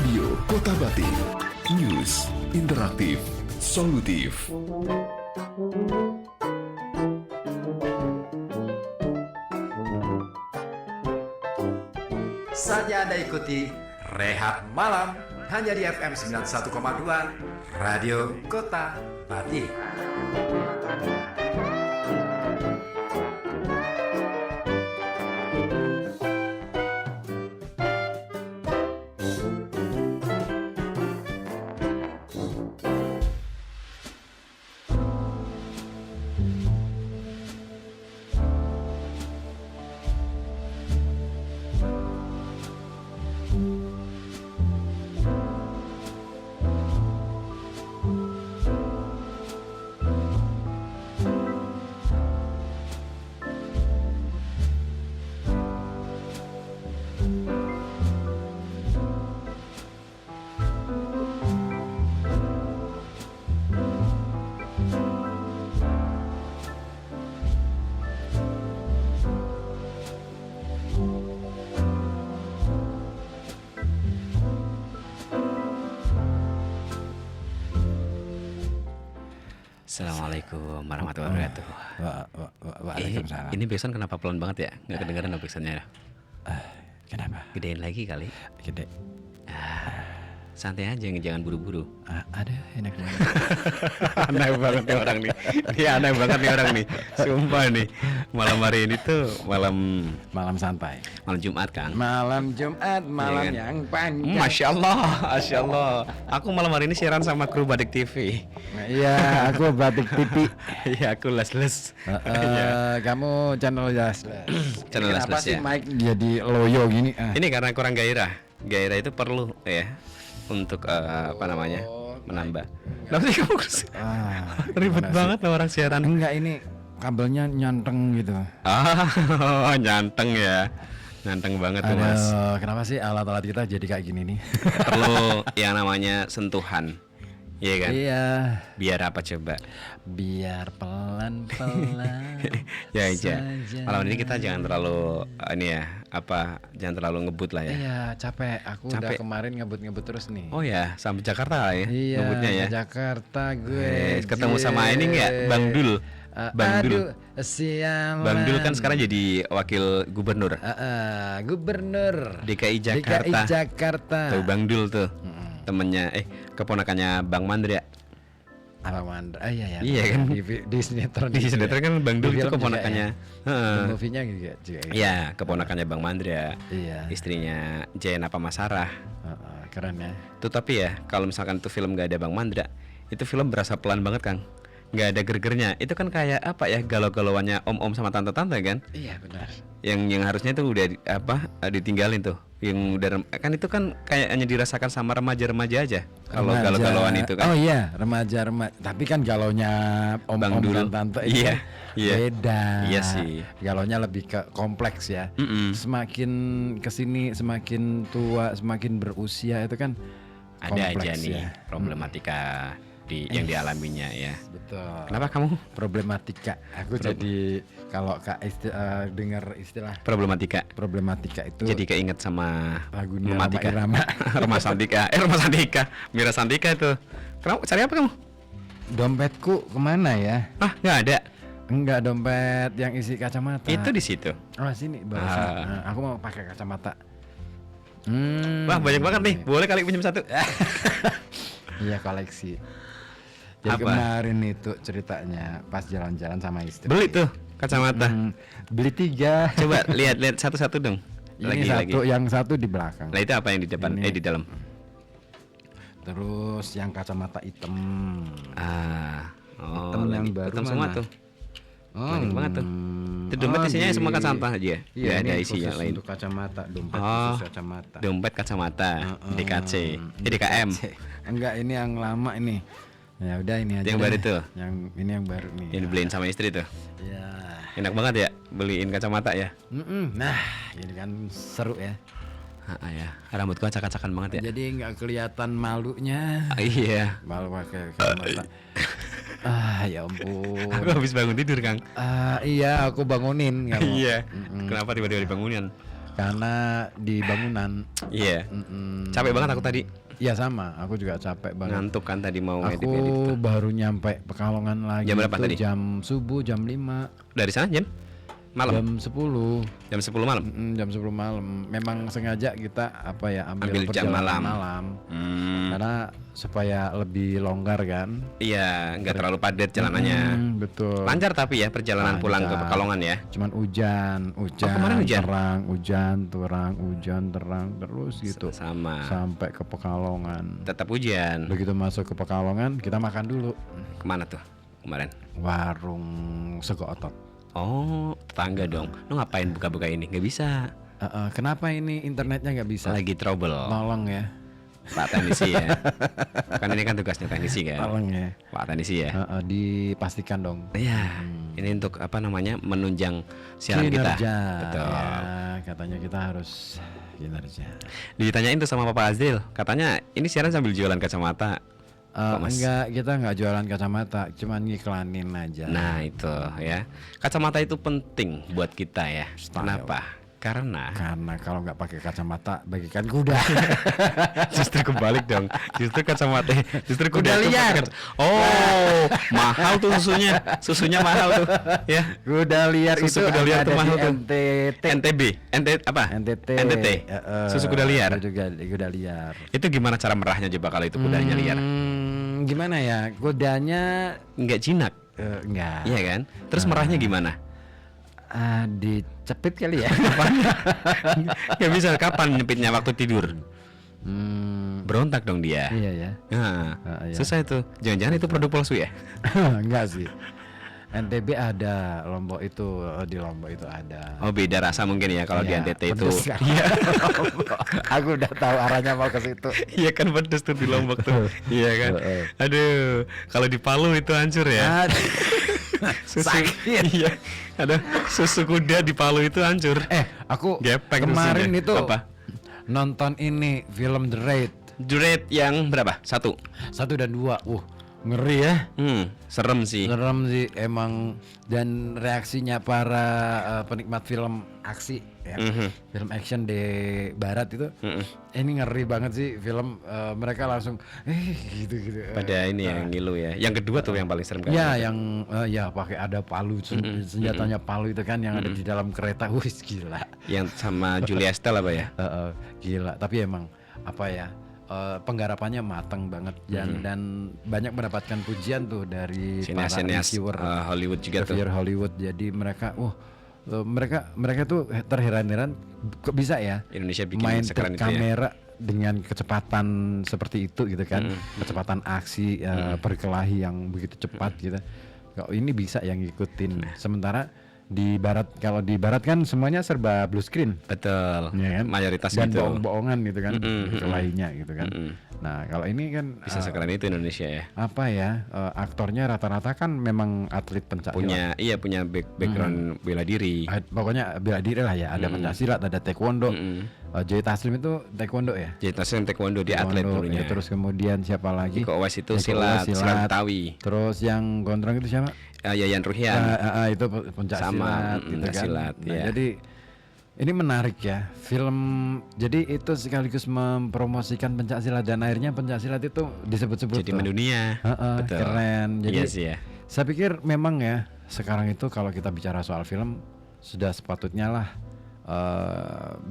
Radio Kota Batik. News, interaktif, solutif. Saatnya Anda ikuti Rehat Malam hanya di FM 91,2 Radio Kota Batik. Assalamualaikum warahmatullahi wabarakatuh. Waalaikumsalam. Ini backsound kenapa pelan banget ya? Nggak kedengaran backsoundnya. Kenapa? Gedein lagi kali. Gede. Santai aja, jangan buru-buru. Ada enak banget. Aneh banget nih orang nih. Ini aneh banget nih orang nih. Sumpah nih. Malam hari ini tuh Malam santai. malam Jumat kan. Malam Jumat, malam Iya kan? yang panjang. Masya Allah, Masya Allah. Aku malam hari ini siaran sama kru Batik TV. Iya, aku Batik TV. Iya, aku les-les. Kamu channel Les. Channel Les Kenapa sih ya. Mike jadi loyo gini? Ini karena kurang gairah. Gairah itu perlu ya untuk menambah. Nanti kamu ribet gimana banget loh orang siaran. Enggak, ini kabelnya nyanteng gitu. Nyanteng ya. Nyanteng banget tuh Mas. Kenapa sih alat-alat kita jadi kayak gini nih? Perlu yang namanya sentuhan. Iya kan? Iya. Biar apa coba? Biar pelan-pelan. Ya aja. saja. Malam ini kita jangan terlalu jangan terlalu ngebut lah ya. Iya, capek. Aku udah Capek. kemarin ngebut-ngebut terus nih. Oh ya, sampai Jakarta ya Iya, ngebutnya ya. ke Jakarta gue. Ketemu sama ini nggak, Bang Dul. Bang Dul. Aduh, sialan. Bang Dul kan sekarang jadi wakil gubernur Gubernur DKI Jakarta. DKI Jakarta. Tuh Bang Dul tuh. Temennya keponakannya Bang Mandra. Apa Mandra? Iya ya. Iya kan? Di sinetron. Di sinetron kan Bang Dul itu keponakannya. Di movie-nya juga. Iya, keponakannya Bang Mandra. Iya. Istrinya Jayana Pamasarah. Keren ya. Tuh tapi ya, kalau misalkan tuh film gak ada Bang Mandra, itu film berasa pelan banget Kang. Nggak ada gergernya. Itu kan kayak apa ya, galau-galauannya om-om sama tante-tante kan? Iya benar. Yang harusnya tuh udah ditinggalin tuh. Yang udah kan itu kan kayak hanya dirasakan sama remaja-remaja aja. Kalau Remaja. galau-galauan itu kan. Oh iya, remaja. Tapi kan galaunya Bang om-om Dul. dan tante itu Iya, iya. beda. Iya sih. Galaunya lebih ke kompleks ya. Semakin kesini, semakin tua, semakin berusia itu kan Ada aja kompleks nih ya. problematika yang dialaminya ya. Betul. Kenapa kamu Problematika. Aku jadi kalau dengar istilah problematika? problematika itu Jadi keinget sama lagunya Mematika. Rama Irama. Roma Santika. Roma Santika. Mira Santika itu. Kenapa? Cari apa kamu? Dompetku kemana ya? Nggak ada. Enggak, dompet yang isi kacamata. Itu di situ. Oh sini barusan. Nah, aku mau pakai kacamata. Wah, banyak banget nih. Boleh kali pinjam satu. Iya, koleksi. Jadi Apa? kemarin itu ceritanya pas jalan-jalan sama istri. Beli tuh kacamata. Beli 3. Coba lihat satu-satu dong. Ini satu, yang satu di belakang. Nah, itu apa yang di depan? Ini. Di dalam. Terus yang kacamata hitam. Oh, Hitam yang baru hitam semua mana? tuh. Banyak banget tuh. Itu dompet isinya semua kacamata aja. Iya, Nggak ada ini isinya khusus lain. untuk kacamata, dompet Oh, khusus kacamata. Dompet kacamata, DKC, DKM. Enggak, ini yang lama ini. Ya udah ini aja. Yang deh. baru tuh? Yang ini yang baru nih. Yang dibeliin sama istri tuh. Ya. Enak banget ya beliin kacamata ya. Nah, ini kan seru ya. Ya, rambutku acak-acakan banget ya. Jadi nggak kelihatan malunya. Iya. Malu pakai kacamata. Ya ampun. Aku habis bangun tidur, Kang. Iya, aku bangunin kamu. Iya. Kenapa tiba-tiba dibangunin? karena di bangunan. Iya. Capek banget aku tadi. Ya sama, aku juga capek banget. Ngantuk kan tadi mau Aku ngedit itu. baru nyampe Pekalongan lagi. Jam berapa itu tadi? Jam subuh, jam 5. Dari sana jam malam. Jam 10. Jam 10 malam. Jam 10 malam. Memang sengaja kita ambil Ambil jam perjalanan malam. Karena supaya lebih longgar kan. Iya, nggak terlalu padat jalanannya. Betul. Lancar tapi ya perjalanan pulang ke Lancar. Pekalongan ya. Cuman hujan, kemarin hujan? terang, hujan, terang terus gitu. Sama. Sampai ke Pekalongan. Tetap hujan. Begitu masuk ke Pekalongan, kita makan dulu. Kemana tuh kemarin? Warung sego otot. Oh, tetangga dong. Lu ngapain buka-buka ini? Nggak bisa. Kenapa ini internetnya nggak bisa? Lagi trouble. Tolong ya. Pak teknisi ya. Kan ini kan tugasnya teknisi kan. Tolong ya. Pak teknisi ya. Dipastikan dong. Iya. Ini untuk apa namanya? Menunjang siaran kita. Kinerja. Betul. Ya, katanya kita harus kinerja. Ditanyain tuh sama Papa Azril, katanya ini siaran sambil jualan kacamata. Mas? Enggak, kita nggak jualan kacamata, cuman ngiklanin aja. Nah itu ya, kacamata itu penting buat kita ya. Kenapa? Karena kalau nggak pakai kacamata bagikan kuda. justru kebalik dong. Justru kacamata, justru kuda itu liar. pakai Oh, mahal tuh susunya mahal tuh. Ya. Kuda liar Susu itu kuda liar ada tuh mahal di tuh. NTT. NTB, apa? NTT. Susu kuda liar. Itu juga kuda liar. Itu gimana cara merahnya coba kalau itu kudanya liar? Gimana ya? Kudanya Nggak jinak, enggak. iya kan? Terus merahnya gimana? Dicepit kali ya. Nggak bisa, kapan nyepitnya waktu tidur? Berontak dong dia. Iya ya. Nah, Iya. susah itu. Jangan-jangan itu produk palsu ya? Enggak sih. NTB ada, Lombok itu di Lombok itu ada. Oh beda rasa mungkin ya kalau Iya, di NTT itu. pedes kan. Aku udah tahu arahnya mau ke situ. Iya kan pedes tuh di Lombok tuh. Iya kan. Aduh, kalau di Palu itu hancur ya. Sakit. Iya. Ada susu kuda di Palu itu hancur. Aku Gepeng kemarin susunya. itu Apa? nonton ini film The Raid Juret yang berapa? 1. 1 dan 2. Ngeri ya. Serem sih. Serem sih emang, dan reaksinya para penikmat film aksi ya. Film action di barat itu. Ini ngeri banget sih film, mereka langsung gitu. Pada ini yang ngilu ya. Yang kedua tuh yang paling serem kan. Ya yang ya pakai ada palu, senjatanya palu itu kan yang ada di dalam kereta. Wih gila. Yang sama Julia Estelle apa ya? Gila, tapi emang apa ya, penggarapannya matang banget dan banyak mendapatkan pujian tuh dari para Sinias reviewer Hollywood juga tuh. reviewer Hollywood. Jadi mereka mereka tuh terheran-heran kok bisa ya Indonesia bikin main sekeren itu ya. kamera dengan kecepatan seperti itu gitu kan. Kecepatan aksi berkelahi yang begitu cepat gitu. Kok ini bisa yang ngikutin. Sementara di barat, kalau di barat kan semuanya serba blue screen. Betul. Ya kan? Mayoritas dan gitu. bohong-bohongan gitu kan, berkelahinya gitu kan. Nah kalau ini kan Bisa sekeren itu Indonesia ya. apa ya, aktornya rata-rata kan memang atlet pencaksilat. Punya background bela diri. Pokoknya bela diri lah ya, ada pencaksilat, ada taekwondo. Joy Taslim itu taekwondo ya. Jadi tasnya taekwondo dia atlet Taekwondo, dulunya. ya, terus kemudian siapa lagi? Iko Uwais itu Iko Uwais silat Betawi. Terus yang gondrong itu siapa? Yayan Ruhian. Itu pencaksilat Sama, gitu kan. pencaksilat, Nah, ya. jadi ini menarik ya film. Jadi itu sekaligus mempromosikan pencaksilat dan akhirnya pencaksilat itu disebut-sebut Jadi tuh. mendunia. Betul. Keren. Jadi Iya sih ya. saya pikir memang ya sekarang itu kalau kita bicara soal film sudah sepatutnya lah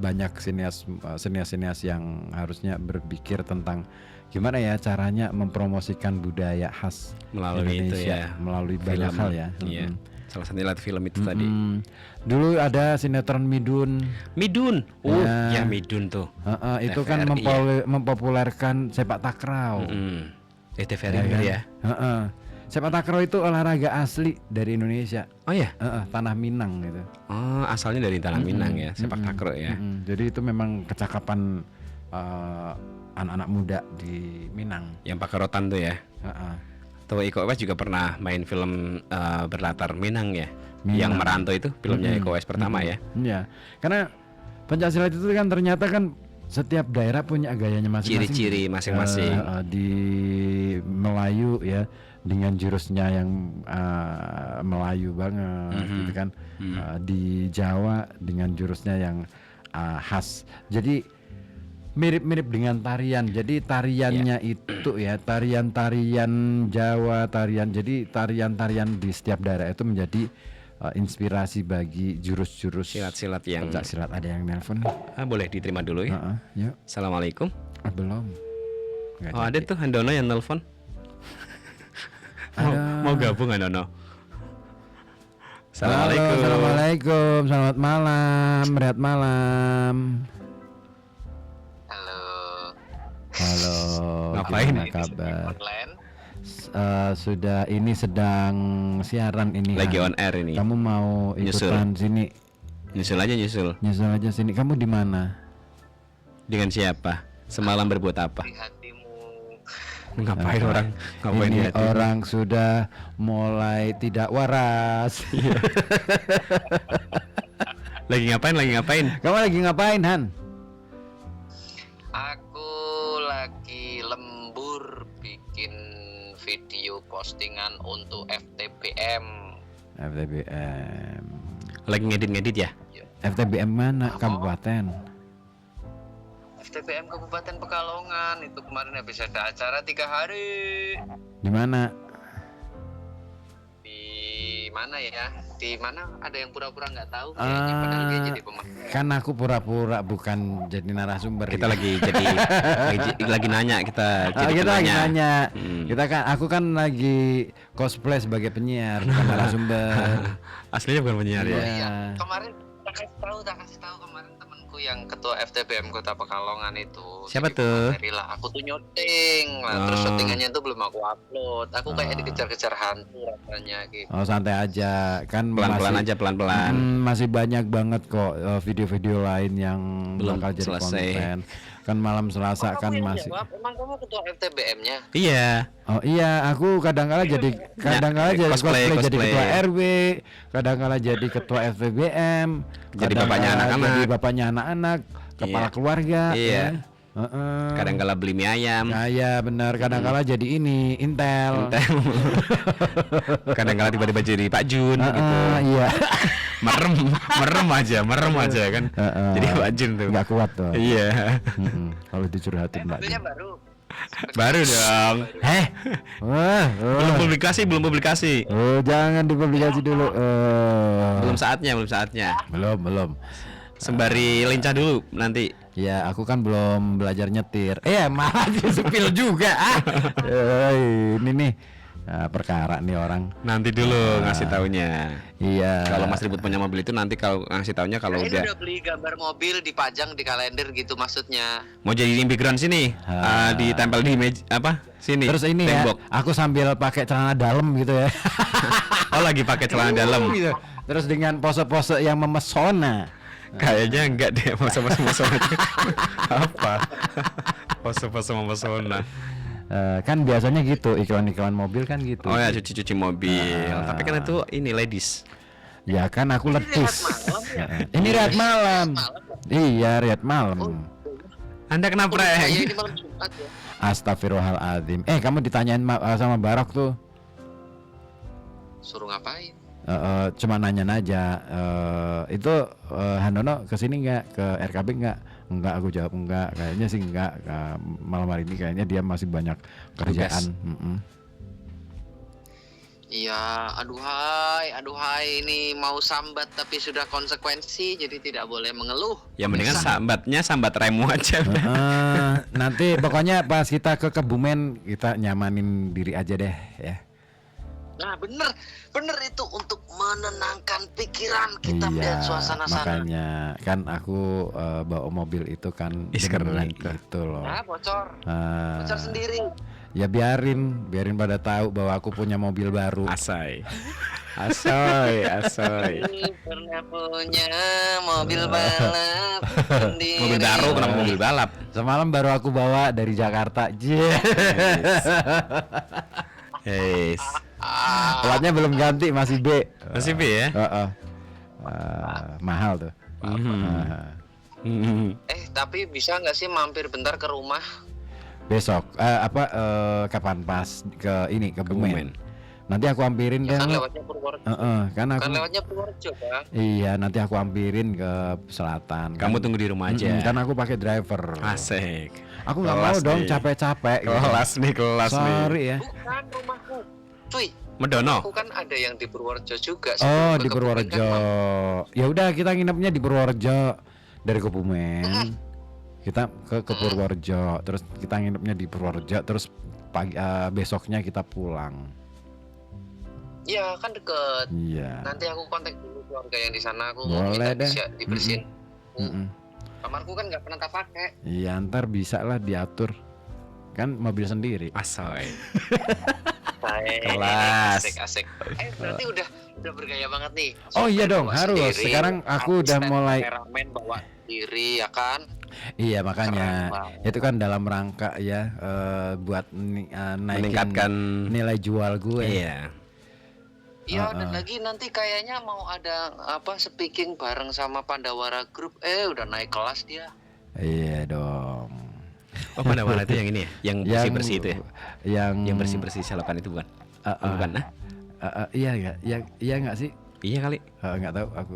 banyak sinias yang harusnya berpikir tentang gimana ya caranya mempromosikan budaya khas Melalui itu Indonesia ya. melalui banyak hal ya. Iya. Salah satunya lihat film itu tadi. Dulu ada sinetron Midun. Midun. Ya. Ya Midun tuh. Itu kan TVRI mempopulerkan sepak takraw. TVRI kan? ya. Sepak takraw itu olahraga asli dari Indonesia. Oh ya. Tanah Minang gitu. Oh, asalnya dari Tanah Minang ya, sepak takraw ya. Jadi itu memang kecakapan anak-anak muda di Minang. Yang pakai rotan tuh ya. Tuh Iko Uwais juga pernah main film berlatar Minang ya. Yang merantau itu filmnya Iko Uwais pertama ya. Iya. Karena pencaksilat itu kan ternyata kan setiap daerah punya gayanya masing-masing. Ciri-ciri masing-masing. Di Melayu ya dengan jurusnya yang Melayu banget gitu kan. Di Jawa dengan jurusnya yang khas. Jadi mirip-mirip dengan tarian. Jadi tariannya itu ya tarian-tarian Jawa, jadi tarian-tarian di setiap daerah itu menjadi inspirasi bagi jurus-jurus Silat-silat yang silat. Ada yang nelpon nih. boleh diterima dulu ya. Yuk. Assalamualaikum. Belum. Nggak Oh ada jadi. tuh Handono yang nelpon. mau gabung Handono. Halo, Assalamualaikum. Assalamualaikum. Selamat malam. Rehat malam. Halo. Ngapain? Gimana kabar? Online. Sudah ini sedang siaran ini. Lagi Han. on air ini. Kamu mau Nyusul. ikutan sini? Nyusul aja nyusul. Nyusul aja sini. Kamu di mana? Dengan siapa? Semalam berbuat apa? Di hatimu. Ngapain orang? Ngapain Ini di hati? orang sudah mulai tidak waras. Lagi ngapain? Lagi ngapain? Kamu lagi ngapain, Han? Aku lagi lembur bikin video postingan untuk FTBM. FTBM. Lagi ngedit-ngedit ya? FTBM mana? Kabupaten. FTBM Kabupaten Pekalongan itu kemarin habis ada acara 3 hari. Di mana? Di mana ya? Di mana ada yang pura-pura nggak tahu kayaknya padahal dia jadi pemain. Kan aku pura-pura bukan jadi narasumber. Kita lagi jadi lagi nanya kita jadi Kita lagi penanya. nanya. Aku kan lagi cosplay sebagai penyiar, bukan narasumber. Aslinya bukan penyiar ya. Iya. Kemarin tak kasih tahu kemarin temanku yang ketua FTBM Kota Pekalongan itu. Siapa Jadi tuh? kemarin lah aku tuh nyuting lah, terus Oh. syutingannya tuh belum aku upload. Aku kayak Oh. dikejar-kejar hantu rasanya gitu. Oh santai aja, kan Pelan-pelan masih, aja pelan-pelan. masih banyak banget kok video-video lain yang Belum bakal jadi selesai. konten. Kan malam Selasa Oh, kan kamu yang masih. jawab? Emang kamu ketua FTBM-nya? Iya. Oh iya, aku kadang-kala jadi jadi cosplay, cosplay, jadi cosplay. ketua RW, kadang-kala jadi ketua FVBM, Jadi kadang-kala bapaknya anak-anak. jadi bapaknya anak-anak, kepala Iya. keluarga. Iya. Ya. Heeh. Kadang kala beli mie ayam. Nah, ya benar, kadang-kala jadi ini Intel. Kadang kala tiba-tiba jadi Pak Jun gitu. Iya. Merem aja kan. Jadi Pak Jun tuh. Nggak kuat tuh. Iya. Kalau dicurhatin Mbak. Mobilnya baru. Baru dong. Wah, Belum publikasi. oh, jangan dipublikasi dulu. Belum saatnya. Belum. Sembari lincah dulu nanti. Ya, aku kan belum belajar nyetir. Malah di sepil juga. Ini nih perkara nih orang. Nanti dulu ngasih taunya. Iya. Kalau Mas Ribut punya mobil itu nanti kalau ngasih taunya kalau Ini udah udah beli gambar mobil dipajang di kalender gitu maksudnya. mau jadi background sini, ditempel di sini. Terus ini tembok. ya, aku sambil pakai celana dalam gitu ya. Oh lagi pakai celana dalam. Gitu. Terus dengan pose-pose yang memesona. Kayaknya enggak deh pose-pose apa? Pose-pose memesona. Kan biasanya gitu, iklan-iklan mobil kan gitu. Oh ya cuci-cuci mobil. Tapi kan itu ini ladies. Ya kan aku letis. Ini rehat malam. Iya, rehat malam. Anda kena prank. Ini malam Jumat ya. Astagfirullahaladzim. Kamu ditanyain sama Barok tuh. Suruh ngapain? Cuma nanya aja. Itu Handono kesini nggak, ke RKB nggak? Enggak, aku jawab enggak. Kayaknya sih enggak. Malam hari ini kayaknya dia masih banyak kerjaan. Iya, aduhai ini mau sambat tapi sudah konsekuensi jadi tidak boleh mengeluh. Ya mendingan sambat remu aja. Nanti pokoknya pas kita ke Kebumen kita nyamanin diri aja deh ya. Nah bener itu untuk menenangkan pikiran kita Iya, melihat suasana sana. makanya kan aku bawa mobil itu kan Keren demi tuh. itu loh. Nah bocor Ah, sendiri. ya biarin pada tahu bahwa aku punya mobil baru. Asai. Ini pernah punya mobil balap sendiri. Mobil baru kenapa mobil balap? Semalam baru aku bawa dari Jakarta. Yes. Platnya belum ganti, masih B. Masih B ya? Mahal tuh. Tapi bisa nggak sih mampir bentar ke rumah? Besok kapan pas ke Kebumen. Nanti aku ampirin Ya kan deh. lewatnya Purworejo. Kan Kan aku. lewatnya Purworejo, Bang. Iya, nanti aku ampirin ke selatan. Kamu tunggu di rumah aja. Kan aku pakai driver. Asik. Aku nggak mau Kelas dong nih. capek-capek. gitu. Kelas nih, kelas nih. Sorry ya. Bukan rumahku. Cuy, Medono. aku kan ada yang di Purworejo juga. Oh, Sebelum di ke Kebumen Purworejo. kan, Ya udah kita nginepnya di Purworejo dari Kebumen. Kita ke Purworejo, terus kita nginepnya di Purworejo, terus pagi besoknya kita pulang. Iya kan deket. Iya. Nanti aku kontak dulu keluarga yang di sana. Aku Boleh minta deh. dibersihin. Mm-mm. Kamarku kan nggak pernah tak pakai. Iya, ntar bisa lah diatur. Kan mobil sendiri. Asoy. Baik. Kelas. Asik. Berarti udah bergaya banget nih. Oh iya Sampai dong, bawa harus. sendiri. Sekarang aku udah Asisten mulai. kameramen bawa sendiri ya kan. Iya makanya Keren banget. itu kan dalam rangka ya buat naikin Meningkatkan. nilai jual gue. Iya. Iya dan lagi nanti kayaknya mau ada speaking bareng sama Pandawara Group. Udah naik kelas dia. Iya dong. Oh, Pandawara itu yang ini ya, yang bersih-bersih itu ya. Yang bersih-bersih selokan itu bukan? Oh, bukan, nah? Iya nggak? Iya nggak sih? Iya kali. Nggak tahu aku.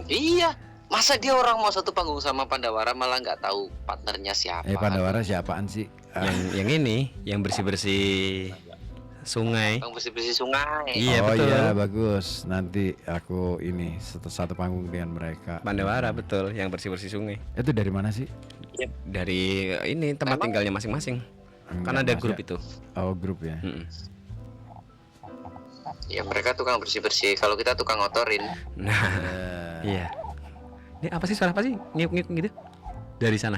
Iya. Masa dia orang mau satu panggung sama Pandawara malah nggak tahu partnernya siapa? Pandawara siapaan sih? Yang ini, yang bersih-bersih sungai. Bang bersih-bersih sungai. Iya, oh betul. iya bagus. Nanti aku ini satu panggung dengan mereka. Pandawara betul, yang bersih-bersih sungai. Itu dari mana sih? Dari ini tempat Memang- tinggalnya masing-masing. Enggak, Kan ada Mas, grup ya. itu. Oh grup ya. Mm-mm. Ya mereka tukang bersih-bersih. Kalau kita tukang ngotorin. Nah, iya. Ini apa sih, suara apa sih? Ngiup-ngiup gitu? Dari sana.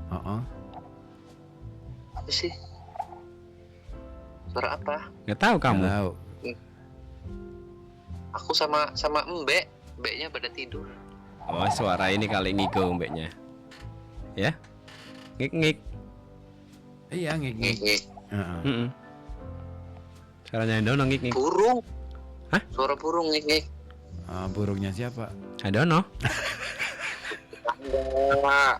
Apa sih? Suara apa? Nggak tahu kamu. Nggak tahu. Aku sama Mbek. Mbeknya pada tidur. Oh, suara ini kali ngigo mbeknya. Ya? Ngik-ngik. Iya ngik. Ngik-ngik. Mm-mm. Suaranya Dono ngik-ngik. Burung. Hah? Suara burung ngik-ngik. Burungnya siapa? I don't know. Enggak.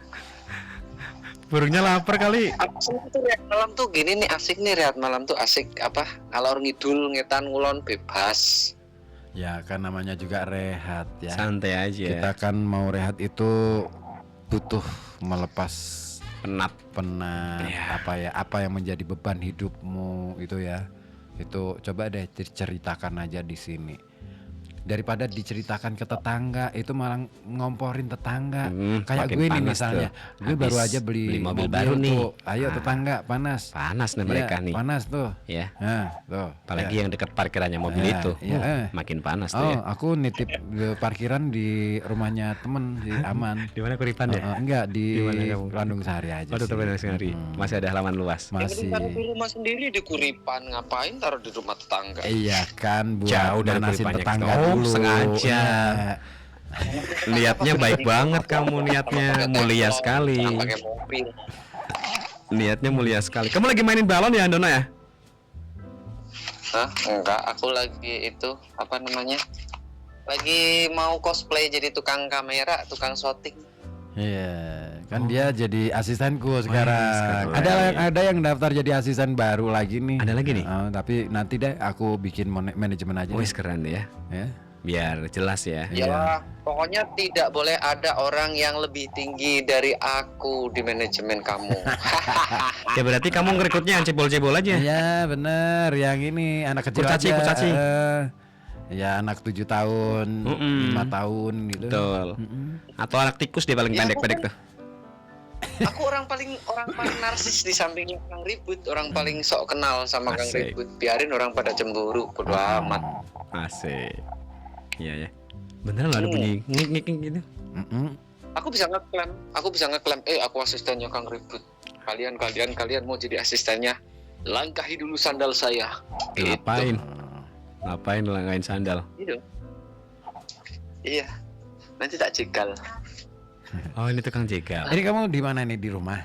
Burungnya lapar kali. Asik tuh rehat malam tuh gini nih, asik nih rehat malam tuh asik ngalor ngidul ngetan ngulon bebas. Ya kan namanya juga rehat ya. Santai aja. Kita kan mau rehat itu butuh melepas Penat. penat Iya. apa yang menjadi beban hidupmu itu ya. Itu coba deh diceritakan aja di sini. Daripada diceritakan ke tetangga itu malah ngomporin tetangga. Kayak makin gue nih panas misalnya, tuh. gue baru Habis aja beli mobil baru nih. tuh. Ayo tetangga panas. Panas nih mereka Iya, nih. Panas tuh. Ya. Nah, tuh. Apalagi ya. yang dekat parkirannya mobil Ya, itu. iya. Makin panas tuh Oh, ya. aku nitip parkiran di rumahnya temen di Aman. Di mana Kuripan ya? Enggak di Di mana kamu? Landung Sari aja. Oh, tetap sih. ada sekali. Masih ada halaman luas. Masih. Taruh di rumah sendiri di Kuripan, ngapain taruh di rumah tetangga? Iya kan buat Jauh dari manasin Kuripannya. tetangga Oh, dulu. sengaja. Iya. Niatnya baik banget kamu, niatnya mulia sekali. Pakai mobil. Niatnya mulia sekali. Kamu lagi mainin balon ya, Dono ya? Hah? Enggak, aku lagi itu apa namanya? Lagi mau cosplay jadi tukang kamera, tukang syuting. Iya, kan dia jadi asistenku sekarang. keren. Ada yang daftar jadi asisten baru lagi nih. Ada lagi nih? Tapi nanti deh aku bikin manajemen aja. Wis keren ya. Ya. Biar jelas ya. Ya, pokoknya tidak boleh ada orang yang lebih tinggi dari aku di manajemen kamu. Ya berarti kamu ngerekrutnya yang cebol-cebol aja. Iya bener, yang ini anak kecil Kurcaci, aja. kurcaci. Ya anak 7 tahun, 5 tahun gitu. Betul. Atau anak tikus dia paling Ya, pendek-pendek tuh. Aku orang paling narsis di sampingnya Kang Ribut, orang paling sok kenal sama Kang Asik. Ribut. Biarin orang pada cemburu, bodo amat. Asik. Iya ya. Beneran loh ada bunyi ngik-ngik gitu. Aku bisa ngeklaim, aku asistennya Kang Ribut. Kalian mau jadi asistennya? Langkahi dulu sandal saya. Ngapain? Ngapain langgain sandal? Gitu. Iya. Nanti tak jegal. Oh, ini tukang jegal. Ini kamu di mana nih, di rumah?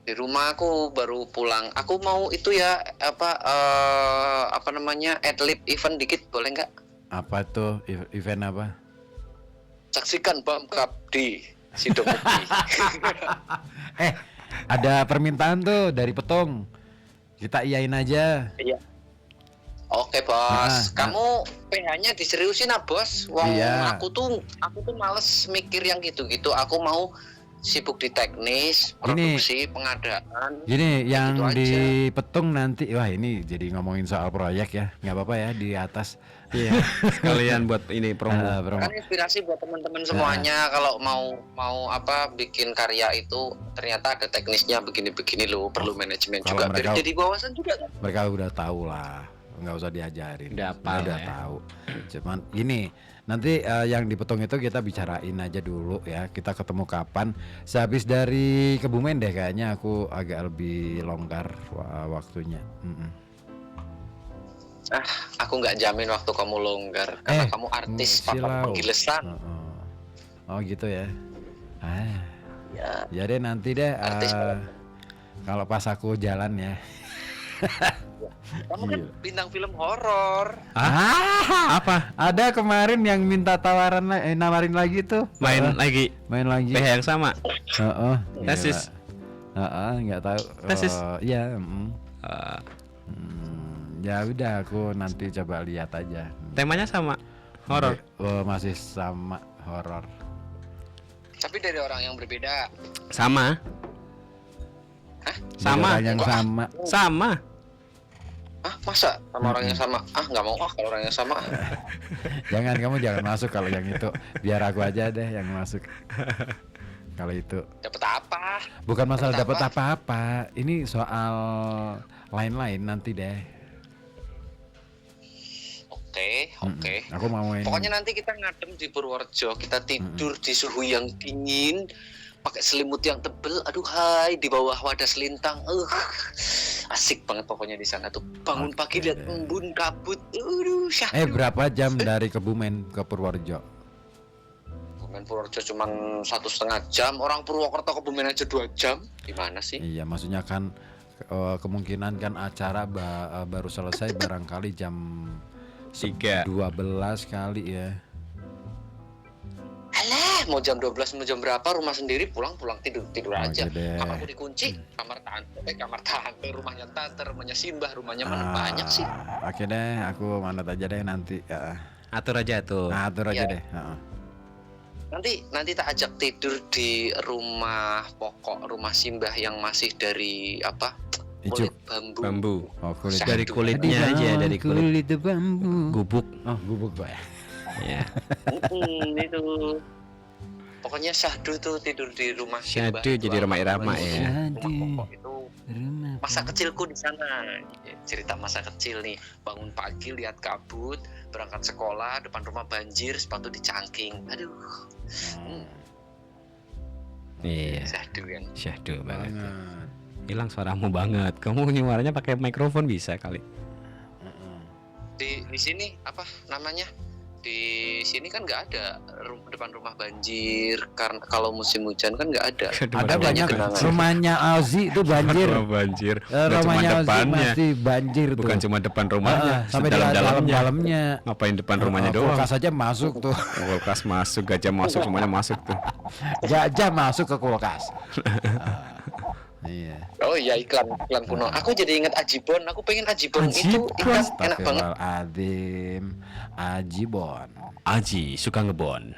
Di rumah aku baru pulang. Aku mau itu ya apa namanya? Adlib event dikit boleh nggak? Apa tuh event apa? Saksikan Bamkap di Sidomukti. Ada permintaan tuh dari Petong. Kita iyain aja. Iya. Oke bos, kamu PH-nya diseriusin bos. Wong Iya. aku tuh males mikir yang gitu-gitu. Aku mau sibuk di teknis, produksi, pengadaan. Gini, yang gitu aja. di Petung nanti, wah ini jadi ngomongin soal proyek ya, nggak apa-apa ya di atas. Iya. Sekalian buat ini promo. Promo. Kan inspirasi buat teman-teman semuanya kalau mau apa bikin karya itu ternyata ada teknisnya begini-begini loh, perlu manajemen Kalau juga. mereka- Biar jadi wawasan juga kan. Mereka udah tahu lah, nggak usah diajarin. Udah hafal udah ya. tahu. Cuman gini, nanti yang di Petung itu kita bicarain aja dulu ya. Kita ketemu kapan? Sehabis dari Kebumen deh kayaknya aku agak lebih longgar waktunya. Aku nggak jamin waktu kamu longgar karena kamu artis papa penggilesan. Oh gitu ya. Ya. Ya deh nanti deh. Artis Kalau pas aku jalan ya. Kamu kan bintang film horor. Apa? Ada kemarin yang minta tawaran nawarin lagi tuh. Main lagi Main lagi. PH yang sama. Tesis. Nggak tahu. Tesis. Iya. Eh, Ya udah aku nanti coba lihat aja. temanya sama. Horor. Masih sama horor. Tapi dari orang yang berbeda. Sama. Dari Sama. orang yang sama. Sama. Masa sama orang yang sama? Nggak mau kalau orang yang sama. Jangan masuk kalau yang itu. Biar aku aja deh yang masuk. Kalau itu Dapat apa? bukan masalah Dapat dapat apa-apa. Ini soal lain-lain nanti deh. Oke. Aku mau main. Pokoknya nanti kita ngadem di Purworejo, kita tidur di suhu yang dingin, pakai selimut yang tebel. Aduh, hai di bawah wadah selintang. Asik banget pokoknya di sana tuh. Bangun pagi Oke lihat deh. embun kabut. Syahdu. Berapa jam dari Kebumen ke Purworejo? Kebumen Purworejo cuma 1,5 jam. Orang Purwokerto Kebumen aja 2 jam. Gimana sih? Iya, maksudnya kan kemungkinan kan acara baru selesai barangkali jam 3. 12 kali ya. Alah, mau jam 12 mau jam berapa rumah sendiri pulang tidur aja. Oke deh. Kamarku dikunci, kamar tante, rumahnya tante, rumahnya Simbah, rumahnya mana banyak sih. Oke deh, aku manut aja deh nanti. Atur aja tuh. Atur aja Iya. deh. Nanti tak ajak tidur di rumah pokok, rumah Simbah yang masih dari apa? Ijuk. Kulit bambu. Bambu. Oh, kulit Dari Syahdu. kulitnya aja, dari kulit bambu. gubuk. Oh, gubuk Pak ya. Ya. Itu. Pokoknya syahdu tuh tidur di rumah Simbah. Syahdu itu, jadi rumah irama ya. Rumah pokok itu masa kecilku di sana. Cerita masa kecil nih, bangun pagi lihat kabut, berangkat sekolah, depan rumah banjir, sepatu dicangking. Aduh. Iya. Syahdu kan. Syahdu banget. Banget. Hilang suaramu banget. Kamu nyuaranya pakai mikrofon bisa kali. Di sini apa namanya? Di sini kan nggak ada depan rumah banjir karena kalau musim hujan kan nggak ada. Ada Rumahnya banyak genangan. rumahnya Alzi itu banjir. Rumah banjir. Nggak cuma Rumahnya Alzi depannya. masih banjir tuh. Bukan cuma depan rumahnya, Sampai di dalam-dalamnya. dalamnya. Ngapain depan rumahnya doang? Kulkas aja masuk tuh. Kulkas masuk, gajah masuk, semuanya masuk tuh. Gajah masuk ke kulkas. Iya. Oh iya iklan kuno. Aku jadi ingat Ajibon. Aku pengen Ajibon itu ikan enak banget. Astagfirullahaladzim. Ajibon. Aji suka ngebon.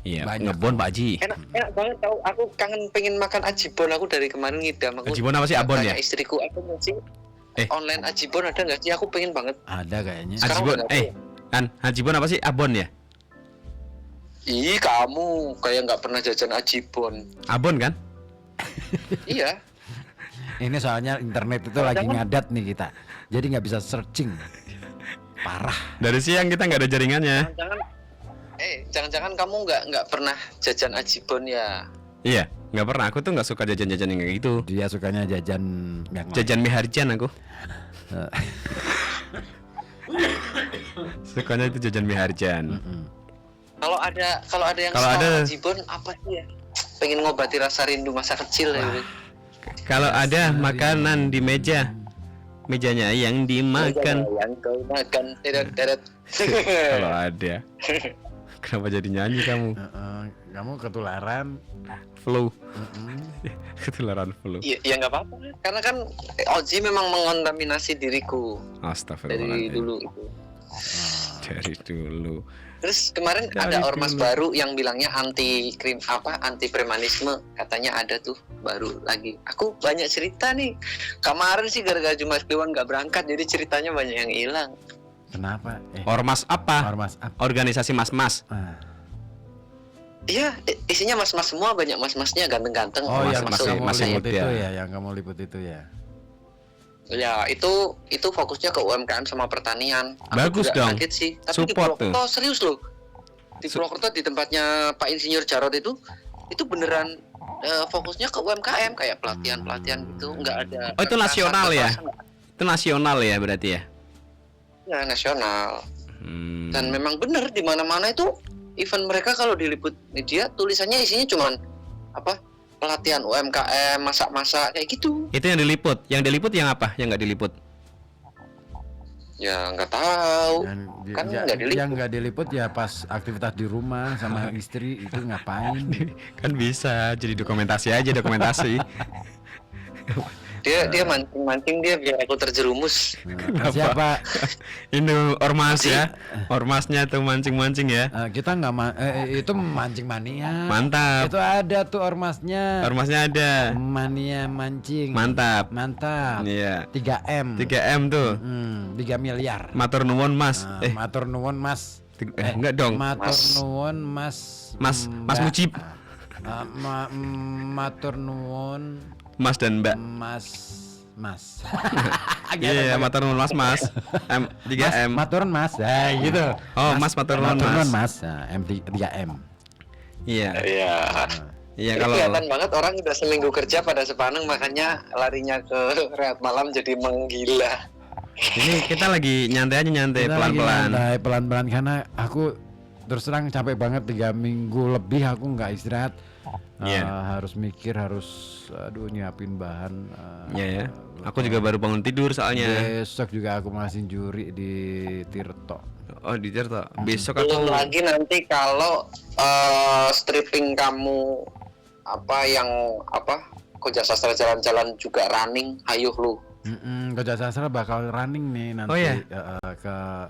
Iya, Banyak. ngebon Pak Aji. Enak banget tahu. Aku kangen pengen makan Ajibon. Aku dari kemarin ngidam. Aku Ajibon apa sih, abon tanya ya? Istriku aku sih. Online Ajibon ada nggak sih? Aku pengen banget. Ada kayaknya. Sekarang Ajibon, udah nggak Ajibon apa sih? Abon ya? Ih kamu kayak nggak pernah jajan Ajibon. Abon kan? Iya. Ini soalnya internet itu lagi ngadat nih kita. Jadi nggak bisa searching. Parah. Dari siang kita nggak ada jaringannya. Jangan-jangan kamu nggak pernah jajan Ajibon ya? Iya, nggak pernah. Aku tuh nggak suka jajan-jajan yang kayak gitu. Dia sukanya jajan yang Jajan mie Harjan aku. Sukanya itu jajan mie Harjan. Kalau ada yang Kalau suka ada- Ajibon apa sih ya? Pengen ngobati rasa rindu masa kecil ya. Kalau ada makanan di mejanya yang dimakan. Yang kau makan. Deret. Kalau ada. Kenapa jadi nyanyi kamu? Kamu ketularan. Flu. Ketularan flu. Iya, ya nggak apa-apa. Karena kan Oji memang mengontaminasi diriku dari Astagfirullahaladzim. dulu itu. Dari dulu. Terus kemarin Dari ada ormas dulu. baru yang bilangnya anti premanisme, katanya ada tuh baru lagi. Aku banyak cerita nih. Kemarin sih gara-gara Jumat Kliwon nggak berangkat, jadi ceritanya banyak yang hilang. Kenapa? Ormas apa? Ormas apa? Organisasi mas-mas. Iya, isinya mas-mas semua, banyak mas-masnya ganteng-ganteng. Oh, yang masih- kamu masih liput muda. itu ya, yang kamu liput itu ya. Ya, itu fokusnya ke UMKM sama pertanian. Aku Bagus juga dong. kaget sih. Tapi di Support Purwokerto serius loh. Di Purwokerto di tempatnya Pak Insinyur Jarot itu beneran fokusnya ke UMKM kayak pelatihan gitu, nggak ada. Oh, itu nasional ya? kekerasan. Itu nasional ya berarti ya? Ya, nasional. Hmm. Dan memang bener di mana-mana itu event mereka kalau diliput media tulisannya isinya cuman apa? Pelatihan UMKM, masak-masak kayak gitu. Itu yang diliput. Yang diliput yang apa? Yang nggak diliput? Ya nggak tahu. Kan nggak diliput. Yang nggak diliput ya pas aktivitas di rumah sama istri itu ngapain? Kan bisa jadi dokumentasi aja, dokumentasi. Dia mancing-mancing dia biar aku terjerumus. Siapa? Ini ormas ya. Ormasnya tuh mancing-mancing ya. Kita nggak itu mancing mania. Mantap. Itu ada tuh ormasnya. Ormasnya ada. Mania mancing. Mantap. Mantap. Iya. 3M. 3M tuh. 3 miliar. Matur nuwun Mas. Matur nuwun Mas. Enggak dong. Matur nuwun Mas. Mas Mujib. Matur nuwun Mas dan Mbak. Mas. Iya, matur nuwun Mas. 3M. Maturun Mas. Gitu. Oh, Mas matur nuwun Maturun Mas. Mas. M3M. Iya. Iya. Iya Ini kalau kelihatan banget orang udah seminggu kerja pada Sepaneng, makanya larinya ke Rehat Malam jadi menggila. ini kita lagi nyantai aja, nyantai Kita lagi pelan-pelan. nyantai, pelan-pelan karena aku terus terang capek banget 3 minggu lebih aku nggak istirahat. Iya. Harus mikir, harus nyiapin bahan. Iya ya. Aku juga baru bangun tidur soalnya. Besok juga aku masih juri di Tirto. Oh, di Tirto. Besok Belum aku lagi nanti kalau stripping kamu Koja Sastra jalan-jalan juga running, ayo lu. Koja Sastra bakal running nih nanti. Oh, iya? Ke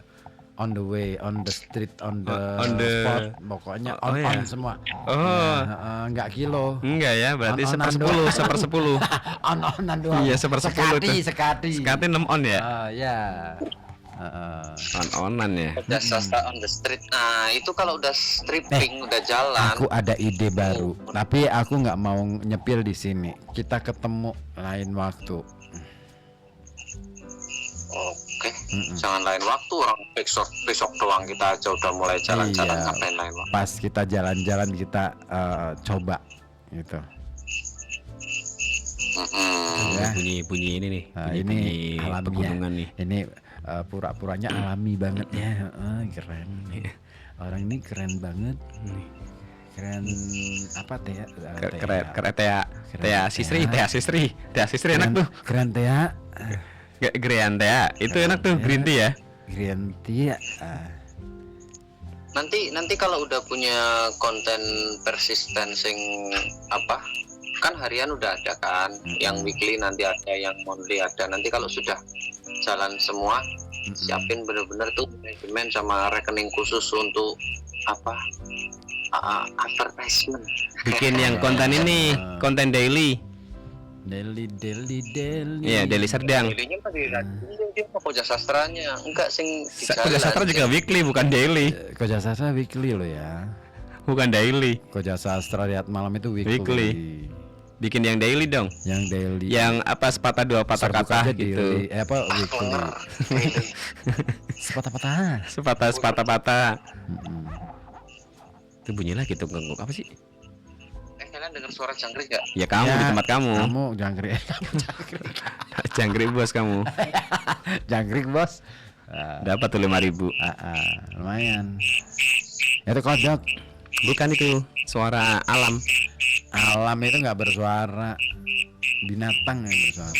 on the way, on the street, on the the- spot, pokoknya Oh, on iya. semua. Oh. Nggak kilo. enggak ya, berarti On-onan 1/10, doang. 1/10. On-onan doang. Iya, 1/10 tuh. Sekati. Sekati 6 on ya? Ya. On-onan ya. Koja Sastra on the street. Nah, itu kalau udah stripping, udah jalan. Aku ada ide baru, tapi aku nggak mau nyepil di sini. Kita ketemu lain waktu. Oke, jangan lain waktu, orang besok doang kita aja udah mulai jalan-jalan, Iya. ngapain lain waktu. Pas kita jalan-jalan kita coba gitu. Ya. Bunyi ini nih. Nah, bunyi ini alamiah. pegunungan nih. Ini pura-puranya alami banget ya. Keren. Orang ini keren banget. Keren apa teh? Keren Tea Sisri enak tuh. Keren teh. Green Tea itu enak tuh, green tea ya. Green tea. Nanti kalau udah punya konten persisten sing kan harian udah ada kan, yang weekly nanti ada, yang monthly ada. Nanti kalau sudah jalan semua, siapin bener-bener tuh manajemen sama rekening khusus untuk advertisement. Bikin yang konten ini, konten daily. Daily. Iya, daily serdang. Dailynya tadi dia mau Koja Sastranya, enggak sing di Koja Sastra jalan. juga weekly, bukan daily. Koja Sastra weekly loh ya. Bukan daily. Koja Sastra Lihat Malam itu weekly. Weekly. Bikin yang daily dong. Yang daily. Yang sepatah 2 patah Serbuk kata aja gitu. daily. Weekly. Sepatah-patah. Sepatah patah. Itu bunyi lagi tuh, ganggu apa sih? Kalian dengar suara jangkrik gak? Ya kamu Ya, di tempat kamu. Kamu jangkrik. Jangkrik bos kamu. Jangkrik bos. Dapat tuh 5.000. Lumayan. Itu kodok. Bukan itu suara alam. Alam itu nggak bersuara. Binatang yang bersuara.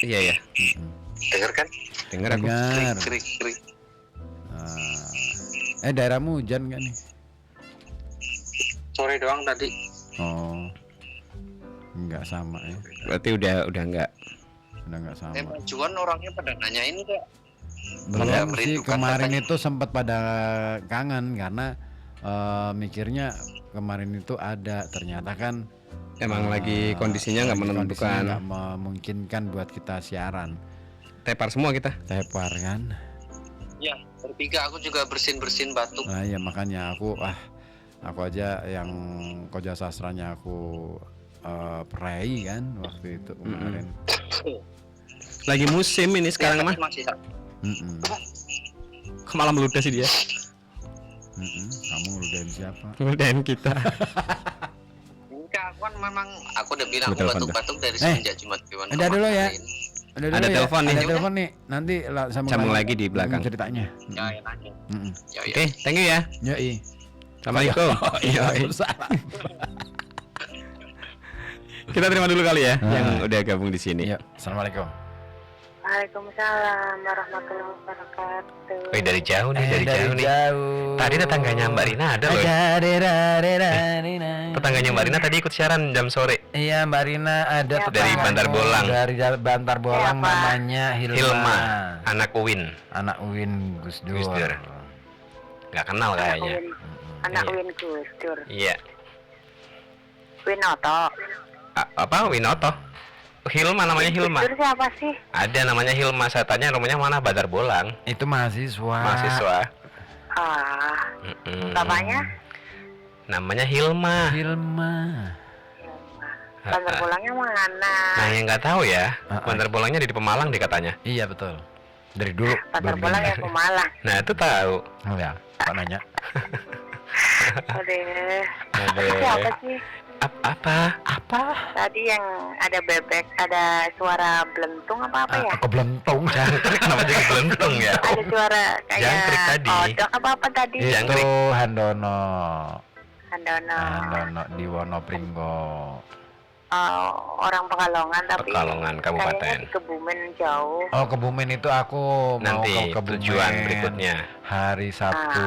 Iya ya. Dengar kan? Dengar aku. Dengar. Krik. Daerahmu hujan nggak nih? sore doang tadi. Oh, nggak sama ya. Berarti udah enggak. Udah nggak sama. Juan orangnya pada nanyain kok. Belum sih, merindukan kemarin katanya. itu sempat pada kangen karena mikirnya kemarin itu ada, ternyata kan Emang lagi kondisinya nggak lagi menentukan. kondisinya nggak memungkinkan buat kita siaran. Tepar semua kita. Tepar kan. Ya, bertiga aku juga bersin batuk. Nah ya makanya aku aja yang koja sastranya aku perai kan waktu itu kemarin. Lagi musim ini sekarang mah. Masih Mm-mm. Kok malah meludah sih dia. Kamu ngeludahin siapa? Meludahin kita. enggak, aku kan memang aku udah bilang aku Betul, batuk-batuk dari semenjak Jumat Kliwon Ada dulu ya. kemarin. Ada telepon nih. Ada telepon nih. Nanti Sambung lagi di belakang. ceritanya. Ya, ya, nanya. Mm-mm. Ya, ya. Oke, thank you ya. Yoi. Assalamualaikum. Iya. Kita terima dulu kali ya Ah. yang udah gabung di sini. Iya. Assalamualaikum. Waalaikumsalam warahmatullahi wabarakatuh. Wih, dari jauh nih, dari jauh nih. Tadi tetangganya Mbak Rina ada loh. Tetangganya Mbak Rina tadi ikut siaran jam sore. Iya, Mbak Rina ada Siapa? Dari Bantar Bolang. Dari Bantar Bolang Siapa? namanya Hilma, anak Uwin. Anak Uwin Gus Dur. Gus Dur. Nggak kenal kayaknya. Anak Iya. Win Gus Dur. Iya. Winoto. Apa Winoto? Hilma namanya Hilma. Gus Dur siapa sih? Ada namanya Hilma. Saya tanya rumahnya mana? Bantar Bolang. Itu mahasiswa. Mahasiswa. Ah, Mm-mm. bapaknya? Namanya Hilma. Hilma. Bantar Bolangnya mana? Nah, yang nggak tahu ya, Ah, ah. Bantar Bolangnya di Pemalang deh katanya. Iya betul. Dari dulu. Bantar belum Bolang pindah. yang Pemalang. Nah, itu tahu. Oh ya, Pak nanya. Aduh. Aduh. Itu siapa sih? Apa? Tadi yang ada bebek, ada suara belentung apa ya? Aku belentung. Kenapa jadi belentung ya? Ada suara Jangkrik kayak tadi. kodok apa tadi? Iya. Jangkrik. Itu Handono. Handono. Handono di Wonopringgo. Orang Pekalongan tapi Pekalongan, kayaknya Kabupaten. di Kebumen jauh. Oh, Kebumen itu aku Nanti mau ke Kebumen. tujuan berikutnya. Hari Sabtu,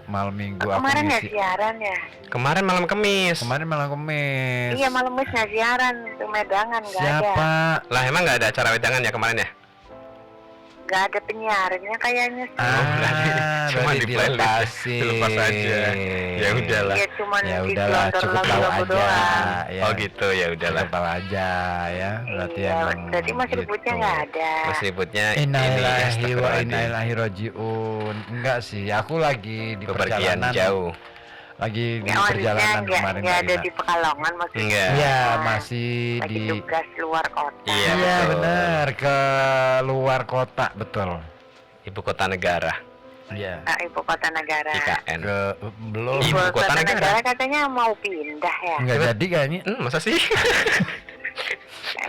malam Minggu aku Kemarin ya ngisi. siaran ya? Kemarin malam Kamis. Kemarin malam Kemis. Iya malam Kamis nggak siaran, itu Medangan nggak ada. Siapa? Lah emang nggak ada acara wedangan ya kemarin ya? Nggak ada penyiarnya kayaknya sih. berarti cuma berarti di playlist. dilepasin. Dilepas aja. Ya udahlah. Iya cuman Ya di udahlah, gelondor cukup tahu lagu-lagu aja. doang. Ya. Oh gitu, ya udahlah. Cukup tahu aja ya. Berarti Iya, emang berarti mas ributnya nggak ada. Mas ributnya ini Innalillahi wa astagfirullahaladzim. inna ilaihi rajiun. Enggak sih, aku lagi di Bepergian perjalanan. jauh. Lagi di Ya maksudnya perjalanan kemarin. nggak ada Mbak di Ina. Pekalongan maksudnya. Enggak. Iya, Ah, masih lagi di tugas luar kota. Iya, Iya, betul. benar, ke luar kota, betul. Ibu kota negara. Iya. Ibu kota negara. IKN. Belum. Ibu kota negara. katanya mau pindah ya. Enggak jadi kayaknya. Masa sih?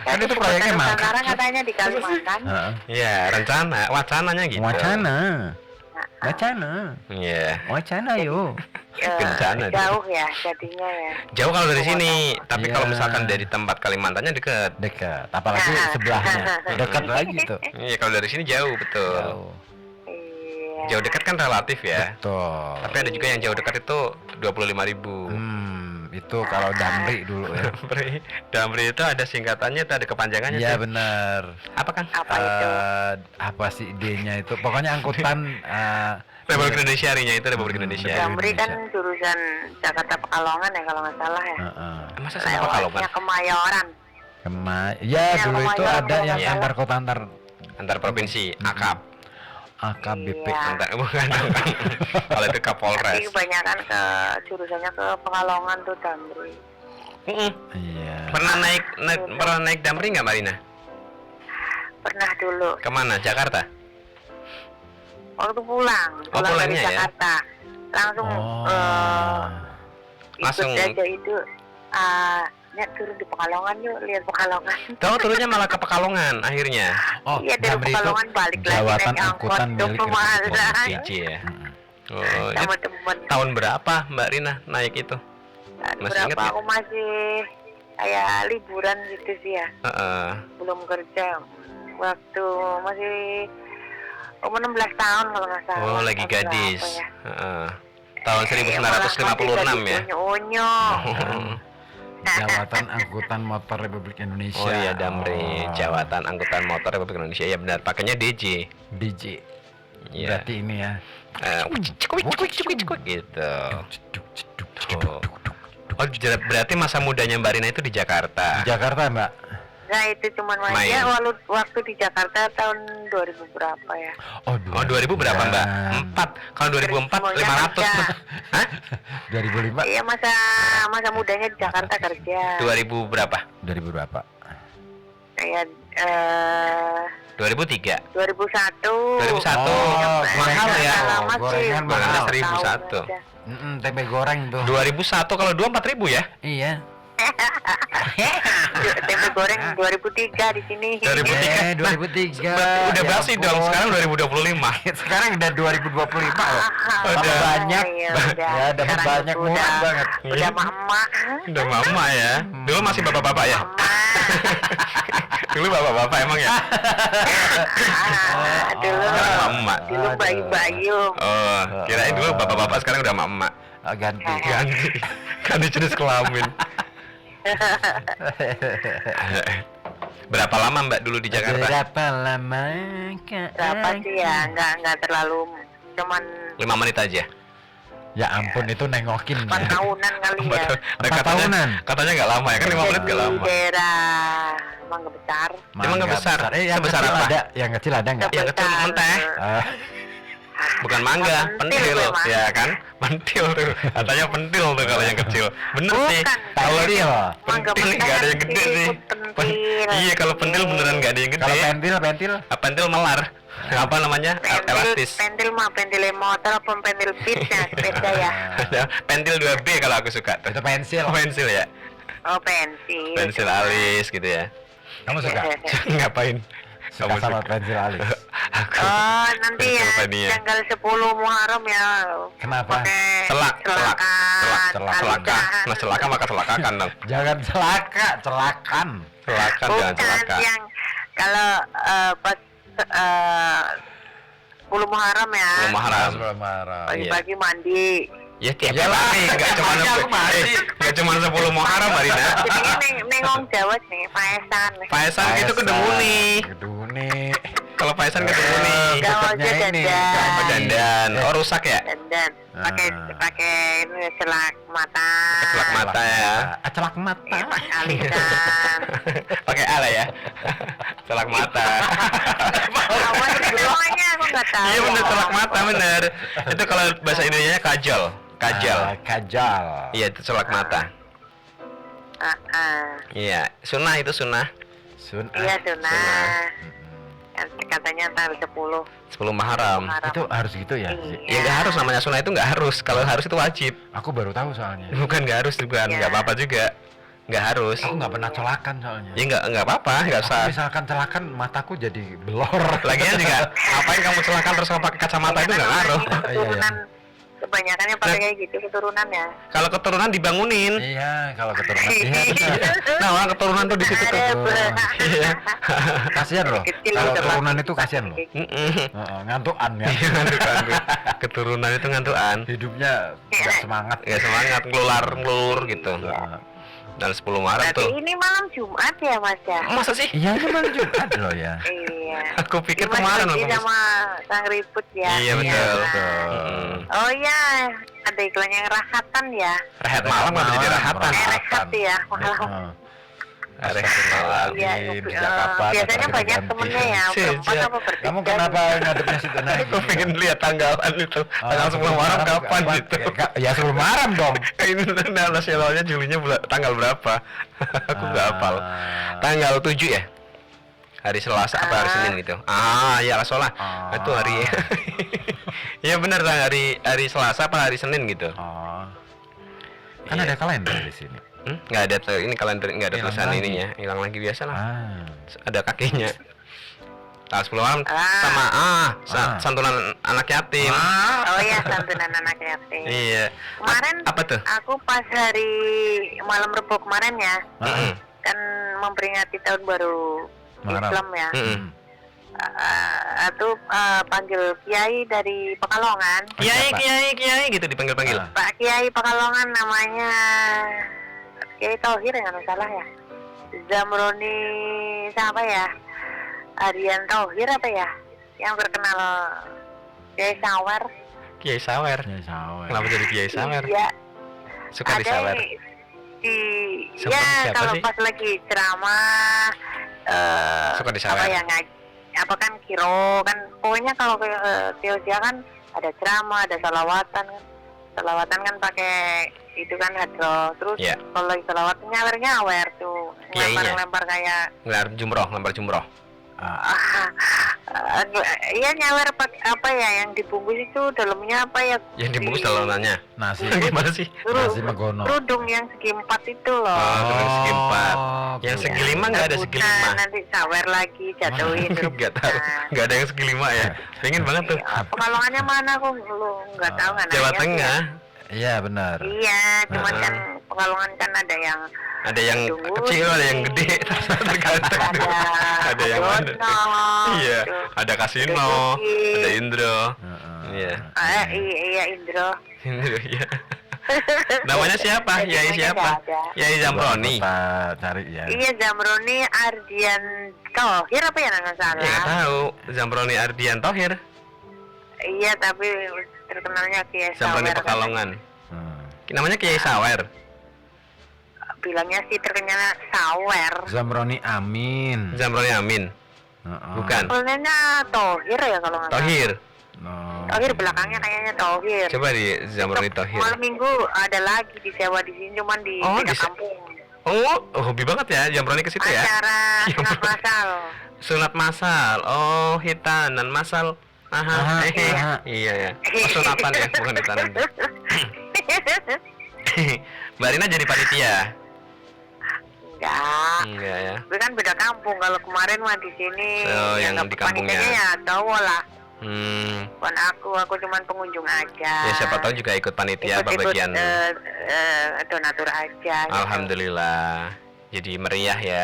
Kan itu proyeknya mangkrak. Nusantara katanya di Kalimantan. Heeh. Iya, rencana, wacananya gitu. Wacana. Wacana. Iya. Wacana yuk. Bencana dia. Jauh ya jadinya ya. Jauh kalau dari sini, tapi Iya. kalau misalkan dari tempat Kalimantannya dekat. Dekat. Apalagi sebelahnya. Dekat lagi tuh. Iya, kalau dari sini jauh, betul. Jauh. Iya. Jauh dekat kan relatif ya. Betul. Tapi ada juga yang jauh dekat itu 25.000. Itu kalau Damri dulu ya. Damri itu ada singkatannya, itu ada kepanjangannya. Iya tuh. benar. Apa kan? Apa itu? Apa sih idenya itu? Pokoknya angkutan Republik Indonesia harinya itu Republik Indonesia. Jam- Damri kan jurusan Jakarta Pekalongan ya kalau nggak salah ya. Masa sama Pekalongan? Lewatnya Kemayoran. Ya Yang dulu itu Kemayoran ada yang ya. antar kota Antar provinsi, AKAP. AKBP. Iya. Bukan. Kalau itu Tapi Kapolres. kebanyakan ke jurusannya ke Pekalongan tuh Damri. Iya. Pernah naik Damri nggak, Marina? Pernah dulu Kemana? Jakarta? waktu pulang Oh, dari pulangnya ya? Jakarta. Langsung Langsung. ikut aja itu Nek turun di Pekalongan yuk, lihat Pekalongan. Tahu turunnya malah ke Pekalongan akhirnya. Oh, Iya, dari Damri itu Pekalongan balik lagi jawatan naik angkot angkutan ke milik Pemalang. Republik Indonesia. PJ ya. Oh, ini Sama temen. tahun berapa Mbak Rina naik itu? Masih ingat Berapa ya? aku masih kayak liburan gitu sih ya, Heeh. belum kerja. Waktu masih umur 16 tahun kalau nggak salah. Oh, lagi Atau berapa gadis. ya. Heeh. Tahun 1956 ya. Unyu-unyu. Jawatan Angkutan Motor Republik Indonesia. Oh iya Damri, Jawatan Angkutan Motor Republik Indonesia. Ya benar, pakainya DJ. DJ. Iya. Berarti ini ya. Cukuk gitu. Oh, berarti masa mudanya Mbak Rina itu di Jakarta. Di Jakarta, Mbak. Nah itu cuman Main. aja waktu di Jakarta tahun 2000 berapa ya? Oh, Oh 2000 berapa Mbak? 4. Kalau 2004 500. Hah? 2005. Iya masa mudanya di Jakarta kerja. 2000 berapa? 2000 berapa? Kayak 2003. 2001. 2001. Oh, mahal ya. Lama sih. Gorengan mahal. 1001. Tempe goreng tuh. 2001 kalau 2 4000 ya? Iya. Tempe goreng 2003 di sini. 2003. 2003. Udah Ya basi ampun. dong, sekarang 2025. Sekarang udah 2025 loh. Udah. Banyak. Iya, Ya, dapat Sekarang banyak, itu murah udah- banget. Udah emak-emak. Udah mama ya. Dulu masih bapak-bapak ya? Dulu bapak-bapak emang ya? Dulu Mama. dulu bayu-bayu. Oh, kirain dulu bapak-bapak sekarang udah mama. Ganti. Ganti jenis kelamin. Berapa lama Mbak dulu di Jakarta? Berapa lama? Berapa sih ya? Nggak terlalu, cuman 5 menit aja. Ya ampun, itu nengokin 4 ya. tahunan kali ya. 4 tahunan. Katanya nggak lama ya, kan 5 menit nggak Di lama. daerah Mangga Besar. Emang nggak besar? Yang Sebesar kecil apa? ada, yang kecil ada nggak? Yang kecil menteh. Ah, Bukan mangga, pentil memang. ya kan? Pentil tuh, katanya pentil tuh kalau yang kecil. Bener sih. Bukan. Kalau pentil. Mangga pentil nggak ada yang gede sih. Pentil. Iya, kalau pentil beneran nggak ada yang Kalau gede. pentil. Pentil melar. Apa namanya? Elastis. Pentil mah pentil motor apa pentil pitnya beda ya. Pentil 2B kalau aku suka tuh. Itu pensil. Pensil ya. Oh pensil. Pensil alis gitu ya. Kamu suka? Ngapain? Suka sama pensil alis. Oh nanti ya Pennsylvania. tanggal 10 Muharram ya. Kenapa? Pakai Selak. Alika. Nah, celaka maka celakakan dong. Jangan celaka, celakan. Celakan jangan Bukan celaka. yang kalau pas 10 Muharram ya. Belum haram. Sebelum marah. Pagi-pagi mandi. Ya tiap Iyalah. hari enggak cuma enggak cuma 10 Muharram Marina. Jadinya nengong Jawa nih, paesan. Paesan itu kedemuni. Kedemuni. Kalau paesan kedemuni. Gaul Cocoknya aja ini. dandan. Oh, dandan. Oh, rusak ya? Dan pakai ini selak mata. Celak mata ya. Celak mata. Iya, pakai alisan. Pakai ala ya. Celak mata. Awas semuanya aku nggak tahu. Iya bener, celak mata bener. Itu kalau bahasa Indonesianya kajol. Kajal. Kajal. Iya, itu celak mata. Iya, sunnah itu sunnah. Iya sunah. Katanya tanggal 10 10 Muharram. Itu harus gitu ya? Ya nggak harus, namanya sunnah itu nggak harus. Kalau harus itu wajib. Aku baru tahu soalnya. Bukan nggak harus, bukan Iya. nggak apa-apa juga. Nggak harus. Aku nggak pernah celakan soalnya. Ya nggak apa-apa, nggak usah. Aku misalkan celakan, mataku jadi belor. Lagian juga ngapain kamu celakan terus pakai kacamata itu nggak ngaruh. Keturunan kebanyakannya pakai kayak gitu keturunan ya. Kalau keturunan dibangunin. Iya, kalau keturunan. Iya. Nah, orang keturunan tuh di situ tuh. Iya. Kasihan loh. Kecil Kalau itu, Pak. keturunan itu kasihan loh. Mm-mm. Ngantukan ya. Iya, ngantukan tuh. Keturunan itu ngantukan. Hidupnya nggak semangat. Ya semangat ngelulur gitu. Dan 10 Maret Berarti tuh. ini malam Jumat ya Mas ya? Masa sih? Iya, itu malam Jumat loh ya. Iya. Aku pikir Jumat kemarin loh. Pagi Mas. sama Sang Ribut ya. Iya betul. betul. Oh iya, ada iklan yang rahatan ya. Rehat malam nggak bisa jadi rahatan. Rehat ya, malam. Rehat malam. Iya, bisa kapan, biasanya atau banyak ganti. temennya ya, berempat Sejak. apa bertiga. Kamu kenapa ngadepnya situ naik? Aku pengen lihat tanggalan itu. Tanggal 10 Maret kapan gitu. Ya sebelum Maret dong. Ini nasionalnya Julinya tanggal berapa? Aku nggak hafal. Tanggal 7 ya? Hari Selasa apa hari Senin gitu? Ya Rasolah. Itu hari. Iya benar hari Selasa apa hari Senin gitu. Oh. Kan Iya. ada kalender di sini. Nggak ada ini kalender, nggak ada Hilang tulisan lagi. ininya. Hilang lagi biasa lah. Ah. Ada kakinya. Tanggal 10 malam Ah. sama santunan anak yatim. Oh iya, santunan anak yatim. Iya. Kemarin Apa tuh? aku pas hari malam Rebo kemarin ya, Mm-mm. kan memperingati tahun baru Muharram. Islam ya. Mm-mm. panggil Kiai dari Pekalongan. Kiai gitu dipanggil-panggil. Pak Kiai Pekalongan namanya Kiai Tauhir ya nggak salah ya. Zamroni siapa ya? Ardian Tauhir apa ya? Yang terkenal Kiai Sawer. Kiai Sawer. Ya, sawer. Kenapa jadi Kiai Sawer? Iya. Suka Ada disawer. ya Siapa kalau sih? pas lagi ceramah Suka disawer. apa ya apa kan kiro kan pokoknya kalau ke Usia kan ada ceramah, ada salawatan kan pakai itu kan hadroh. Terus Iya. kalau lagi salawat nyawer tuh Kiainya. lempar kayak Lempar jumroh. iya nyawer apa ya yang dibungkus itu dalamnya apa ya? Yang dibungkus dalamnya. Nasi. Gimana sih? Nasi megono. Kerudung yang segi 4 itu loh. Oh, kerudung segi 4. Yang oke. segi 5 nggak ada segi 5. Nanti sawer lagi jatuhin. Nggak tahu. Nggak ada yang segi 5 ya. Pengen banget tuh. Pekalongannya mana aku lu nggak tahu nggak Jawa nanya Tengah. Iya benar. Iya, cuman kan Pekalongan kan ada yang Ada yang Dungu kecil, ada yang sih. gede, tergantung. Ada yang mana? Dono, Iya, gitu. ada Kasino, Joki. ada Indro. Iya. Iya Indro. Indro, iya. Namanya siapa? Jadi Yai namanya siapa? nggak ada. Yai Zamroni. Kita cari ya. Iya Zamroni Ardian Tohir apa ya nggak salah? Ya nggak tahu. Zamroni Ardian Thohir. Iya tapi terkenalnya Kiai Zamroni Sawer. Pekalongan. Hmm. Namanya Kiai Sawer. Bilangnya sih terkenalnya Sawer. Zamroni Amin. Zamroni Amin. Heeh. Bukan. Namanya Tohir ya kalau nggak salah. Thohir. No. Tohir belakangnya kayaknya Tohir. Coba di Zamroni Thohir. Malam minggu ada lagi disewa di sini cuman di Oh, beda dise- kampung. Oh, hobi banget ya Zamroni ke situ ya. Acara Ya sunat ampun. masal. Sunat masal. Oh, hitanan masal. Aha, Aha. iya ya. Oh, sunatan ya, bukan hitanan. Mbak Rina jadi panitia. Enggak. Enggak ya. Tapi kan beda kampung. Kalau kemarin mah di sini. Oh, yang dapet di kampungnya. panitianya ya cowok lah. Hmm. Bukan aku cuman pengunjung aja. Ya siapa tahu juga ikut panitia apa Ikut-ikut, bagian. donatur aja. gitu. Alhamdulillah. Jadi meriah ya.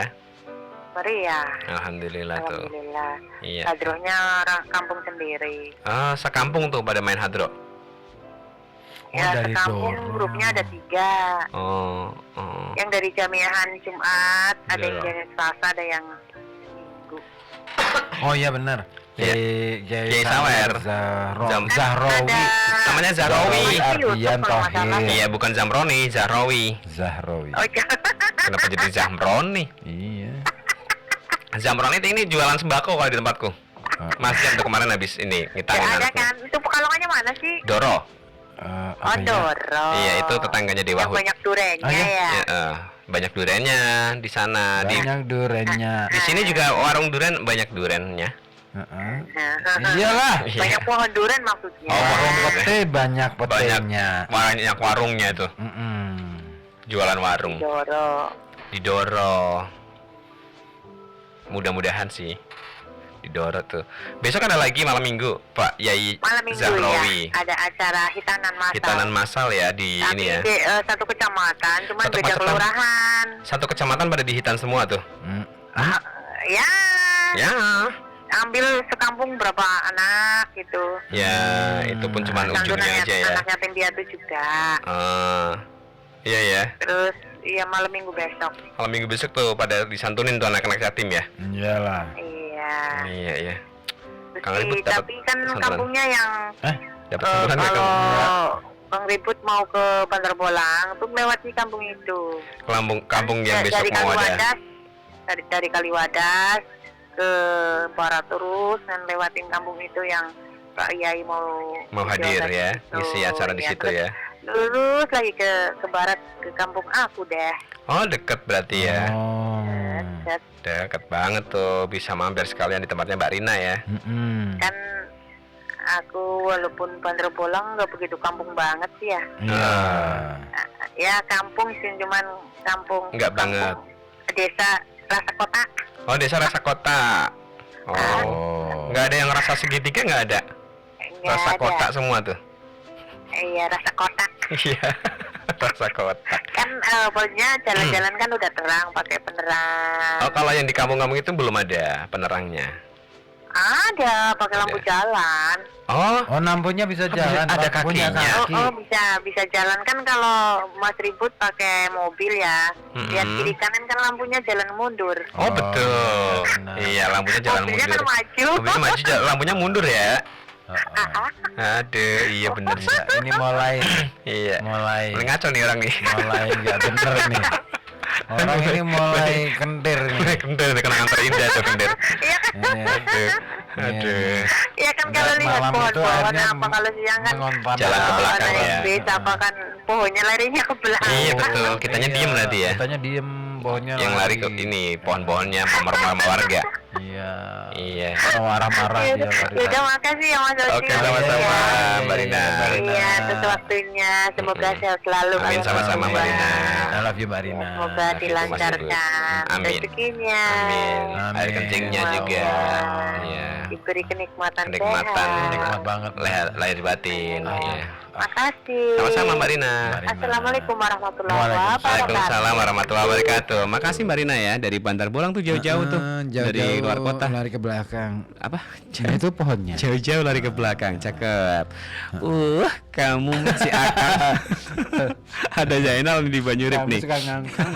Meriah. Alhamdulillah tuh. Alhamdulillah. Iya. Hadrohnya orang kampung sendiri. Ah, sekampung tuh pada main hadro. Oh, Ya dari sekampung Doro. grupnya ada 3. Oh. Yang dari jamiahan Jumat, ada yang Doro. dari Selasa, ada yang Minggu. Oh iya benar. Iya. Kiai Sawer. Zahro. Zam- Zahrawi. Ada Namanya Zahrawi. Itu YouTube Ardian kalau nggak salah. Thohir. Iya, bukan Zamroni, Zahrawi. Zahrawi. Oh iya. Kenapa jadi Zamroni? Iya. Zamroni ini jualan sembako kalau di tempatku. Mas Jam tuh kemarin habis ini Ya ngitangin ada anakku. kan. Itu Pekalongannya mana sih? Doro. Oh Doro. Iya, itu tetangganya Dewa Yang Hud. banyak durennya Oh, iya? ya. Ya, banyak durennya di sana. Banyak durennya. Di sini juga warung duren banyak durennya. Heeh. Nah, Iyalah. banyak pohon duren maksudnya. Oh, warung Teh banyak petenya. Banyak warungnya itu. Mm-mm. Jualan warung Doro. di Doro. Mudah-mudahan sih di Doro tuh. Besok ada lagi malam minggu, Pak Yai Malam minggu Zahrawi. ya. Ada acara hitanan masal. Hitanan masal ya di Tapi ini ya. di satu kecamatan, cuman Satu beda kecamatan. kelurahan. Satu kecamatan pada dihitan semua tuh. Mm. Ya. Ya. Ambil sekampung berapa anak gitu. Ya, itu pun cuma ujungnya Santunannya aja ya. anak yatim piatu juga. Iya ya. Terus ya malam minggu besok. Malam minggu besok tuh pada disantunin tuh anak-anak yatim ya. Iyalah. Iya. Iya iya. Terus Kang Ribut dapat tapi kan santunan. kampungnya yang Dapat santunan nggak, kalau Kang? Bang Ribut mau ke Bantar Bolang tuh melewati kampung itu. Kampung yang Ya, besok dari mau ada. Kaliwadas, dari Kaliwadas ke barat terus dan lewatin kampung itu yang Pak Yai mau Hadir jualan ya, situ. ngisi acara di Iya, situ terus ya. Lurus lagi ke barat ke kampung aku deh. Oh deket berarti ya. Oh. Set. Deket banget tuh, bisa mampir sekalian di tempatnya Mbak Rina ya. Mm-mm. Kan aku walaupun Bantar Bolang nggak begitu kampung banget sih ya. Iya. Ya kampung sih cuman kampung. Nggak kampung banget. Desa rasa kota. Oh desa rasa kota. Oh, Oh. nggak ada yang rasa segitiga nggak ada. Nggak Rasa ada. kota semua tuh. Iya rasa kotak. Iya, rasa kota. Kan pokoknya jalan-jalan kan udah terang pakai penerang. Oh kalau yang di kampung-kampung itu belum ada penerangnya. Ada, pakai lampu jalan. Oh, Oh, lampunya bisa jalan. ada Pak. Punya kakinya. kaki. Oh, bisa jalan kan kalau Mas ribut pakai mobil ya. Lihat kiri kanan kan lampunya jalan mundur. oh betul. benar. Iya, lampunya jalan Mobilnya mundur. kan maju. Mobilnya maju, lampunya mundur ya. Oh. Aduh, iya bener. Ya, ini mulai Iya. mulai Mulai ngaco nih orang nih. mulai nggak bener nih. Orang ini mulai kentir nih. Kendir nih, kena nganter indah tuh kendir. Iya kan? Ini, Aduh, aduh. Iya kan kalau Nggak, lihat malam itu pohon-pohon akhirnya apa kalau siang kan mengontan Jalan ke belakang naik ya. bis apa kan pohonnya larinya ke belakang. Iya betul, kitanya diem nanti ya. Kitanya diem, pohonnya Yang lari ke ini pohon-pohonnya sama warga. Iya. Iya. Oh, marah-marah Ya dia udah, lari. ya udah, makasih ya Mas Odi. Oke, sama-sama Mbak Rina. Iya, atas waktunya. Semoga sehat selalu. Amin, kalian sama-sama berdua. Mbak Rina. I love you Mbak Rina. Semoga dilancarkan Amin. rezekinya. Amin. Amin. Air kencingnya juga. Iya. Diberi kenikmatan Kenikmatan. sehat. Nikmat banget. Lahir batin. Iya. Makasih. Sama-sama Mbak Rina. Assalamualaikum warahmatullahi Waalaikumsalam. wabarakatuh. Waalaikumsalam warahmatullahi wabarakatuh. Makasih Mbak Rina ya, dari Bantar Bolang tuh jauh-jauh tuh. Dari luar kota. lari ke belakang. Apa? Nah, itu pohonnya. Jauh-jauh lari ke belakang, cakep. Kamu masih akan. Ada Zainal di Banyurip Kamu nih. suka ngangkang.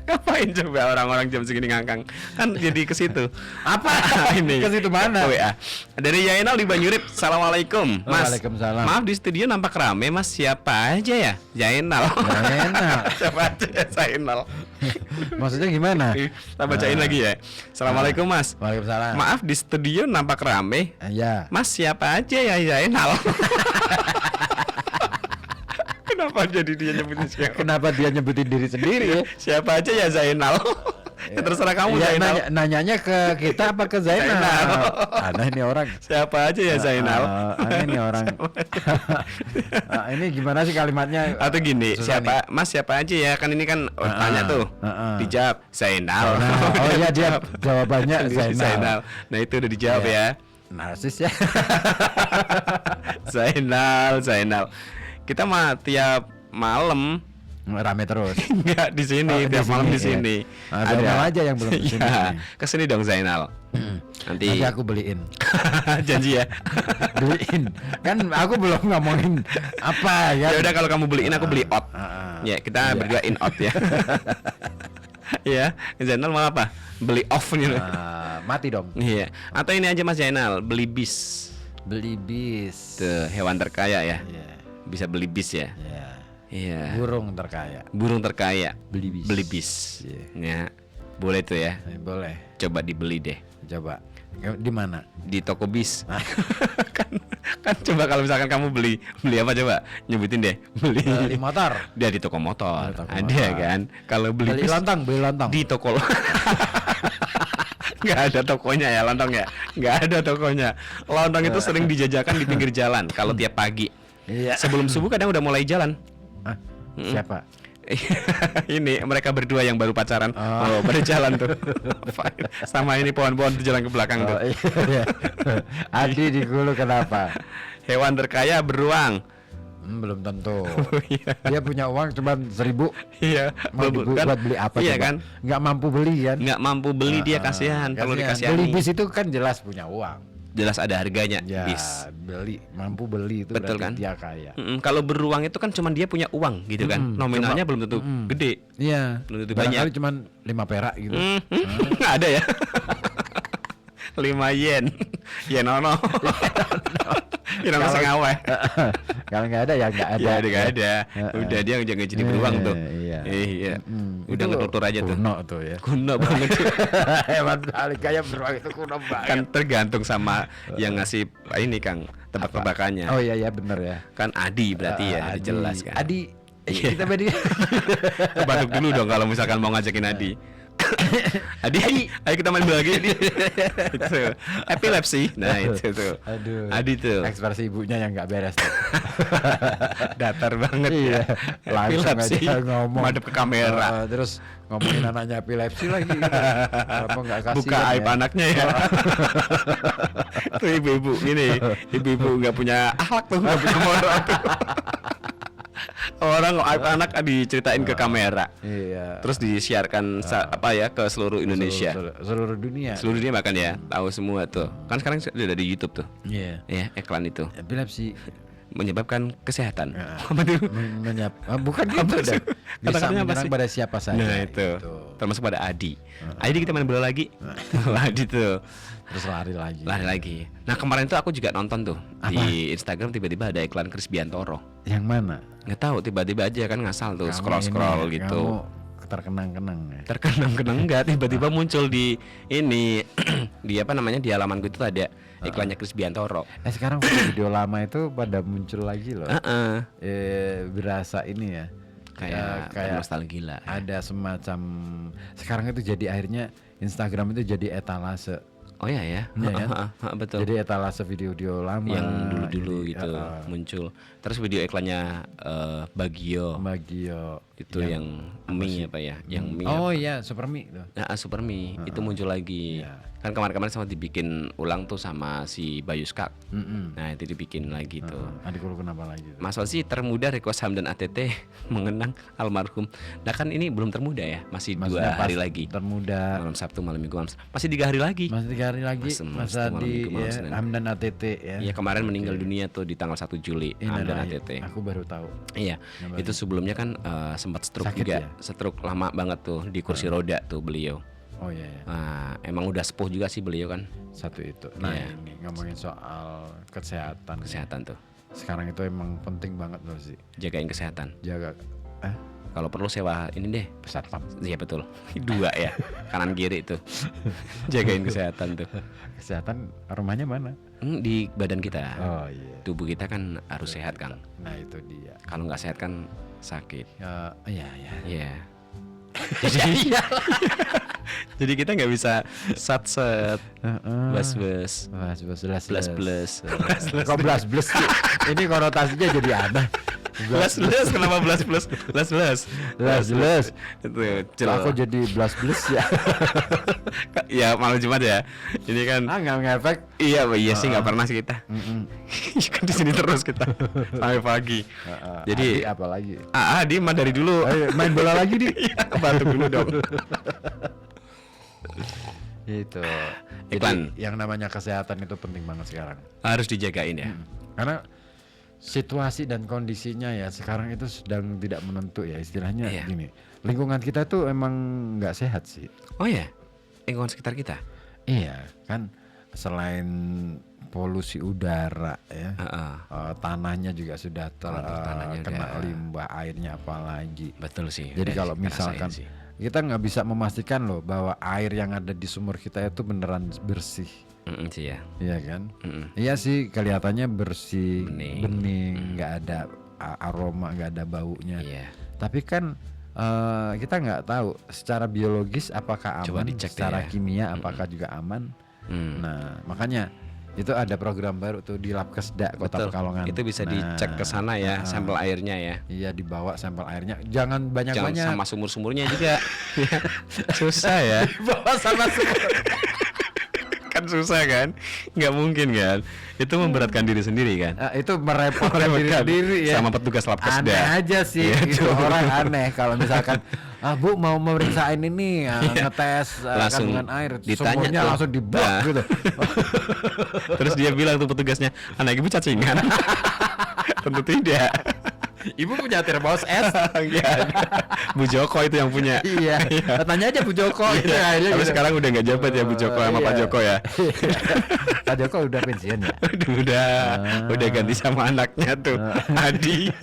Ngapain coba orang-orang jam segini ngangkang? Kan jadi ke situ. Apa ini? Ke situ mana? WA. Dari Zainal di Banyurip. Assalamualaikum, Mas. Waalaikumsalam. Maaf di studio nampak rame, Mas. Siapa aja ya? Zainal. Zainal. Siapa aja ya Zainal? Maksudnya gimana? Kita bacain lagi ya. Assalamualaikum, Mas. Waalaikumsalam. Maaf di studio nampak rame. Ya. Mas siapa aja ya Zainal? Kenapa jadi dia nyebutin siapa? Kenapa dia nyebutin diri sendiri ya? Siapa aja ya Zainal? Ya, terserah kamu Ya, Zainal. nanyanya ke kita apa ke Zainal? Zainal. Aneh nih orang. Siapa aja ya Zainal? Aneh nih orang. Ini gimana sih kalimatnya? Atau gini, Susah siapa Mas siapa aja ya? Kan ini kan tanya tuh. Dijawab Zainal. Nah, oh iya dia jawabannya Zainal. Nah, itu udah dijawab Iya. ya. Narsis ya. Zainal. Kita mah tiap malam Rame terus. enggak di sini, Oh, tiap di malam di sini, sini. ya. Zainal aja yang belum kesini. Iya, kesini dong Zainal. Nanti Nanti aku beliin. janji ya. Beliin. Kan aku belum ngomongin apa ya. Ya udah kalau kamu beliin aku beli out. Ya, kita Iya. berdua in out ya. Ya, Zainal mau apa? Beli off gitu. Mati dong. Iya. Atau ini aja Mas Zainal, beli bis. Beli bis. Tuh, hewan terkaya ya. Iya. Bisa beli bis ya. Iya. Iya. Burung terkaya. Burung terkaya. Beli bis. Beli bis. Iya. Ya. Boleh tuh ya. Boleh. Coba dibeli deh Coba. Di mana? di toko bis. kan coba kalau misalkan kamu beli apa coba? Nyebutin deh. Beli motor. Dia di toko motor. Di toko Ada motor. kan? Kalau beli Beli bis lontong, beli lontong. di toko nggak ada tokonya ya lontong ya, nggak ada tokonya. Lontong itu sering dijajakan di pinggir jalan kalau tiap pagi. Iya. Sebelum subuh kadang udah mulai jalan. Hah? Siapa? Ini mereka berdua yang baru pacaran. Oh, pada jalan tuh. Sama ini pohon-pohon di jalan ke belakang tuh. Oh, iya. Adi di Hulu kenapa? Hewan terkaya beruang. Belum tentu. Iya. Dia punya uang cuma 1.000. Iya, Mau buat beli apa Iya coba? kan? Nggak mampu beli kan? Nggak mampu beli dia kasihan, perlu Kasihan. dikasihani. Beli bis itu kan jelas punya uang. Jelas ada harganya Ya, bis. beli, mampu beli itu Betul berarti kan? dia kaya. Kalau beruang itu kan cuman dia punya uang gitu kan. Nominalnya belum tentu gede. Iya. Belum tentu Barangkali banyak. cuma 5 perak gitu. Nggak ada ya. 5 yen. Yen ono. Yen ono sing aweh. Kalau nggak ada ya nggak ada. Ya ada nggak ada. Udah dia jangan jadi beruang tuh. Iya. Iya. Udah Itu ngetutur aja tuh. Kuno tuh ya. Kuno banget. Hewan paling kaya beruang itu kuno banget. Kan tergantung sama yang ngasih ini Kang, tebak-tebakannya. Oh iya benar ya. Kan Adi berarti ya, Adi. jelas kan. Adi, Iya. kita beri. Batuk dulu dong kalau misalkan mau ngajakin Adi. Adi, ayo kita main bola lagi. Itu epilepsi. Nah itu tuh. Aduh. Adi tuh. Ekspresi ibunya yang nggak beres. tuh. Datar banget Iya. ya. Langsung Epilepsi. aja ngomong. Madep ke kamera. Terus ngomongin anaknya epilepsi lagi. Apa nggak kasihan Buka aib ya? anaknya ya. Tuh ibu-ibu ini, ibu-ibu nggak punya akhlak tuh, nggak punya modal tuh. Orang aib anak diceritain ke kamera. Iya. Terus disiarkan ke seluruh Indonesia. Seluruh dunia. Seluruh dunia bahkan ya, tahu semua tuh. Kan sekarang udah ada di YouTube tuh. Iya. Ya, iklan itu Epilepsi menyebabkan kesehatan. Apa tuh? Bukan gitu dah. Bisa Kata-katanya apa menyerang sih? pada siapa saja. Nah, itu. gitu. Termasuk pada Adi. Adi kita main bola lagi. Adi tuh. Terus lari lagi. Lari lagi. Nah, kemarin tuh aku juga nonton tuh di Instagram tiba-tiba ada iklan Chris Biantoro. Yang mana? Nggak tahu, tiba-tiba aja kan ngasal tuh Kamu scroll ini, gitu. Kamu terkenang-kenang ya. Terkenang-kenang enggak, tiba-tiba muncul di ini di apa namanya di halamanku itu ada iklannya Chris Biantoro. Sekarang video lama itu pada muncul lagi loh. Berasa ini ya. Kayak nostalgia. Ada semacam sekarang itu jadi akhirnya Instagram itu jadi etalase. Oh ya ya. Iya kan? Betul. Jadi etalase video-video lama yang dulu-dulu ini, gitu muncul. Terus video iklannya Bagio itu yang mie apa ya? Yang mie. Oh iya, Supermi tuh. Nah, Super Mie itu muncul lagi. Kan kemarin-kemarin sama dibikin ulang tuh sama si Bayu Skak. Nah, itu dibikin lagi tuh. Adikku lu kenapa lagi? Mas Ozi termuda request Hamdan ATT mengenang almarhum. Nah kan ini belum termuda ya, masih Maksudnya 2 hari lagi. Termuda. Malam Sabtu, malam Minggu, masih 3 hari lagi. Masih 3 hari lagi. Mas malam Adi Minggu, malam ya, Senin. Hamdan ATT ya. Iya kemarin meninggal dunia tuh di tanggal 1 Juli. Hamdan ATT. Aku baru tahu. Iya, itu sebelumnya kan sempat stroke Sakit juga, ya? stroke lama banget tuh di kursi roda tuh beliau. Oh iya ya. Nah, emang udah sepuh juga sih beliau kan. Satu itu. Nah Iya. ini ngomongin soal kesehatan. Kesehatan tuh, Sekarang itu emang penting banget loh sih. jagain kesehatan. Jaga Kalau perlu sewa ini deh. satpam. Iya betul. 2 ya, kanan kiri itu. Jagain kesehatan tuh. Kesehatan rumahnya mana? Di badan kita. Oh iya. Tubuh kita kan harus sehat, Kang. Nah itu dia. Kalau nggak sehat kan sakit. Iya ya. Iya. Jadi jadi kita nggak bisa sat-set, bas-bas, Belas. Belas-belas. Kok belas sih? Ini konotasinya jadi aneh. Belas-belas kenapa belas-belas? Belas-belas. Itu Aku jadi belas ya. ya malam Jumat ya. Ini kan Nggak ngefek. iya sih nggak pernah sih kita. Kan di sini terus kita sampai pagi. Jadi Adi apa lagi? Di mah dari dulu. Ayo, main bola lagi di. Bantu dulu dong. Itu. Iklan. Jadi, yang namanya kesehatan itu penting banget sekarang. Harus dijagain ya. Karena situasi dan kondisinya ya sekarang itu sedang tidak menentu ya istilahnya Iya. gini. Lingkungan kita tuh emang nggak sehat sih. Oh ya, lingkungan sekitar kita. Iya kan, selain polusi udara ya, tanahnya juga sudah Tanahnya kena udah- limbah, airnya apalagi. Betul sih. Jadi udah kalau dirasain misalkan sih. kita nggak bisa memastikan loh bahwa air yang ada di sumur kita itu beneran bersih, Sih ya. iya kan? Mm-mm. Iya sih, kelihatannya bersih, Bening. bening, nggak ada aroma, nggak ada baunya. Iya. Tapi kan kita nggak tahu secara biologis apakah Coba aman, dicek deh secara ya. kimia apakah juga aman. Nah makanya itu ada program baru tuh di Labkesda Kota Betul. Pekalongan. Itu bisa Nah, dicek ke sana ya, sampel airnya ya. Iya, dibawa sampel airnya. Jangan Jangan banyak-banyak. sama sumur-sumurnya juga. Susah ya. Bawa sama sumur. Kan susah kan? Nggak mungkin kan? Itu memberatkan diri sendiri kan? Itu merepotkan diri sendiri ya. Sama petugas Labkesda. Aneh aja sih, Iya, itu tuh. orang aneh kalau misalkan Bu mau memeriksain ini ngetes Langsung kandungan air, ditanya sumurnya tuh. langsung diblok Nah. gitu. Terus dia bilang tuh petugasnya, anak ibu cacingan. Tentu tidak. Ibu punya termos es. Nggak ada. Bu Joko itu yang punya. Iya. Tanya aja Bu Joko itu akhirnya Tapi gitu. sekarang udah nggak jabat ya Bu Joko sama Iya. Pak Joko ya. Pak Joko udah pensiun ya. udah ganti sama anaknya tuh, Adi.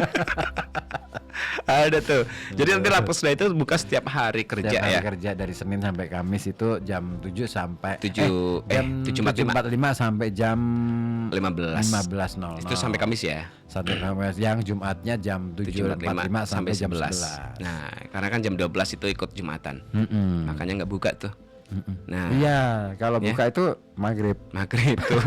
Ada tuh. Jadi nanti Labkesda itu buka setiap hari kerja Setiap hari ya. kerja dari Senin sampai Kamis itu jam 7 sampai Tujuh- jam 7.45 sampai jam 15. 15.00. Itu sampai Kamis ya. Sampai Kamis. Yang Jumatnya jam 7.45 sampai jam 11. Nah, karena kan jam 12 itu ikut Jumatan. Makanya nggak buka tuh. Nah, Iya, kalau Ya. buka itu maghrib. maghrib tuh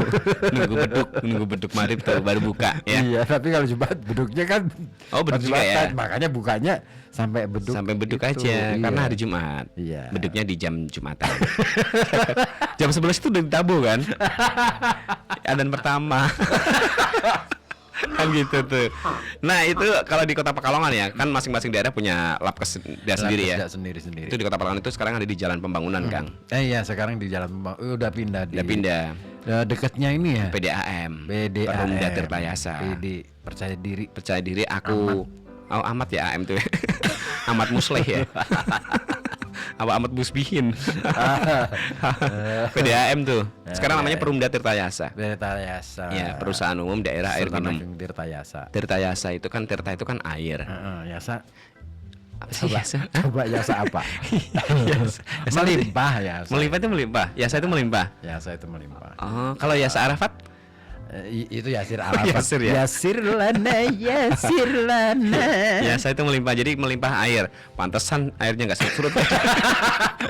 nunggu beduk maghrib tuh baru buka ya. Iya, tapi kalau Jumat beduknya kan Oh, beduk juga Jumatan, ya? makanya bukanya sampai beduk. Sampai beduk itu. aja Iya. karena hari Jumat. Iya. Beduknya di jam Jumatan. Jam 11 itu udah ditabo kan? Adzan pertama. Kan gitu tuh. Nah itu kalau di Kota Pekalongan ya, kan masing-masing daerah punya Labkes sendiri ya. Sendiri-sendiri. Itu di Kota Pekalongan itu sekarang ada di Jalan Pembangunan, Kang. Iya, sekarang di Jalan udah pindah di. Udah pindah. Dekatnya ini ya. PDAM. PDAM. Perumda Tirtayasa. PD percaya diri. Percaya diri aku. Amat ya AM tuh. Amat Musleh ya. Apa Amat Musbihin. PDAM tuh. Sekarang namanya Perumda Tirtayasa. Tirtayasa. Ya, perusahaan umum daerah air Sultan minum. Ageng Tirtayasa. Tirtayasa itu kan Tirta itu kan air. Yasa. Apa sih Yasa? Coba yasa apa? Yasa. Melimpah ya. Melimpah itu melimpah. Yasa itu melimpah. Yasa itu melimpah. Oh, kalau Yasa Arafat? Itu Yasir Arafat. Yasir ya? Yasir lana. Yasa itu melimpah. Jadi melimpah air. Pantesan airnya nggak surut.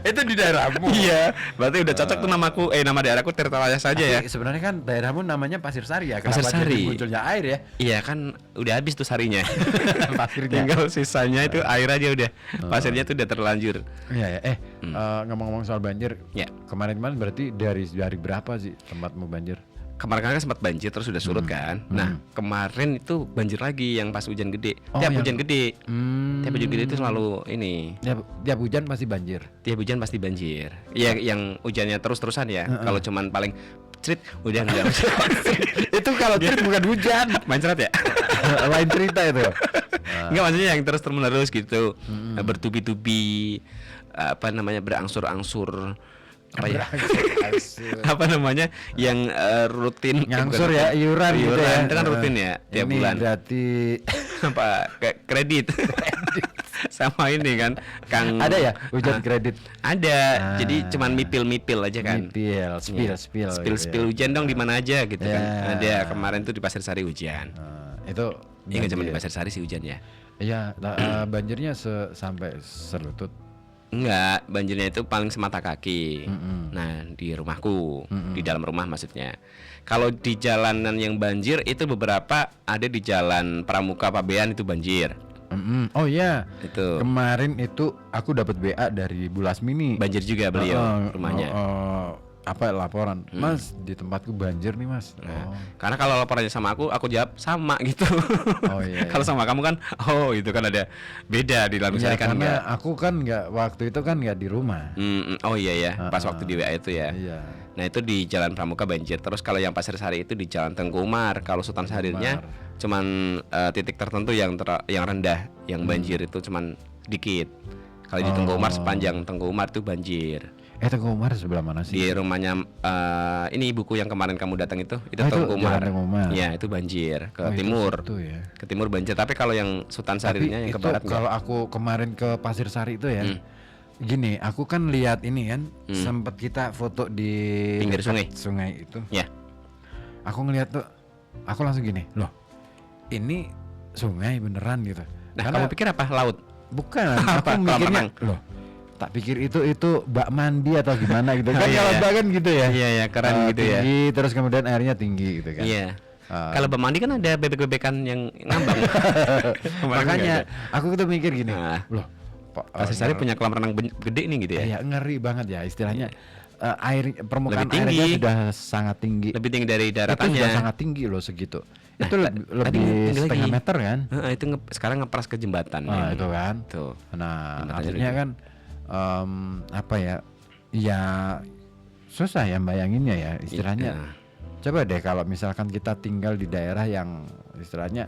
Itu di daerahmu. Iya. Berarti udah cocok tuh namaku. Nama daerahku Tirtayasa aja ya. Sebenarnya kan daerahmu namanya Pasir Sari ya. Pasir Kenapa Sari. jadi munculnya air ya? Iya kan udah habis tuh sarinya. Pasirnya. Tinggal sisanya itu air aja udah. Pasirnya tuh udah terlanjur. Iya ya. Ngomong-ngomong soal banjir. Ya. Kemarin-kemarin berarti dari berapa sih tempatmu banjir? Kemarin kan sempat banjir terus sudah surut kan. Nah kemarin itu banjir lagi yang pas hujan gede. Oh, Tiap yang- hujan gede. Tiap hujan gede itu selalu ini. Tiap hujan pasti banjir. Tiap hujan pasti banjir. Ya yang hujannya terus-terusan ya. Kalau cuman paling cerit udah enggak. Itu kalau cerit bukan hujan. Mancret ya? Lain cerita itu. Enggak maksudnya yang terus menerus gitu. Bertubi-tubi apa namanya berangsur-angsur apa ya? Apa namanya yang rutin Ngangsur ya, iuran gitu ya. Itu kan rutin ya tiap Ini bulan. berarti Apa kayak kredit. Sama ini kan Kang ada ya hujan kredit. Ada. Jadi cuman mipil-mipil aja kan. Mipil, Iya. spill Spill hujan dong di mana aja gitu kan. Ya. Ada kemarin tuh di Pasir Sari hujan. Itu Iya nggak cuma di banjir. Pasir Sari sih hujan ya. Iya, banjirnya sampai selutut. Enggak, banjirnya itu paling semata kaki. Nah, di rumahku, di dalam rumah maksudnya. Kalau di jalanan yang banjir itu beberapa ada di Jalan Pramuka Pabean itu banjir. Oh iya. Itu Kemarin itu aku dapat BA dari Bu Lasmini. banjir juga beliau rumahnya. Apa laporan? Mas, di tempatku banjir nih, Mas. Nah, karena kalau laporannya sama aku jawab sama gitu. Oh iya. Kalau sama kamu kan, itu kan ada beda di dalam Ya, misalnya kan karena enggak. aku kan nggak waktu itu kan nggak di rumah. Oh iya ya, pas waktu di WA itu ya. Iya. Nah itu di Jalan Pramuka banjir. Terus kalau yang Pasir Sari itu di Jalan Tengku Umar. Kalau Sultan Syahrirnya cuman titik tertentu yang rendah, yang banjir itu cuman dikit. Kalau di Tengku Umar sepanjang Tengku Umar itu banjir. Tengku Umar sebelah mana sih? Di rumahnya ini ibuku yang kemarin kamu datang itu Oh, itu Tengku Umar. Jalan Tengku Umar. Iya itu banjir ke Oh, itu timur. situ ya. Ke timur banjir. Tapi kalau yang Sultan Tapi Syahrirnya yang ke itu barat kalau aku kemarin ke Pasir Sari itu ya. Gini, aku kan lihat ini kan, sempat kita foto di Pinggir sungai. Sungai itu. Ya. Aku ngeliat tuh, aku langsung gini, loh, ini sungai beneran gitu. Nah Karena kamu pikir apa? Laut? bukan, Apa? aku mikirnya, Kolam loh, tak pikir itu bak mandi atau gimana gitu kan? Iya, Kalau iya. bak kan gitu ya. Iya, iya, keren gitu ya. Tinggi, terus kemudian airnya tinggi gitu kan. Iya. Kalau bermandi kan ada bebek-bebekan yang ngambang. Kemarin Makanya nggak ada. aku tuh mikir gini, Nah. loh, Pasir Sari punya kolam renang gede nih gitu ya. ya ngeri banget ya istilahnya. Air permukaan Lebih tinggi. airnya sudah sangat tinggi. Lebih tinggi dari Itu daratannya. sudah sangat tinggi loh segitu. Nah, Itu lebih tadi tinggi setengah lagi. meter kan? Itu sekarang ngepras ke jembatan. Nah, itu kan. Tuh. Nah, Jembatannya artinya udah kan apa ya? Ya susah ya bayanginnya ya istilahnya. Iya. Coba deh kalau misalkan kita tinggal di daerah yang istilahnya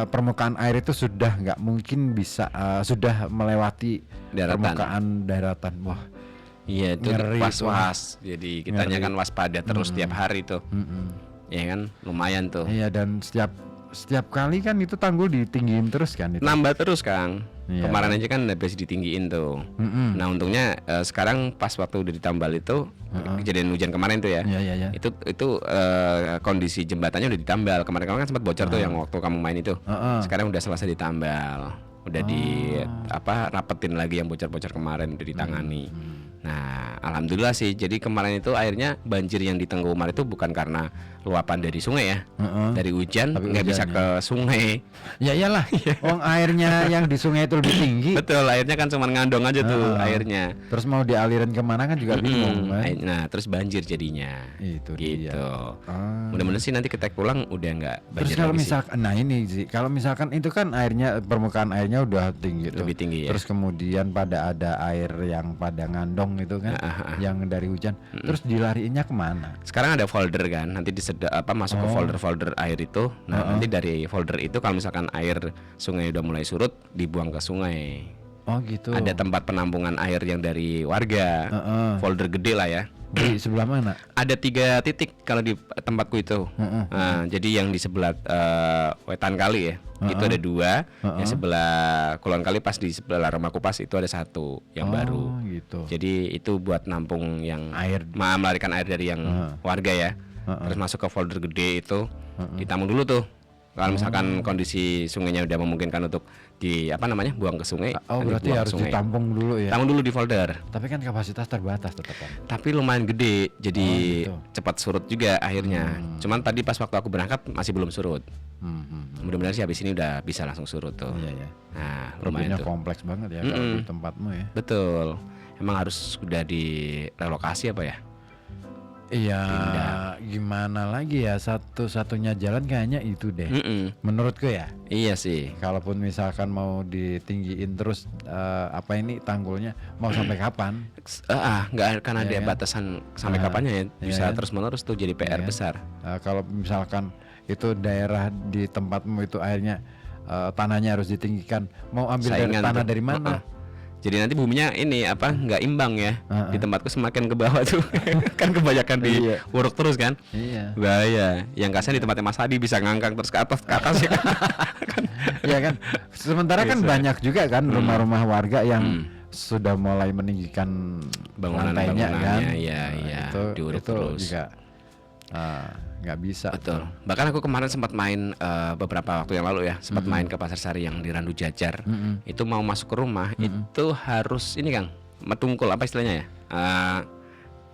permukaan air itu sudah nggak mungkin bisa sudah melewati Daratan. permukaan daratan. Wah, Iya itu Ngeri was-was. Jadi kitanya Ngeri. kan waspada terus tiap hari tuh. Ya kan lumayan tuh. iya, dan setiap kali kan itu tanggul ditinggiin terus kan itu. Nambah terus Kang. Iya. Kemarin aja kan habis ditinggiin tuh. Nah untungnya sekarang pas waktu udah ditambal itu kejadian hujan kemarin tuh ya. Iya. Itu kondisi jembatannya udah ditambal. Kemarin kan sempat bocor tuh yang waktu kamu main itu. Sekarang udah selesai ditambal. Udah rapetin lagi yang bocor-bocor kemarin udah ditangani. Nah, alhamdulillah sih. Jadi kemarin itu airnya banjir yang di Tengku Umar itu bukan karena luapan dari sungai ya, dari hujan Tapi nggak bisa hujan, ke sungai. Ya iyalah, wong airnya yang di sungai itu lebih tinggi. Betul, airnya kan cuma ngandong aja tuh airnya. Terus mau dialirin kemana kan juga bingung kan? Nah, terus banjir jadinya. Itu Gitu. dia. Ah. Mudah-mudahan sih nanti kita pulang udah nggak Terus banjir kalau lagi sih. misalkan, nah ini sih, kalau misalkan itu kan airnya, permukaan airnya udah tinggi tuh. Lebih tinggi ya. Terus kemudian pada ada air yang pada ngandong itu kan, yang dari hujan. Terus dilariinnya kemana? Sekarang ada folder kan, nanti masuk ke folder-folder air itu. Nah, nanti dari folder itu kalau misalkan air sungai udah mulai surut, dibuang ke sungai. Oh gitu. Ada tempat penampungan air yang dari warga. Folder gede lah ya. Di sebelah mana? Ada 3 titik kalau di tempatku itu. Nah, jadi yang di sebelah wetan kali ya, itu ada 2. Yang sebelah kulon kali pas di sebelah rumahku pas itu ada 1 yang baru. Oh gitu. Jadi itu buat nampung yang Air. melarikan air dari yang warga ya. Terus masuk ke folder gede itu, ditampung dulu tuh. Kalau misalkan kondisi sungainya udah memungkinkan untuk buang ke sungai. Oh nanti berarti buang ke harus sungai. ditampung dulu ya. Tampung dulu di folder. Tapi kan kapasitas terbatas tetap kan. Tapi lumayan gede, jadi gitu. cepat surut juga akhirnya. Cuman tadi pas waktu aku berangkat masih belum surut. Mudah-mudahan sih habis ini udah bisa langsung surut tuh. Iya ya. Nah, Problemnya lumayan tuh. kompleks banget ya kalau di tempatmu ya. Betul. Emang harus udah direlokasi apa ya? Iya, gimana lagi ya, satu-satunya jalan kayaknya itu deh. Menurutku ya. Iya sih. Kalaupun misalkan mau ditinggiin terus tanggulnya mau sampai kapan? Nggak akan ada Iya, kan? batasan sampai Nah, kapannya ya. iya, Bisa kan? terus-menerus tuh jadi PR Iya kan? besar. Kalau misalkan itu daerah di tempatmu itu airnya tanahnya harus ditinggikan, mau ambil dari Saingan tanah tuh. dari mana? Jadi nanti buminya ini nggak imbang ya. Di tempatku semakin ke bawah tuh. Kan kebanyakan Iya. diuruk terus kan. Iya. Bahaya. Yang kasihan di tempatnya Mas Hadi bisa ngangkang terus ke atas ya. Iya kan. Sementara kan banyak juga kan rumah-rumah warga yang sudah mulai meninggikan lantainya kan. Iya, Itu diuruk itu terus. juga nggak bisa. Betul. Bahkan aku kemarin sempat main beberapa waktu yang lalu ya, sempat main ke Pasar Sari yang di Randu Jajar. Itu mau masuk ke rumah itu harus ini Kang, metungkul apa istilahnya ya?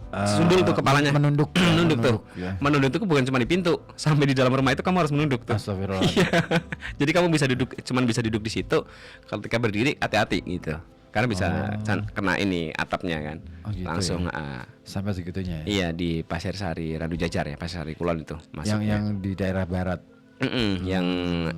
Sundul tuh kepalanya. Menunduk. Menunduk tuh. Ya. Menunduk itu bukan cuma di pintu, sampai di dalam rumah itu kamu harus menunduk tuh. Astagfirullahaladzim. Iya. Jadi kamu cuman bisa duduk di situ. Ketika berdiri hati-hati gitu. Karena bisa kena ini atapnya kan. Oh, gitu langsung Sampai segitunya ya. iya di Pasir Sari Randu Jajar ya, Pasir Sari Kulon itu masuk. Yang di daerah barat. Yang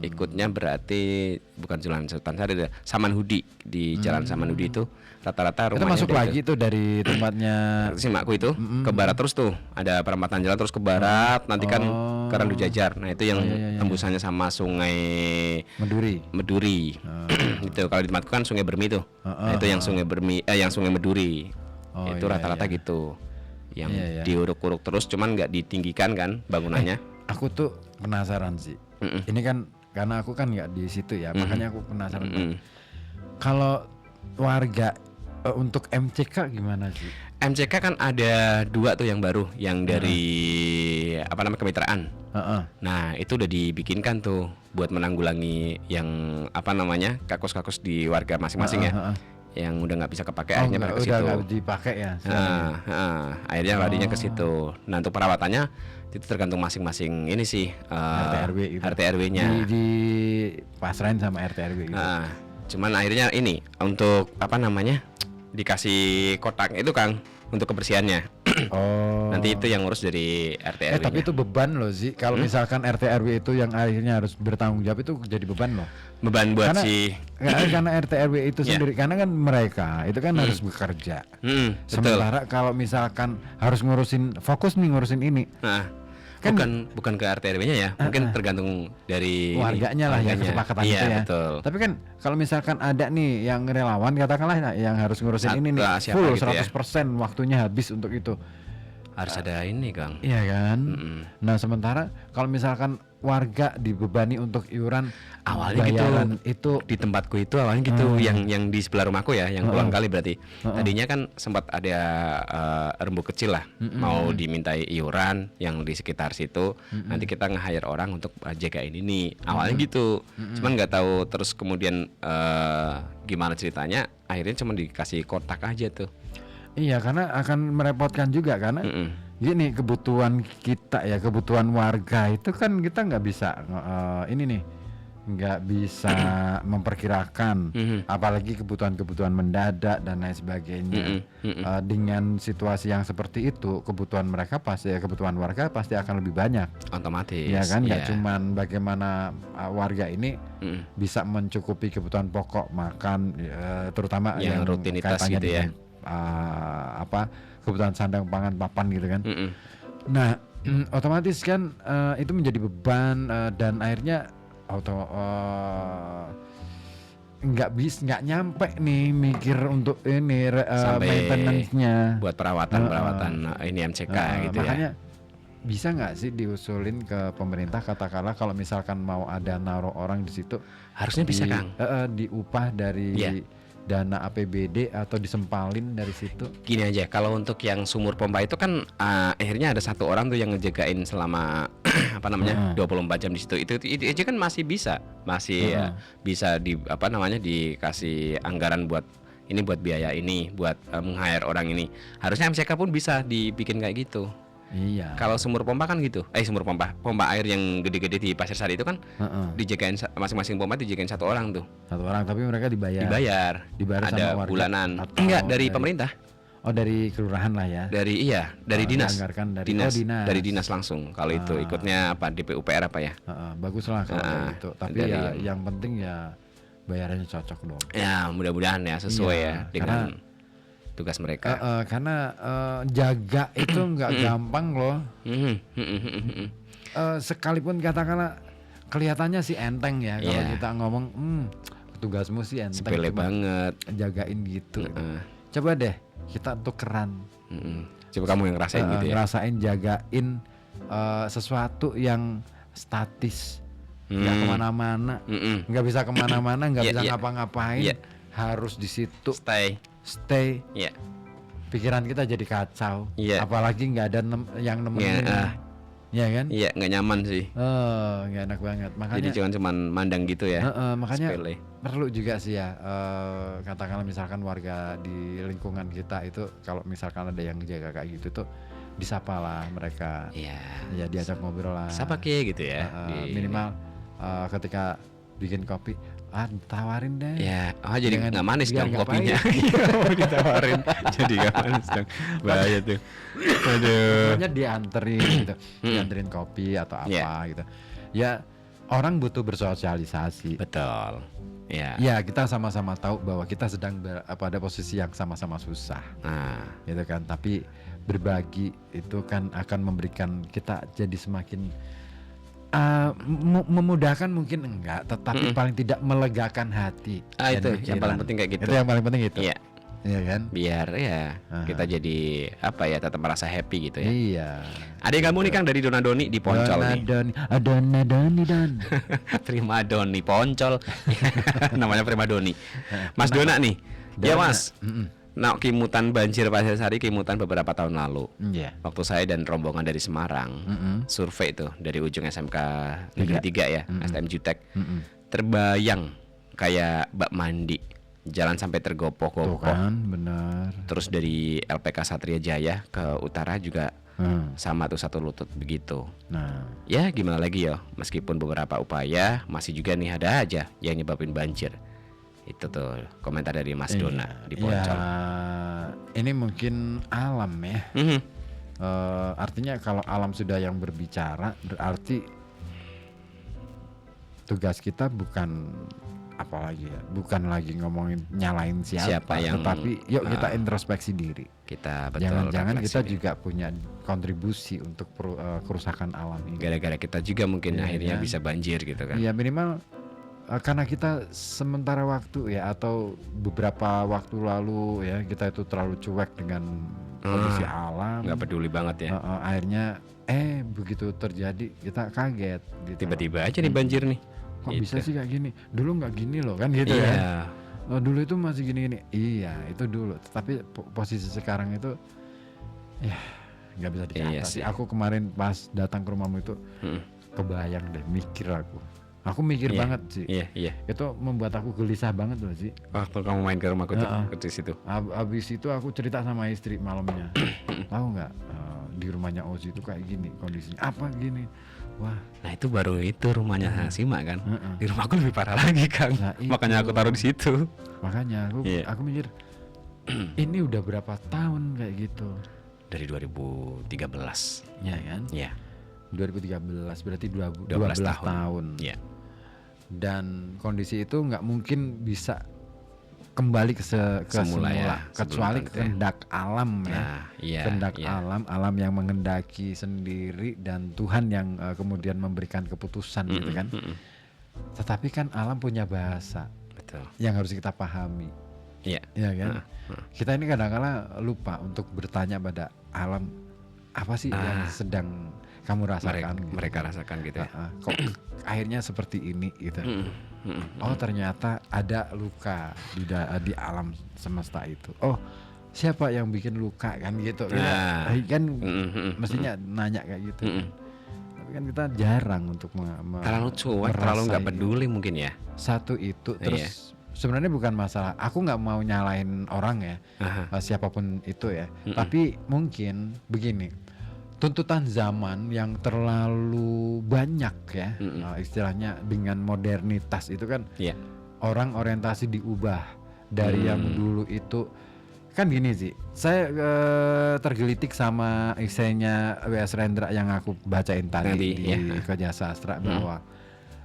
ikutnya berarti bukan Jalan Sultan Sari, Saman Hudi di Jalan Saman Hudi itu rata-rata Itu rumahnya masuk dari lagi tuh dari tempatnya. si makku itu ke barat terus tuh, ada perempatan jalan terus ke barat, nanti kan ke Randu Jajar. Nah itu yang tembusannya sama Sungai Meduri. Itu kalau di tempatku kan Sungai Bermi tuh. Nah, itu yang Sungai Bermi, yang Sungai Meduri. Oh, itu iya, rata-rata iya. gitu. Yang Iya. diuruk-uruk terus, cuman nggak ditinggikan kan bangunannya. Aku tuh penasaran sih. Ini kan karena aku kan nggak di situ ya, makanya aku penasaran. Kalau warga untuk MCK gimana sih? MCK kan ada 2 tuh yang baru, yang dari kemitraan. Nah itu udah dibikinkan tuh buat menanggulangi yang kakus-kakus di warga masing-masing ya, yang udah nggak bisa kepakai akhirnya pada ke udah situ. nggak dipakai ya. Akhirnya larinya ke situ. Nah untuk perawatannya itu tergantung masing-masing ini sih RT RW gitu. RT RW-nya. Di pasrahin sama RT RW gitu. Cuman akhirnya ini untuk dikasih kotak itu Kang untuk kebersihannya. Oh. Nanti itu yang ngurus dari RT RW-nya. Tapi itu beban loh sih. Kalau misalkan RT RW itu yang akhirnya harus bertanggung jawab, itu jadi beban loh. beban buat Karena RT RW itu Iya. sendiri, karena kan mereka itu kan harus bekerja. betul. Sementara kalau misalkan harus ngurusin ini, Nah, kan- bukan ke RT RW-nya ya, mungkin tergantung dari warganya lah yang warganya. kesepakatan Iya, itu ya. betul. Tapi kan kalau misalkan ada nih yang relawan katakanlah yang harus ngurusin ini nih Siapa full gitu ya? 100% waktunya habis untuk itu. Harus ada ini, Kang. Iya kan? Nah, sementara kalau misalkan warga dibebani untuk iuran Awalnya bayaran gitu. itu Di tempatku itu awalnya gitu, yang di sebelah rumahku ya, yang pulang kali berarti. Tadinya kan sempat ada rembuk kecil lah, mau dimintai iuran yang di sekitar situ. Nanti kita nge-hire orang untuk jagain ini. Awalnya gitu. Cuman nggak tahu terus kemudian gimana ceritanya, akhirnya cuma dikasih kotak aja tuh. Iya, karena akan merepotkan juga karena gini, kebutuhan kita ya, kebutuhan warga itu kan kita nggak bisa ini nih, nggak bisa memperkirakan, apalagi kebutuhan-kebutuhan mendadak dan lain sebagainya. Dengan situasi yang seperti itu, kebutuhan mereka pasti, kebutuhan warga pasti akan lebih banyak. Otomatis. Ya kan, nggak ya. cuman bagaimana warga ini bisa mencukupi kebutuhan pokok makan, terutama Yang yang rutinitas kaitannya gitu ya. dengan, kebutuhan sandang pangan papan gitu kan. Nah, otomatis kan itu menjadi beban, dan akhirnya nggak nyampe nih mikir untuk ini Sampai maintenance-nya. Buat perawatan ini MCK gitu Makanya ya. bisa nggak sih diusulin ke pemerintah, katakanlah kalau misalkan mau ada naruh orang di situ, Harusnya bisa, Kang. diupah dari Iya. dana APBD atau disempalin dari situ. Gini aja, kalau untuk yang sumur pompa itu kan akhirnya ada satu orang tuh yang ngejagain selama apa namanya 24 jam di situ. Itu aja kan masih bisa, bisa di apa namanya dikasih anggaran buat ini, buat biaya ini, buat meng-hire orang ini. Harusnya MCK pun bisa dibikin kayak gitu. Iya. Kalau sumur pompa kan gitu. Sumur pompa air yang gede-gede di Pasir Sari itu kan dijagain masing-masing pompa dijagain satu orang tuh. Satu orang, tapi mereka dibayar Dibayar sama ada warga bulanan. atau Enggak, dari pemerintah. Oh, dari kelurahan lah ya. Dari dinas. Dianggarkan dari dinas. dinas. Dari dinas langsung. Kalau itu ikutnya apa DPUPR apa ya? Bagus lah kalau kayak gitu. Tapi dari ya yang penting ya bayarannya cocok dong. Ya, mudah-mudahan ya sesuai Iya, ya dengan tugas mereka. Karena jaga itu nggak gampang loh. Sekalipun katakanlah kelihatannya sih enteng ya kalau Iya. kita ngomong, tugasmu sih enteng, Sepele cuma banget. jagain gitu. Coba deh kita tukeran. Coba kamu yang ngerasain gitu ya. Ngerasain jagain sesuatu yang statis, nggak kemana-mana, nggak bisa kemana-mana, nggak Iya, bisa iya. ngapa-ngapain, Iya. harus di situ stay. Iya. Pikiran kita jadi kacau, Iya. apalagi nggak ada yang nemenin, ya kan? Iya, nggak nyaman sih. Nggak enak banget. Jadi Makanya cuman mandang gitu ya. makanya Sepele. perlu juga sih ya, katakanlah misalkan warga di lingkungan kita itu kalau misalkan ada yang jaga kayak gitu tuh disapa lah mereka, Iya. ya diajak ngobrol lah. Siapa ke gitu ya. Minimal ketika bikin kopi, tawarin deh. Ya, jadi Jangan- nggak manis biar dong nggak kopinya. pahit. Mau ditawarin, jadi nggak manis dong. Bahaya tuh. Aduh. Pokoknya dianterin gitu, dianterin kopi atau apa gitu. Ya orang butuh bersosialisasi. Betul. Ya. Ya kita sama-sama tahu bahwa kita sedang pada posisi yang sama-sama susah, Nah, gitu kan. Tapi berbagi itu kan akan memberikan kita jadi semakin memudahkan mungkin enggak, tetapi paling tidak melegakan hati. dan itu yang pikiran. paling penting kayak gitu. Itu yang paling penting itu. Iya. Iya kan? Biar ya kita jadi apa ya, tetap merasa happy gitu ya. Iya. Ada yang kamu nih Kang dari Dona Doni di Poncol nih. Dona Doni dan. Prima Doni Poncol. Namanya Prima Doni. Mas Dona nih. Ya Mas. Nah, kimutan banjir Pasir Sari kimutan beberapa tahun lalu. Iya. Waktu saya dan rombongan dari Semarang survei tuh dari ujung SMK Negeri 3 ya, STM Jutek. Terbayang kayak bak mandi, jalan sampai Tuh tergopoh-gopoh. kan, benar. Terus dari LPK Satria Jaya ke utara juga sama tuh satu lutut begitu. Nah, Ya gimana lagi ya, meskipun beberapa upaya masih juga nih ada aja yang nyebabin banjir. Itu tuh komentar dari Mas Dona di Poncol. ya ini mungkin alam ya. Artinya kalau alam sudah yang berbicara, berarti tugas kita bukan apalagi ya, bukan lagi ngomongin nyalain siapa, yang- tetapi yuk kita introspeksi diri. Kita betul Jangan-jangan kita refleksi. juga punya kontribusi untuk kerusakan alam ini. Gara-gara kita juga mungkin Iya, akhirnya kan? bisa banjir gitu kan. Ya minimal karena kita sementara waktu ya, atau beberapa waktu lalu ya, kita itu terlalu cuek dengan kondisi alam. Nggak peduli banget ya. Akhirnya begitu terjadi kita kaget gitu. Tiba-tiba aja nih banjir nih. Kok Gitu. bisa sih kayak gini? Dulu nggak gini loh kan gitu ya. Iya. Oh, dulu itu masih gini-gini. Iya, itu dulu. Tapi posisi sekarang itu ya nggak bisa dikata Iya sih. sih. Aku kemarin pas datang ke rumahmu itu kebayang deh, mikir aku. Aku mikir Iya. banget sih. Iya. Itu membuat aku gelisah banget loh sih. Waktu kamu main ke rumahku tuh Heeh. ke situ. Abis itu aku cerita sama istri malamnya. Tahu nggak di rumahnya Ozi itu kayak gini kondisinya. Apa gini? Wah, Nah itu baru itu rumahnya Sima kan. Heeh. Di rumahku lebih parah lagi Kang. Nah, itu. Makanya aku taruh di situ. makanya Iya. aku mikir ini udah berapa tahun kayak gitu. Dari 2013. Ya kan? Iya. 2013 berarti 12 12 tahun. Iya. Dan kondisi itu nggak mungkin bisa kembali ke Semula semula, ya, kecuali sebelum tentu ya. kehendak alam ya. Nah, iya. Kehendak iya. alam yang mengendaki sendiri dan Tuhan yang kemudian memberikan keputusan gitu kan. Tetapi kan alam punya bahasa Betul. yang harus kita pahami. Iya. Ya kan? Kita ini kadang-kala lupa untuk bertanya pada alam apa sih yang sedang kamu rasakan gitu. Mereka rasakan gitu ya. Kok akhirnya seperti ini gitu. Oh ternyata ada luka di alam semesta itu. Oh siapa yang bikin luka kan gitu. Nah. Kan mestinya nanya kayak gitu. Kan. Tapi kan kita jarang untuk Terlalu cuek, terlalu nggak peduli mungkin ya. Satu itu Iya. terus sebenarnya bukan masalah. Aku nggak mau nyalain orang ya, siapapun itu ya. Tapi mungkin begini. Tuntutan zaman yang terlalu banyak ya, istilahnya dengan modernitas itu kan Iya. orang orientasi diubah dari yang dulu itu kan gini sih. Saya tergelitik sama esainya W.S. Rendra yang aku bacain tadi Tadi, di ya. Kerja Sastra bahwa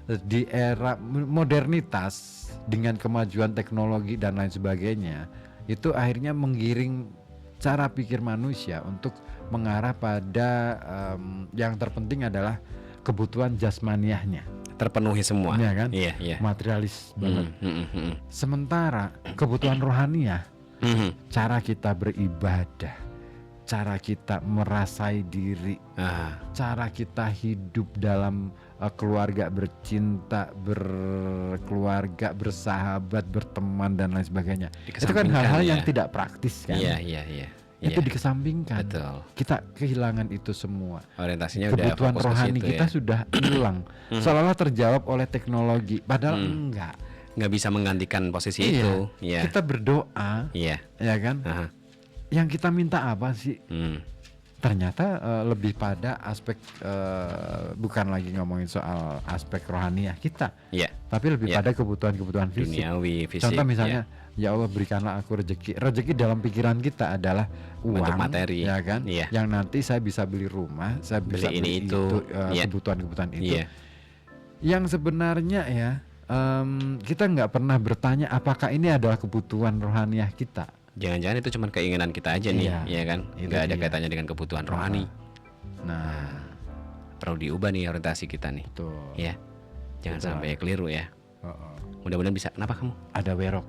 di era modernitas dengan kemajuan teknologi dan lain sebagainya itu akhirnya menggiring cara pikir manusia untuk mengarah pada yang terpenting adalah kebutuhan jasmaniahnya, Terpenuhi semua. ya kan? Iya. Materialis banget. Mm. Sementara kebutuhan rohaniah, cara kita beribadah, cara kita merasai diri, cara kita hidup dalam keluarga, bercinta, berkeluarga, bersahabat, berteman dan lain sebagainya. Itu kan Dikesampingkan, hal-hal ya. yang tidak praktis kan? Iya. Itu dikesampingkan. Betul. Kita kehilangan itu semua. Orientasinya udah Kebutuhan fokus ke rohani situ kita ya. sudah hilang. Seolah-olah terjawab oleh teknologi, padahal enggak. Nggak bisa menggantikan posisi Iya. itu. Iya. Kita berdoa, Iya. ya kan? Aha. Yang kita minta apa sih? Ternyata lebih pada aspek bukan lagi ngomongin soal aspek rohaniah kita, Iya. tapi lebih Iya. pada kebutuhan fisik. Duniawi, fisik. Contoh misalnya, ya Allah berikanlah aku rezeki. Rezeki dalam pikiran kita adalah Bentuk uang, materi. ya kan? Iya. Yang nanti saya bisa beli rumah, saya bisa Beli ini, beli itu. Iya. kebutuhan-kebutuhan itu. Iya. Yang sebenarnya ya kita nggak pernah bertanya apakah ini adalah kebutuhan rohaniah kita. Jangan-jangan itu cuma keinginan kita aja nih, Iya. ya kan? Itu Nggak ada dia. kaitannya dengan kebutuhan rohani. Nah, Perlu diubah nih orientasi kita nih, betul. ya. Jangan Betul. sampai keliru ya. Oh. Mudah-mudahan bisa. Kenapa kamu? Ada werok.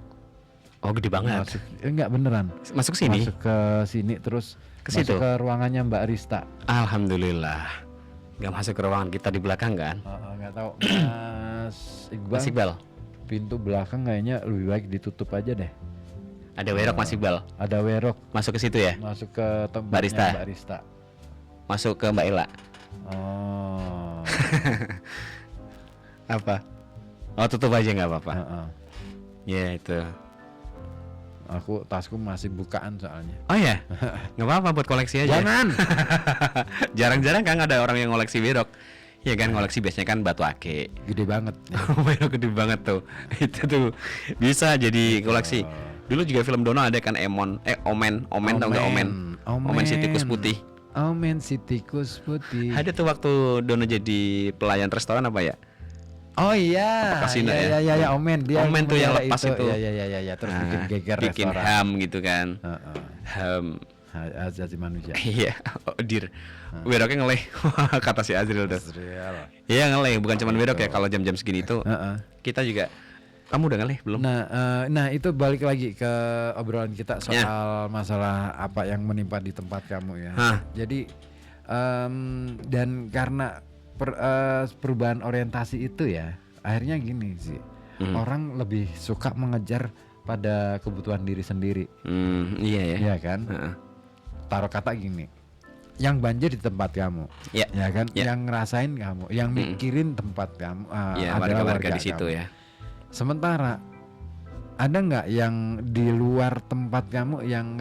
Oh gede banget. Masuk, enggak beneran. Masuk sini. Masuk ke sini terus Ke masuk situ? ke ruangannya Mbak Rista. Alhamdulillah. Nggak masuk ke ruangan kita di belakang kan? Nggak tahu Mas Iqbal. Mas Iqbal. Pintu belakang kayaknya lebih baik ditutup aja deh. Ada werok Mas Iqbal. Ada werok Masuk ke situ ya? masuk ke tempatnya Mbak Rista. Mbak Rista. Masuk ke Mbak Ella. Oh. Apa? Oh tutup aja nggak apa-apa. Heeh. Ya itu. Aku tasku masih bukaan soalnya. Oh ya, nggak apa-apa buat koleksi aja. Jangan. Jarang-jarang kan ada orang yang ngoleksi werok. Ya kan ngoleksi biasanya kan batu ake. Gede banget. Werok gede banget tuh. Itu tuh bisa jadi koleksi. Dulu juga film Dono ada kan Omen tau nggak Omen? Omen si tikus putih. Omen si tikus putih. Ada tuh waktu Dono jadi pelayan restoran apa ya? Oh iya. Apa kasino ya? Iya, Omen dia. Omen tuh yang memelihara lepas itu. Iya. Terus bikin Nah, geger bikin restoran. ham gitu kan. Heeh. Ham. Asasi manusia. Iya, dir. Weroknya ngeleh kata si Azril tuh. Real. Iya ngeleh, bukan cuma werok ya kalau jam-jam segini tuh. Heeh. Kita juga. Kamu udah ngeleh belum? Nah itu balik lagi ke obrolan kita soal Ya. masalah apa yang menimpa di tempat kamu ya. Hah. Jadi dan karena perubahan orientasi itu ya, akhirnya gini sih, orang lebih suka mengejar pada kebutuhan diri sendiri, Iya ya. ya kan? Heeh. Taruh kata gini, yang banjir di tempat kamu, Ya. ya kan? Ya. Yang ngerasain kamu, yang mikirin tempat kamu Ya, adalah warga-warga di situ kamu. ya. Sementara ada nggak yang di luar tempat kamu yang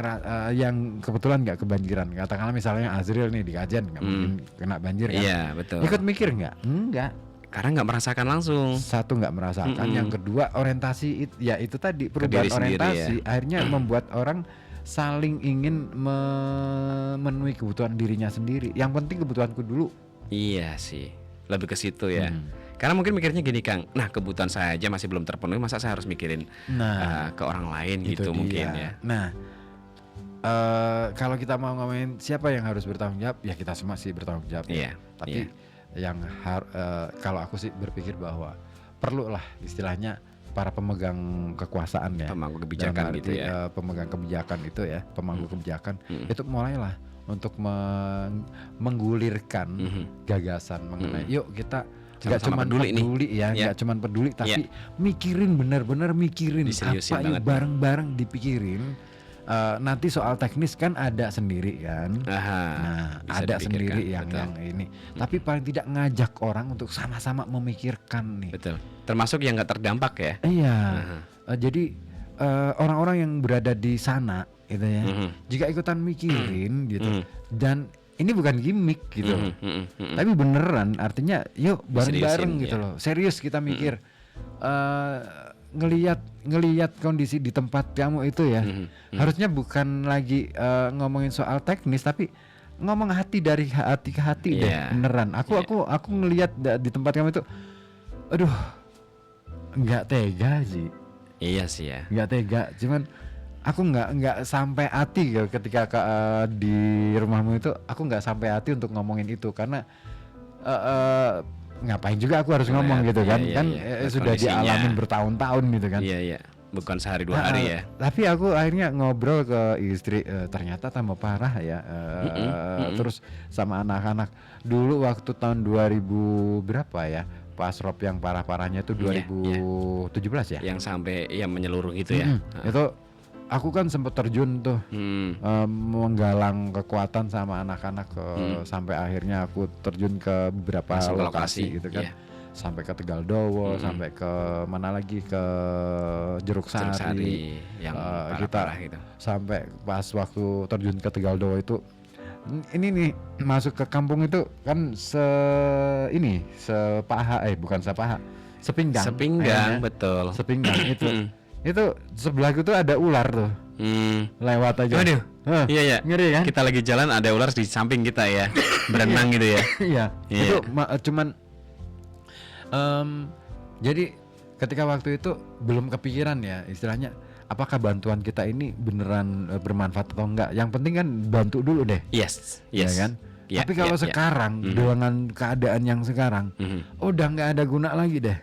kebetulan nggak kebanjiran? Katakanlah misalnya Azril nih di Kajen nggak mungkin kena banjir kan? Iya, betul. Ikut mikir nggak? Enggak. Karena nggak merasakan langsung. Satu nggak merasakan, yang kedua orientasi ya itu tadi perubahan diri sendiri, orientasi akhirnya membuat orang saling ingin memenuhi kebutuhan dirinya sendiri. Yang penting kebutuhanku dulu. Iya sih, lebih ke situ ya. Karena mungkin mikirnya gini Kang, nah kebutuhan saya aja masih belum terpenuhi, masa saya harus mikirin ke orang lain itu gitu dia. mungkin ya. Nah, kalau kita mau ngomongin siapa yang harus bertanggung jawab, ya kita semua sih bertanggung jawab. Iya, Tapi yang kalau aku sih berpikir bahwa perlulah istilahnya para pemegang kekuasaan ya, Pemangku kebijakan dalam gitu ya. pemegang kebijakan itu ya, pemangku kebijakan itu mulailah untuk menggulirkan gagasan mengenai yuk kita nggak Sama-sama cuma peduli nih. peduli ya, nggak cuma peduli tapi mikirin bener-bener mikirin Diseriusin apa yuk banget. bareng-bareng dipikirin. Nanti soal teknis kan ada sendiri kan. Aha, Nah, bisa ada dipikirkan, sendiri betul. yang ini. Tapi paling tidak ngajak orang untuk sama-sama memikirkan nih. Betul. Termasuk yang nggak terdampak ya. Iya. Jadi orang-orang yang berada di sana gitu ya. Jika ikutan mikirin gitu dan ini bukan gimmick gitu. Tapi beneran artinya yuk bareng-bareng Seriusin, gitu ya. loh. Serius kita mikir. Ngelihat kondisi di tempat kamu itu ya. Harusnya bukan lagi ngomongin soal teknis tapi ngomong hati dari hati ke hati deh, Iya. beneran. Aku ngelihat di tempat kamu itu aduh nggak tega sih. Iya sih ya. Nggak tega, cuman aku nggak sampai hati ketika di rumahmu itu aku nggak sampai hati untuk ngomongin itu karena ngapain juga aku harus ngomong gitu kan kan sudah Kondisinya. dialamin bertahun-tahun gitu kan. Iya iya. Bukan sehari dua hari ya. Tapi aku akhirnya ngobrol ke istri ternyata tambah parah ya. Terus sama anak-anak dulu waktu tahun 2000 berapa ya? Pas Rob yang parah-parahnya itu 2017 ya. Yang sampai menyeluruh gitu ya. Itu aku kan sempat terjun tuh menggalang kekuatan sama anak-anak sampai akhirnya aku terjun ke beberapa Langsung ke lokasi lokasi, gitu kan. iya. Sampai ke Tegaldowo, sampai ke mana lagi ke Jeruk Jeruk Sari. Sari yang Kita parah-parah gitu. sampai pas waktu terjun ke Tegaldowo itu ini nih masuk ke kampung itu kan sepaha bukan sepaha, sepinggang. Sepinggang, akhirnya. betul. Sepinggang itu sebelahku tuh ada ular tuh lewat aja. Waduh. Hah, Iya ya. ngeri kan? Kita lagi jalan ada ular di samping kita ya. Berenang gitu ya. Iya. Iya. Itu cuman jadi ketika waktu itu belum kepikiran ya istilahnya apakah bantuan kita ini beneran bermanfaat atau enggak. Yang penting kan bantu dulu deh. Yes. Ya Yes. kan? Ya, Tapi kalau ya, ya. sekarang dengan keadaan yang sekarang udah nggak ada guna lagi deh.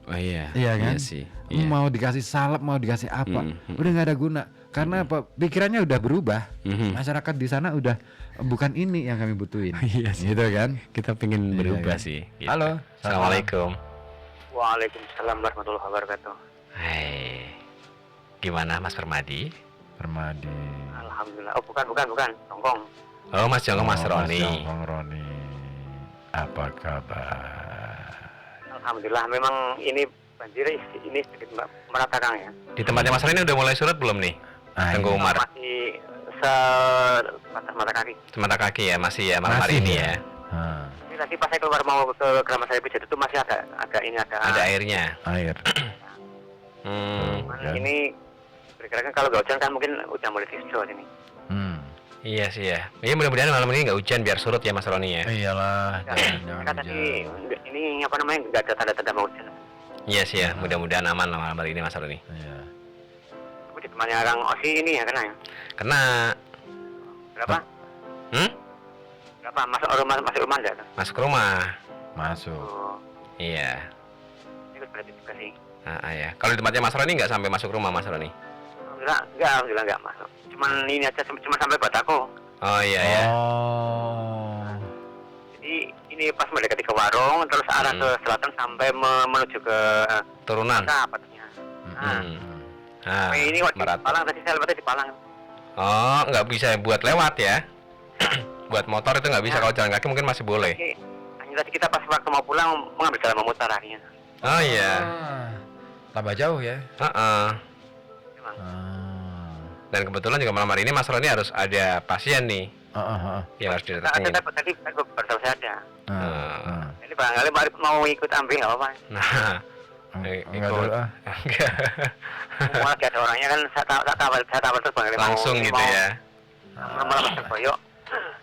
Oh iya. Iya kan? Iya sih. Iya. Mau dikasih salep, mau dikasih apa, udah nggak ada guna. Karena apa? Pikirannya udah berubah. Masyarakat di sana udah bukan ini yang kami butuhin. Iya sih. Gitu kan? Kita pengen Iya, berubah kan? sih. gitu. Halo. Assalamualaikum. Waalaikumsalam warahmatullahi wabarakatuh. Hai. Gimana Mas Permadi? Permadi. Alhamdulillah. Oh bukan. Tongkong. Oh Mas Jongkong, Mas Roni. Jongkong Roni. Apa kabar? Alhamdulillah. Memang ini banjir ini sedikit merata Kang ya. Di tempatnya Mas Roni udah mulai surut belum nih? Tengku Umar. Masih mata kaki. Semata kaki ya masih ya malam hari Masih ini ya? ya. Ini tadi pas saya keluar mau ke Keramat Saya Pijat itu masih ada Ada airnya. Air. Cuman Ya. ini kira-kira kalau nggak hujan kan mungkin udah mulai disco sini. Iya sih ya. Iya mudah-mudahan malam ini nggak hujan biar surut ya Mas Roni ya. Iyalah, jangan Kan tadi ini apa namanya nggak ada tanda-tanda mau hujan. Iya sih ya. Mudah-mudahan aman lah malam hari ini Mas Roni. Iya. Aku di temannya Kang Osi ini ya kena ya. Kena. Berapa? Berapa? Masuk rumah enggak? Masuk rumah. Masuk. Oh, Iya. itu berarti juga sih. Ya. Kalau di tempatnya Mas Roni nggak sampai masuk rumah Mas Roni. Alhamdulillah enggak masuk. Cuman ini aja cuma sampai bataku. Oh iya ya. Oh. Jadi ini pas mendekati ke warung terus arah ke selatan sampai menuju ke Turunan. apa tadinya. Ini waktu di Merat. Palang tadi saya lewatnya di Palang. Oh nggak bisa buat lewat ya. buat motor itu nggak bisa, kalau jalan kaki mungkin masih boleh. Hanya tadi kita pas waktu mau pulang mengambil jalan memutar akhirnya. Oh iya. Tambah jauh ya. Heeh. Memang. Dan kebetulan juga malam hari ini Mas Roni harus ada pasien nih yang harus didatengin. Tadi baru saya ada. Nah. Ini barangkali mau ikut ambil nggak apa-apa. Nah. Enggak dulu ah. Mau lagi ada orangnya kan saya tawar terus barangkali Langsung gitu ya. Malam terboyok.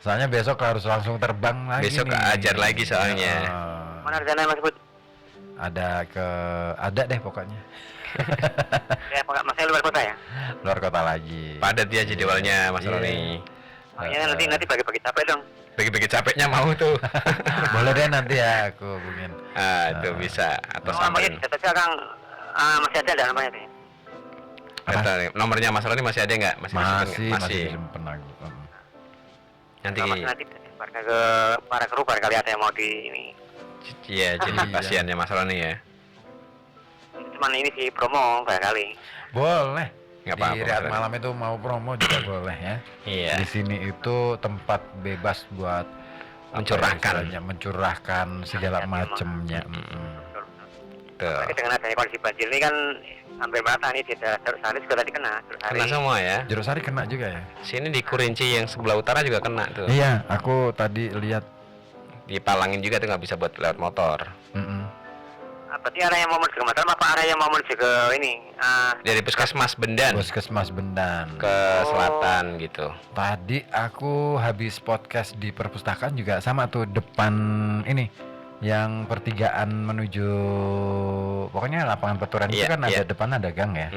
Soalnya besok harus langsung terbang lagi. Besok nih. ajar lagi soalnya. Mana rencana Mas Bud? Ada deh pokoknya. Ya, masnya luar kota ya? Luar kota lagi. Padat ya jadwalnya Mas Roni. Makanya nanti bagi-bagi capek dong. Bagi-bagi capeknya mau tuh. Boleh deh nanti ya aku hubungin. Itu bisa atau Namanya samperin. tapi Kang masih ada namanya tuh. Kata, nomornya Mas Roni masih ada nggak? Masih disimpen aku. Nanti Nanti ke para kru barangkali ada yang mau di ini. iya jadi pasiennya Mas Roni ya. Cuman ini sih promo barangkali. Boleh. Nggak Di apa-apa, Rehat Mas. Malam itu mau promo juga boleh ya. Iya. Di sini itu tempat bebas buat mencurahkan segala macemnya. Tuh. Tapi dengan adanya kondisi banjir ini kan hampir merata nih di Jeruk Sari juga tadi kena. Kena semua ya. Jeruk Sari kena juga ya. Sini di Kurinci yang sebelah utara juga kena tuh. Iya, aku tadi lihat. Dipalangin juga tuh nggak bisa buat lewat motor. Berarti arah yang mau menuju ke Mataram apa arah yang mau menuju ke ini? Dari Puskesmas Bendan Puskesmas Bendan ke selatan gitu. Tadi aku habis podcast di perpustakaan juga sama tuh depan ini yang pertigaan menuju pokoknya lapangan Peturan itu Iya, kan ada depan ada gang ya.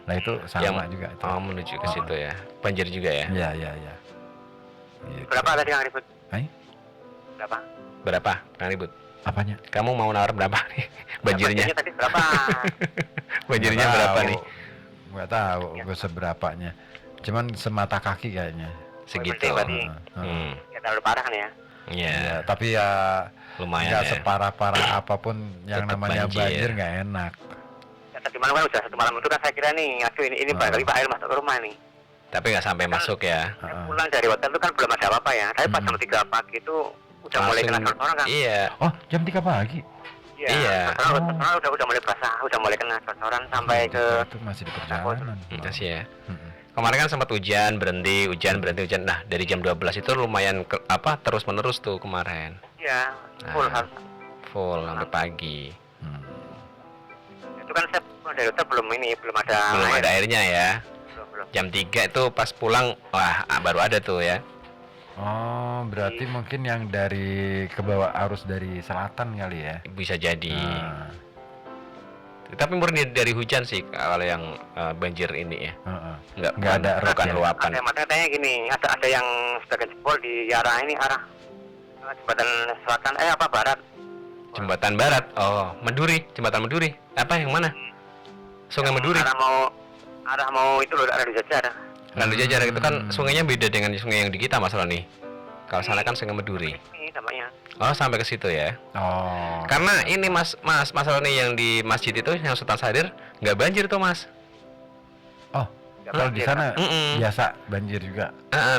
Nah itu sama juga itu. Oh menuju ke situ ya. Banjir juga ya. Iya. Gitu. Berapa tadi Kang Ribut? Hai? Berapa Kang Ribut? Apanya? Kamu mau nawar berapa nih banjirnya? Tadi berapa? Banjirnya berapa nih? Nggak tahu gue seberapanya. Cuman semata kaki kayaknya. Segitu. Berarti ya terlalu parah kan ya? Iya. Ya, tapi ya Lumayan nggak ya. separah-parah apapun yang Tetep namanya banjir. banjir nggak enak. Ya, tadi malam kan udah satu malam itu kan saya kira nih, aduh ini barangkali Pak air masuk ke rumah nih. Tapi nggak sampai masuk ya. Saya pulang dari hotel itu kan belum ada apa-apa ya. Tapi pas jam 3 pagi itu udah mulai kena orang kan? Iya. Oh jam 3 pagi? Iya. Orang udah mulai basah, udah mulai kena orang sampai ke Itu masih di perjalanan. Makasih ya. Kemarin kan sempat hujan berhenti. Nah dari jam 12 itu lumayan terus menerus tuh kemarin. iya full harus. Full sampai pagi. Itu kan saya pulang dari hotel belum ada Belum air. ada airnya ya. Belum. Jam 3 itu pas pulang wah baru ada tuh ya. Oh berarti mungkin yang dari ke bawah arus dari selatan kali ya? Bisa jadi. Tapi murni dari hujan sih kalau yang banjir ini ya. Nggak ada bukan luapan. Ada katanya gini, ada yang sebagian jebol di arah jembatan selatan barat. Jembatan Barat. Oh, Jembatan Meduri. Apa yang mana? Sungai Meduri. Arah mau itu loh, arah Jajar. Randu Jajar itu kan sungainya beda dengan sungai yang di kita Mas Roni. Kalau sana kan Sungai Meduri. Ini namanya. Oh, sampai ke situ ya. Oh. Karena ini Mas Roni yang di masjid itu yang Sultan Sadir nggak banjir tuh Mas. Oh, kalau di sana biasa banjir juga.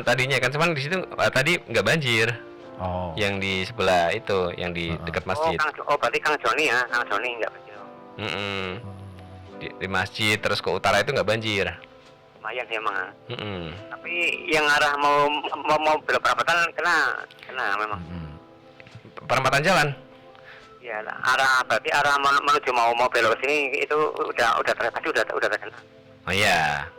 Tadinya kan cuman di situ tadi nggak banjir. Oh. Yang di sebelah itu, yang di dekat masjid. Berarti Kang Joni ya, Kang Joni nggak banjir. Di masjid terus ke utara itu nggak banjir. Lumayan sih emang. Tapi yang arah mau belok perapatan kena memang. Perempatan jalan. Iya, berarti arah menuju mau belok ke sini itu udah terkena. Oh iya.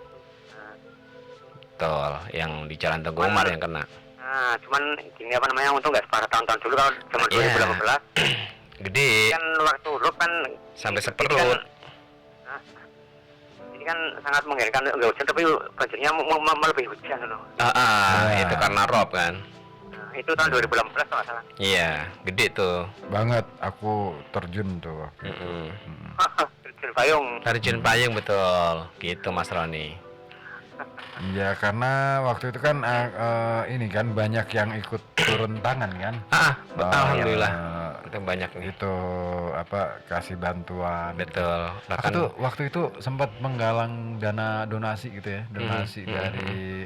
Betul, yang di Jalan Teguh Umar yang kena. Nah, cuman gini untung nggak separah tahun-tahun dulu kalau zaman 2018. Gede. Kan waktu dulu kan sampai seperut. Ini kan sangat mengherankan nggak hujan tapi banjirnya melebihi hujan loh. Itu karena rob kan. Nah, itu tahun 2018 kalau nggak salah. Iya, gede tuh. Banget, aku terjun tuh. Terjun payung. Terjun payung betul, gitu Mas Roni. Iya karena waktu itu kan ini kan banyak yang ikut turun tangan kan. Alhamdulillah. Itu banyak nih. Itu kasih bantuan. Betul. Aku tuh waktu itu sempat menggalang dana donasi gitu ya, donasi dari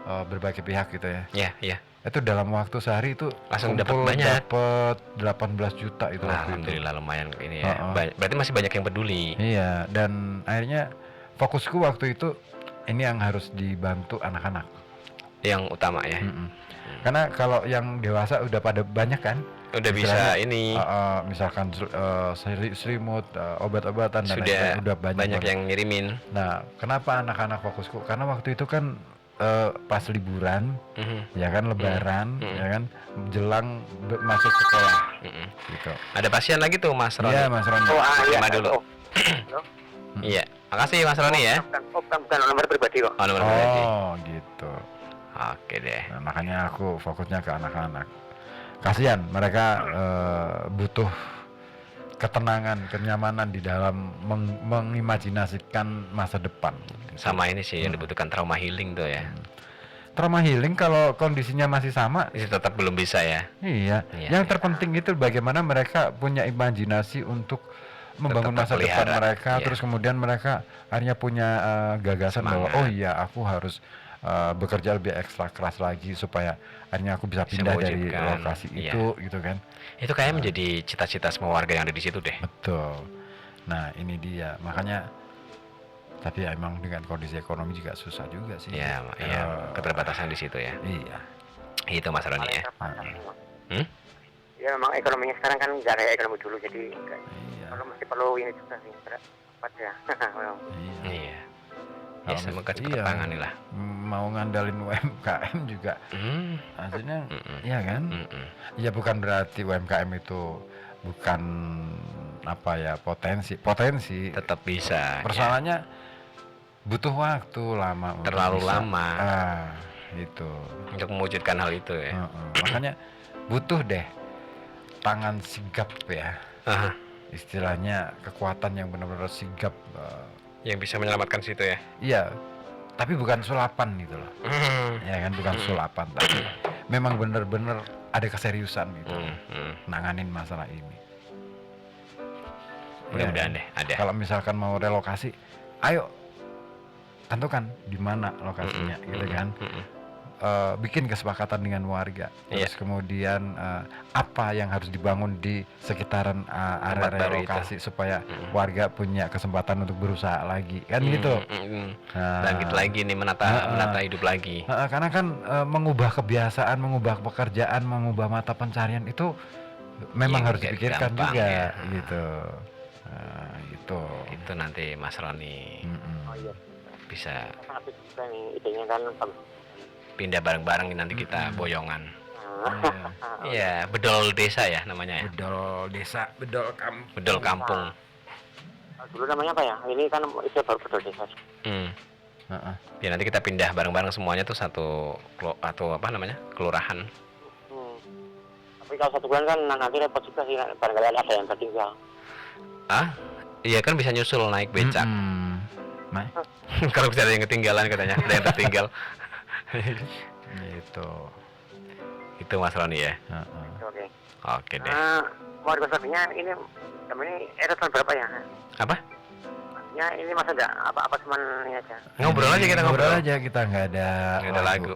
berbagai pihak gitu ya. Iya, iya. Itu dalam waktu sehari itu Langsung dapat kumpul banyak. dapat 18 juta itu waktu itu. Alhamdulillah lumayan ini ya. Berarti masih banyak yang peduli. Iya, dan akhirnya fokusku waktu itu ini yang harus dibantu anak-anak. Yang utama ya. Karena kalau yang dewasa udah pada banyak kan, Udah bisa istilahnya, ini. misalkan selimut, obat-obatan dan Sudah lain-lain, udah banyak banyak banget. yang ngirimin. Nah, kenapa anak-anak fokusku? Karena waktu itu kan pas liburan, ya kan lebaran, ya kan jelang masuk sekolah, gitu. Ada pasien lagi tuh Mas Roni. Iya, Mas Roni. Terima dulu. Iya, makasih Mas Roni ya. Bukan nomor pribadi kok. Oh, nomor pribadi. Oh, gitu. Oke deh. Nah, makanya aku fokusnya ke anak-anak. Kasihan mereka butuh ketenangan, kenyamanan di dalam mengimajinasikan masa depan. Sama ini sih yang dibutuhkan trauma healing tuh ya. Trauma healing kalau kondisinya masih sama, Itu tetap belum bisa ya. iya. Iya, Yang iya. terpenting itu bagaimana mereka punya imajinasi untuk membangun Tetap masa depan terpelihara, mereka, iya. terus kemudian mereka akhirnya punya gagasan bahwa Semangat. oh iya aku harus bekerja lebih ekstra keras lagi supaya akhirnya aku bisa pindah dari mewujudkan, lokasi iya. itu gitu kan. Itu kayaknya menjadi cita-cita semua warga yang ada di situ deh. Betul. Nah ini dia makanya, tapi ya emang dengan kondisi ekonomi juga susah juga sih. Iya, iya, keterbatasan di situ ya. Iya. Itu Mas Roni ya. Ya memang ekonominya sekarang kan nggak kayak ekonomi dulu, jadi Iya. kalau masih perlu ini juga sih, cepat ya. Iya. Iya. Ya Kalau semoga cepat iya. tertangani lah. Mau ngandalin UMKM juga hasilnya iya kan? Ya bukan berarti UMKM itu bukan apa ya potensi Tetap bisa. persoalannya butuh waktu lama untuk Terlalu bisa. lama. Gitu. Untuk mewujudkan hal itu ya. Makanya butuh deh tangan sigap ya, Aha, istilahnya kekuatan yang benar-benar sigap. yang bisa menyelamatkan situ ya. Iya, tapi bukan sulapan gitu loh. Ya kan, bukan sulapan, tapi memang bener-bener ada keseriusan gitu nanganin masalah ini. Mudah-mudahan Ya, deh ada. Kalau misalkan mau relokasi, ayo tentukan di mana lokasinya gitu kan. Bikin kesepakatan dengan warga, terus kemudian apa yang harus dibangun di sekitaran area baru relokasi supaya warga punya kesempatan untuk berusaha lagi kan gitu. Bangkit lagi nih, menata hidup lagi. Karena kan mengubah kebiasaan, mengubah pekerjaan, mengubah mata pencarian itu memang Iya, harus nggak dipikirkan gampang juga ya. gitu. Gitu. Itu nanti Mas Roni Oh iya. bisa Sangat juga nih idenya kan bagus. pindah bareng-bareng nanti kita boyongan. Nah, Iya, bedol desa ya namanya ya. Bedol desa, bedol kampung. Bedol kampung. dulu namanya apa ya? Ini kan istilah baru betul desa. Ya nanti kita pindah bareng-bareng semuanya tuh atau apa namanya? Kelurahan. Tapi kalau 1 bulan kan nanti repot juga sih, barangkali ada yang tertinggal. Iya kan bisa nyusul naik becak. Nah, Kalau bisa ada yang ketinggalan katanya, ada yang tertinggal. gitu. Itu Mas Roni ya. Oke. Oke deh. Mau dikonservasinya ini tahun berapa ya? Apa? Ya ini masa enggak apa-apa cuman ini aja. Ngobrol aja kita ngobrol. aja, kita nggak ada lagu.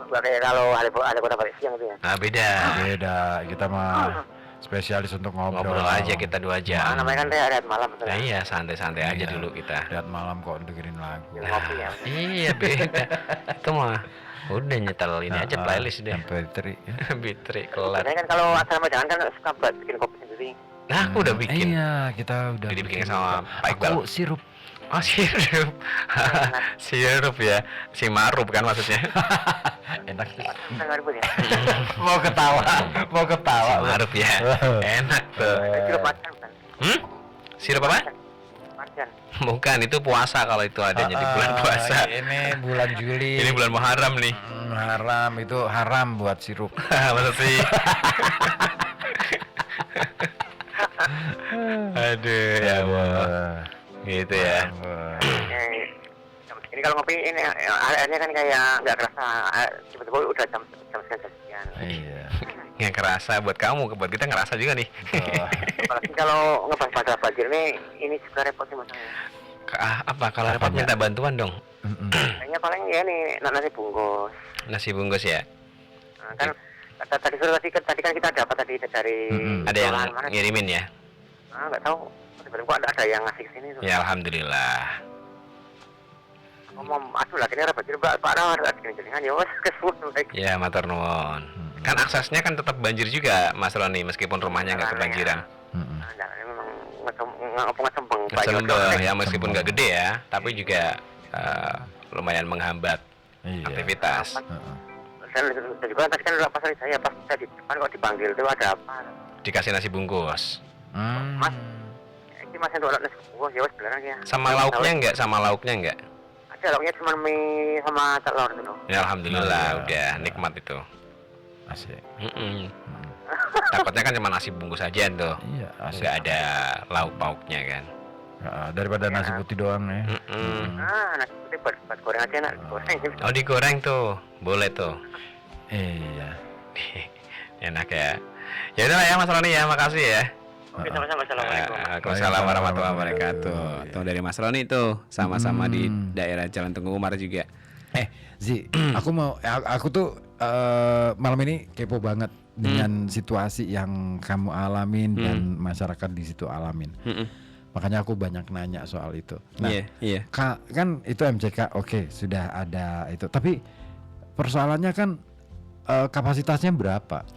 Enggak kayak kalau ada kota balik siang itu ya. Beda. Beda, kita mah spesialis untuk Ngobrol aja kita 2 jam. Namanya kan rehat malam betul. Nah, iya, santai-santai aja Iya. dulu kita. Lihat malam kok dengerin lagu. Ngopi ya. Iya, beda. Itu mah udah nyetel ini aja playlist deh. MP3 ya. Bitri kelar. Biasanya kan kalau acara majangan kan suka buat bikin kopi sendiri. Nah, aku udah bikin. Iya, kita udah Jadi bikin sama Pak Iqbal. Aku sirup. Oh, sirup. Sirup ya. Si Maruf kan maksudnya. Enak sih. Enggak ribut ya. Mau ketawa. Si Maruf ya. Enak tuh. Sirup macan kan. Sirup apa? Macan. Bukan, itu puasa kalau itu adanya di bulan puasa. Ini bulan Juli. Ini bulan Muharram nih. Haram, itu haram buat sirup. Masa sih? Aduh, ya Allah. Gitu ya. Ini kalau ngopi ini airnya kan kayak nggak kerasa, tiba-tiba udah jam sekian. Iya. Nggak kerasa buat kamu, buat kita ngerasa juga nih. Apalagi kalau ngebahas masalah banjir ini juga repot sih masalahnya. Apa kalau dapat minta bantuan dong? Kayaknya paling ya nih nasi bungkus. Nasi bungkus ya. Nah, kan tadi kan kita dapat tadi dari Ada yang mana? ngirimin ya? Nggak tahu. Tiba-tiba kok ada yang ngasih ke sini tuh. Ya alhamdulillah. Ngomong aduh lah kini rapat Pak Rawar gini-gini ya wes kesuwen lagi. Ya matur nuwun. Kan aksesnya kan tetap banjir juga Mas Roni meskipun rumahnya nggak kebanjiran. Nah, memang ngepeng Ngecembel ya meskipun nggak gede ya, tapi juga lumayan menghambat aktivitas. Dan juga tadi kan pas saya pas di depan kok dipanggil tuh ada apa? Dikasih nasi bungkus. Mas, ini masih untuk nasi bungkus ya wes beneran ya. Sama lauknya enggak? Sama lauknya enggak? Ada lauknya cuma mie sama telur gitu. Ya alhamdulillah udah nikmat itu. Asik. Takutnya kan cuma nasi bungkus aja tuh. Iya, asik. Nggak ada lauk pauknya kan. Daripada nasi putih doang ya. Nasi putih buat goreng aja nak goreng. Oh digoreng tuh, boleh tuh. Iya. Enak ya. Ya udah lah ya Mas Roni ya, makasih ya. Oke, sama-sama. Assalamualaikum. Waalaikumsalam warahmatullahi wabarakatuh. Tuh dari Mas Roni tuh, sama-sama di daerah Jalan Tengku Umar juga. Zi, aku tuh malam ini kepo banget dengan situasi yang kamu alamin dan masyarakat di situ alamin. Makanya aku banyak nanya soal itu. Nah, Iya. Kan itu MCK, oke, sudah ada itu. Tapi persoalannya kan kapasitasnya berapa?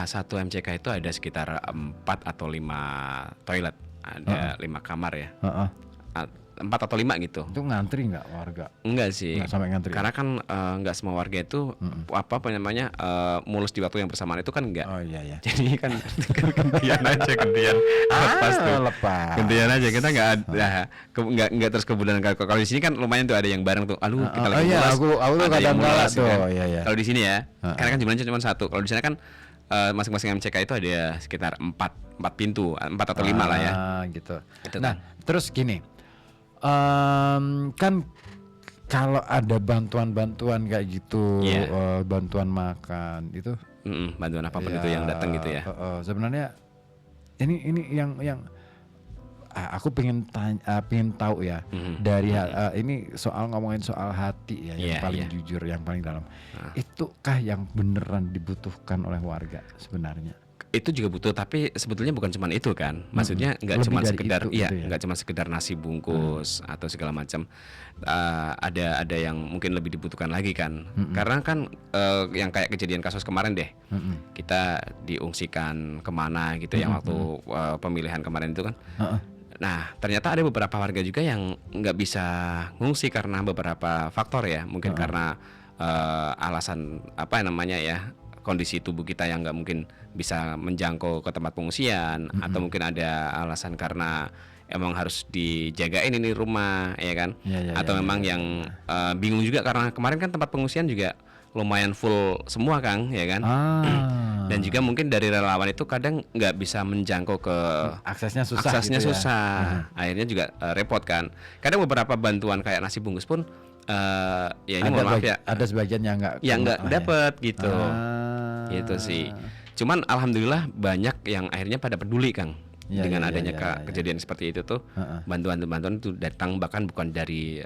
Satu MCK itu ada sekitar 4 atau 5 toilet, ada 5 kamar ya. 4 atau 5 gitu. Itu ngantri nggak warga? Enggak sih. Nggak sampai ngantri. Karena kan nggak semua warga itu apa namanya mulus di waktu yang bersamaan itu kan enggak. Oh iya. Jadi kan gantian aja lepas tuh. Lepas. Gantian aja kita nggak terus kebulan. Kalau di sini kan lumayan tuh ada yang bareng tuh. Kita lagi mulas. Aku tuh ada kadang yang mulas tuh. kan. Iya. Kalau di sini ya, karena kan jumlahnya cuma 1. Kalau di sana kan masing-masing MCK itu ada sekitar 4 pintu, 4 atau 5 lah ya. Gitu. Itu Nah, terus gini. Kan kalau ada bantuan-bantuan kayak gitu, bantuan makan itu, bantuan apapun itu yang datang gitu ya. Sebenarnya ini yang aku pengen tahu ya dari ini soal ngomongin soal hati ya, yang paling jujur, yang paling dalam. Itukah yang beneran dibutuhkan oleh warga sebenarnya? Itu juga butuh, tapi sebetulnya bukan cuma itu kan. Maksudnya nggak cuma sekedar nggak cuma sekedar nasi bungkus atau segala macam. Ada yang mungkin lebih dibutuhkan lagi kan. Karena kan yang kayak kejadian kasus kemarin deh. Kita diungsikan kemana gitu yang waktu pemilihan kemarin itu kan. Nah, ternyata ada beberapa warga juga yang nggak bisa ngungsi karena beberapa faktor ya. Mungkin karena alasan apa namanya ya, kondisi tubuh kita yang nggak mungkin bisa menjangkau ke tempat pengungsian, atau mungkin ada alasan karena emang harus dijagain ini rumah ya kan, atau memang yang bingung juga karena kemarin kan tempat pengungsian juga lumayan full semua Kang ya kan. Dan juga mungkin dari relawan itu kadang nggak bisa menjangkau ke aksesnya susah. Akhirnya juga repot kan. Kadang beberapa bantuan kayak nasi bungkus pun ya ini mohon maaf ya, ada sebagian yang nggak dapat gitu. Gitu sih. Cuman alhamdulillah banyak yang akhirnya pada peduli Kang. Dengan adanya kejadian seperti itu tuh, bantuan itu datang bahkan bukan dari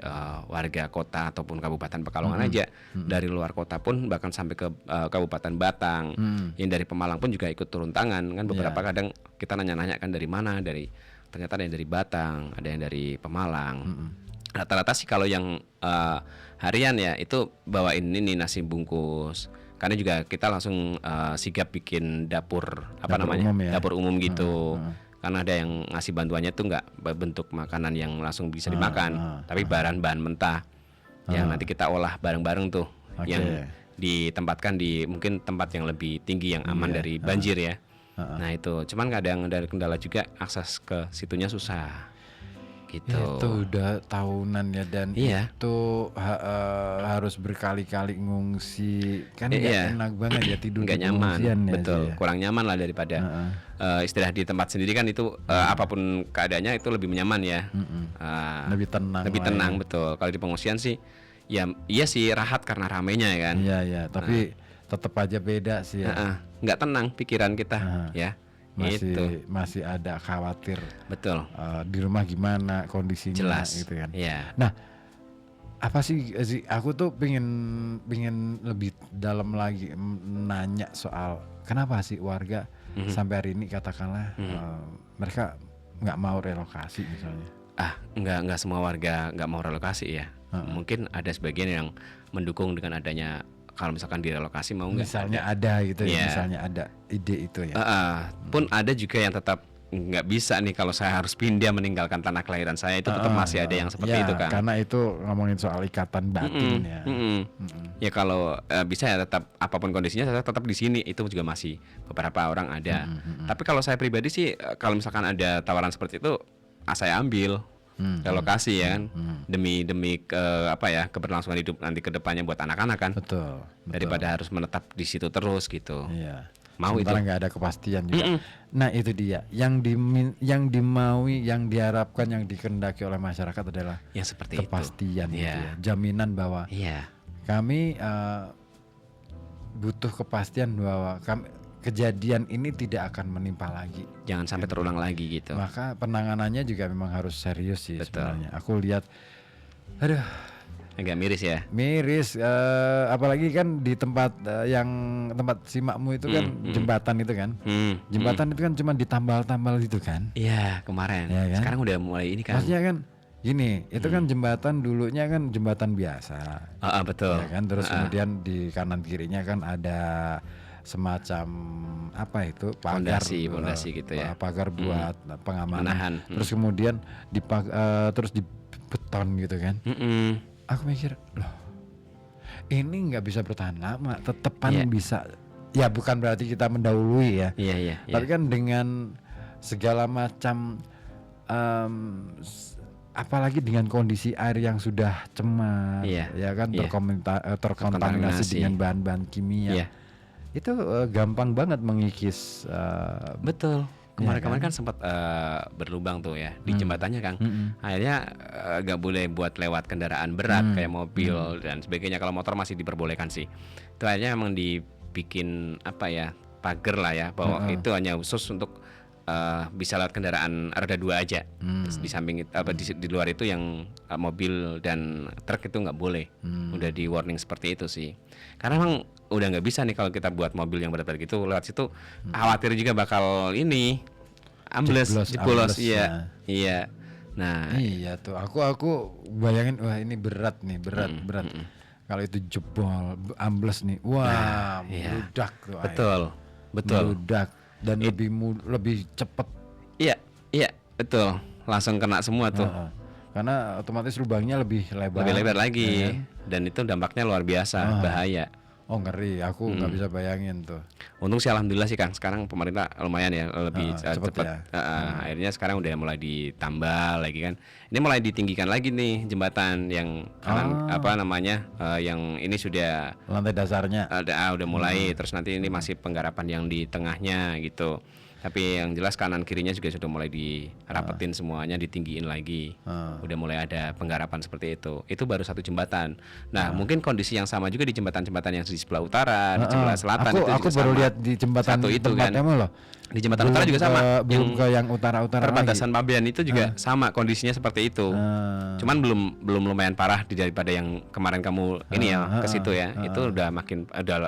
warga kota ataupun Kabupaten Pekalongan aja, dari luar kota pun bahkan sampai ke Kabupaten Batang, yang dari Pemalang pun juga ikut turun tangan kan. Beberapa kadang kita nanya-nanya kan dari mana, ternyata ada yang dari Batang, ada yang dari Pemalang. Rata-rata sih kalau yang harian ya itu bawain ini nasi bungkus. Karena juga kita langsung sigap bikin dapur dapur umum gitu. Karena ada yang ngasih bantuannya tuh nggak bentuk makanan yang langsung bisa dimakan, tapi bahan-bahan mentah yang nanti kita olah bareng-bareng tuh, yang ditempatkan di mungkin tempat yang lebih tinggi yang aman dari banjir ya. Nah itu, cuman kadang ada kendala juga, akses ke situnya susah. Gitu. Itu udah tahunan ya, dan itu harus berkali-kali ngungsi kan, nggak enak banget ya tidur nggak nyaman ya, betul ya. Kurang nyaman lah daripada istilah di tempat sendiri kan itu apapun keadaannya itu lebih nyaman ya, lebih tenang betul. Kalau di pengungsian sih ya iya sih rahat karena ramenya ya kan, tapi tetap aja beda sih ya. Nggak tenang pikiran kita ya. Masih ada khawatir, betul, di rumah gimana kondisinya. Jelas gitu kan. yeah. Nah, apa sih aku tuh pengen lebih dalam lagi nanya soal kenapa sih warga sampai hari ini katakanlah mereka nggak mau relokasi misalnya. Nggak semua warga nggak mau relokasi ya. Mungkin ada sebagian yang mendukung dengan adanya, kalau misalkan direlokasi mau nggak? Misalnya ada gitu ya, misalnya ada ide itu ya. Pun ada juga yang tetap nggak bisa nih, kalau saya harus pindah meninggalkan tanah kelahiran saya, itu tetap masih ada yang seperti itu kan. Karena itu ngomongin soal ikatan batin ya. Ya kalau bisa ya tetap apapun kondisinya saya tetap di sini, itu juga masih beberapa orang ada. Tapi kalau saya pribadi sih kalau misalkan ada tawaran seperti itu, saya ambil relokasi ya kan, demi keberlangsungan hidup nanti ke depannya buat anak-anak kan. Betul. Daripada harus menetap di situ terus gitu. Iya. Mau sementara itu nggak ada kepastian juga. Nah itu dia yang dimaui, yang diharapkan, yang dikehendaki oleh masyarakat adalah yang seperti kepastian itu. gitu ya. Jaminan bahwa kami butuh kepastian bahwa kejadian ini tidak akan menimpa lagi. Jangan sampai terulang lagi gitu. Maka penanganannya juga memang harus serius sih sebenarnya. Aku lihat, aduh, agak miris ya. Miris, apalagi kan di tempat tempat simakmu itu kan jembatan itu kan. Jembatan itu kan cuma ditambal-tambal gitu kan. Iya, kemarin. Ya, kan? Sekarang udah mulai ini kan. Maksudnya kan gini, itu kan jembatan dulunya kan jembatan biasa. Betul. Ya kan, terus kemudian di kanan kirinya kan ada semacam apa itu pagar, fondasi gitu ya. Pagar buat pengamanan. Menahan. Terus kemudian terus dibeton gitu kan. Aku mikir, loh ini nggak bisa bertahan lama, tetepan bisa. Ya bukan berarti kita mendahului ya. Iya. Tapi kan dengan segala macam, apalagi dengan kondisi air yang sudah cemar, ya kan, terkontaminasi dengan bahan-bahan kimia, itu gampang banget mengikis. Betul. Kemarin kan sempat berlubang tuh ya di jembatannya Kang. Akhirnya nggak boleh buat lewat kendaraan berat kayak mobil dan sebagainya. Kalau motor masih diperbolehkan sih. Itu akhirnya memang dibikin pagar lah ya, bahwa itu hanya khusus untuk bisa lewat kendaraan roda 2 aja. Terus di samping di luar itu yang mobil dan truk itu nggak boleh. Udah di warning seperti itu sih. Karena memang udah nggak bisa nih kalau kita buat mobil yang berat-berat gitu lewat situ, khawatir juga bakal ini jeblos. Iya. Nah, iya tuh aku bayangin, wah ini berat nih, berat. Kalau itu jebol, ambles nih, wah, meledak tuh. Betul. Meledak dan lebih cepet. Iya, betul. Langsung kena semua tuh. Karena otomatis lubangnya lebih lebar. Lebih lebar lagi. Dan itu dampaknya luar biasa, bahaya. Oh ngeri, aku nggak bisa bayangin tuh. Untung sih alhamdulillah sih Kang, sekarang pemerintah lumayan ya lebih cepat. Ya. Akhirnya sekarang udah mulai ditambal lagi kan. Ini mulai ditinggikan lagi nih jembatan yang kanan yang ini sudah lantai dasarnya. Udah mulai, terus nanti ini masih penggarapan yang di tengahnya gitu. Tapi yang jelas kanan kirinya juga sudah mulai dirapetin semuanya, ditinggiin lagi. Udah mulai ada penggarapan seperti itu. Itu baru satu jembatan. Nah, mungkin kondisi yang sama juga di jembatan-jembatan yang di sebelah utara, di sebelah selatan itu aku juga baru sama. lihat di jembatan Satu itu kan. loh. Di jembatan utara juga sama. Belum ke yang utara-utara perbatasan lagi. Pabean itu juga sama kondisinya seperti itu. Cuman belum lumayan parah daripada yang kemarin kamu ke situ ya. Itu udah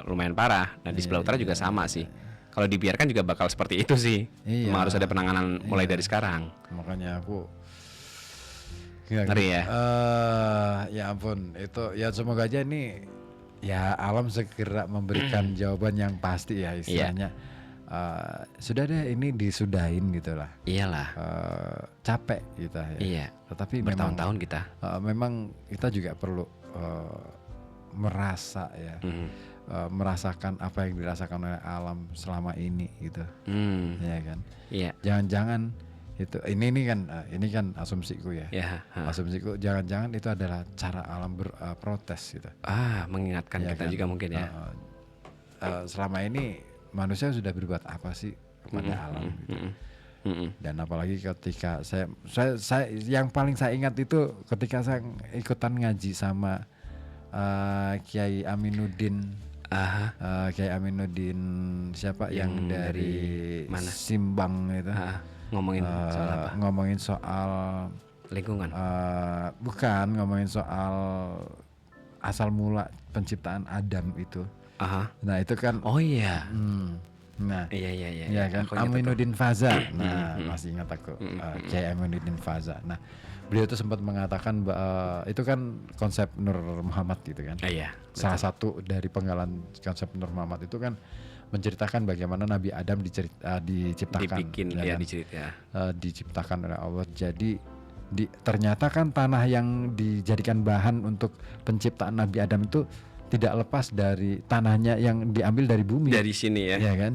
lumayan parah. Nah, di sebelah utara juga sama sih. Kalau dibiarkan juga bakal seperti itu sih. Memang harus ada penanganan mulai dari sekarang. Makanya aku ngeri ya. Ya ampun, itu ya semoga aja ini ya alam segera memberikan jawaban yang pasti ya istilahnya. Sudah deh ini disudahin gitulah. Iyalah. Capek kita ya. Iya. Tetapi bertahun-tahun kita. Memang kita juga perlu merasa ya. Merasakan apa yang dirasakan oleh alam selama ini gitu, ya kan? Iya. Jangan-jangan itu ini kan asumsiku ya. Asumsiku jangan-jangan itu adalah cara alam berprotes gitu. Mengingatkan ya kita kan? juga mungkin ya. Selama ini manusia sudah berbuat apa sih kepada alam? Gitu. Dan apalagi ketika saya yang paling saya ingat itu ketika saya ikutan ngaji sama Kiai Aminuddin. Kiai Aminuddin siapa yang dari mana? Simbang itu ngomongin soal apa? Ngomongin soal Lingkungan. Bukan ngomongin soal asal mula penciptaan Adam itu. Aha. Nah itu kan. Oh iya. Nah, iya. Ya kan, Aminuddin Faza. Nah, masih ingat aku, Kiai Aminuddin Faza. Nah, beliau itu sempat mengatakan itu kan konsep Nur Muhammad gitu kan. Iya. Salah satu dari penggalan konsep Nur Muhammad itu kan menceritakan bagaimana Nabi Adam diciptakan, diciptakan oleh Allah. Jadi ternyata kan tanah yang dijadikan bahan untuk penciptaan Nabi Adam itu tidak lepas dari tanahnya yang diambil dari bumi. Dari sini ya. Iya kan?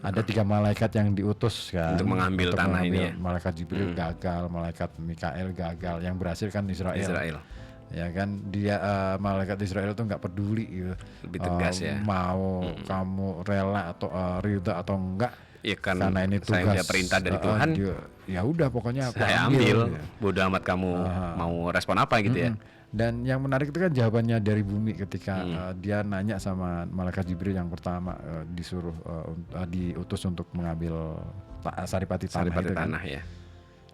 Ada 3 malaikat yang diutus kan untuk mengambil tanah ini ya. Malaikat Jibril gagal, malaikat Mikael gagal, yang berhasil kan Israel. Ya kan, dia malaikat Israel itu nggak peduli gitu. Lebih tegas ya. Mau kamu rela atau ridha atau enggak. Ya kan, karena ini tugas perintah dari Tuhan. Ya udah pokoknya aku ambil. Ya. Bodo amat kamu mau respon apa gitu ya. Dan yang menarik itu kan jawabannya dari bumi ketika dia nanya sama malaikat Jibril yang pertama disuruh diutus untuk mengambil saripati tanah ya.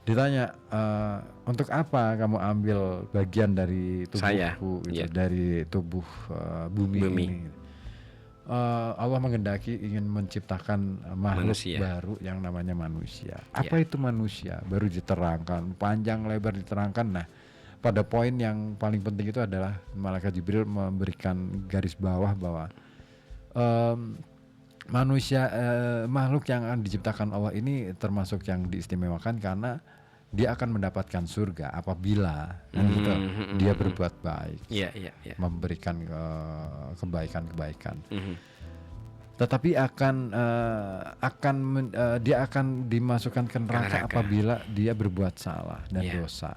Ditanya untuk apa kamu ambil bagian dari tubuhku gitu, dari tubuh bumi ini. Allah menghendaki ingin menciptakan makhluk baru yang namanya manusia. Apa itu manusia? Baru diterangkan, panjang lebar diterangkan. Nah, pada poin yang paling penting itu adalah malaikat Jibril memberikan garis bawah bahwa manusia makhluk yang akan diciptakan Allah ini termasuk yang diistimewakan karena dia akan mendapatkan surga apabila dia berbuat baik, memberikan kebaikan-kebaikan. Tetapi dia akan dimasukkan ke neraka apabila dia berbuat salah dan dosa.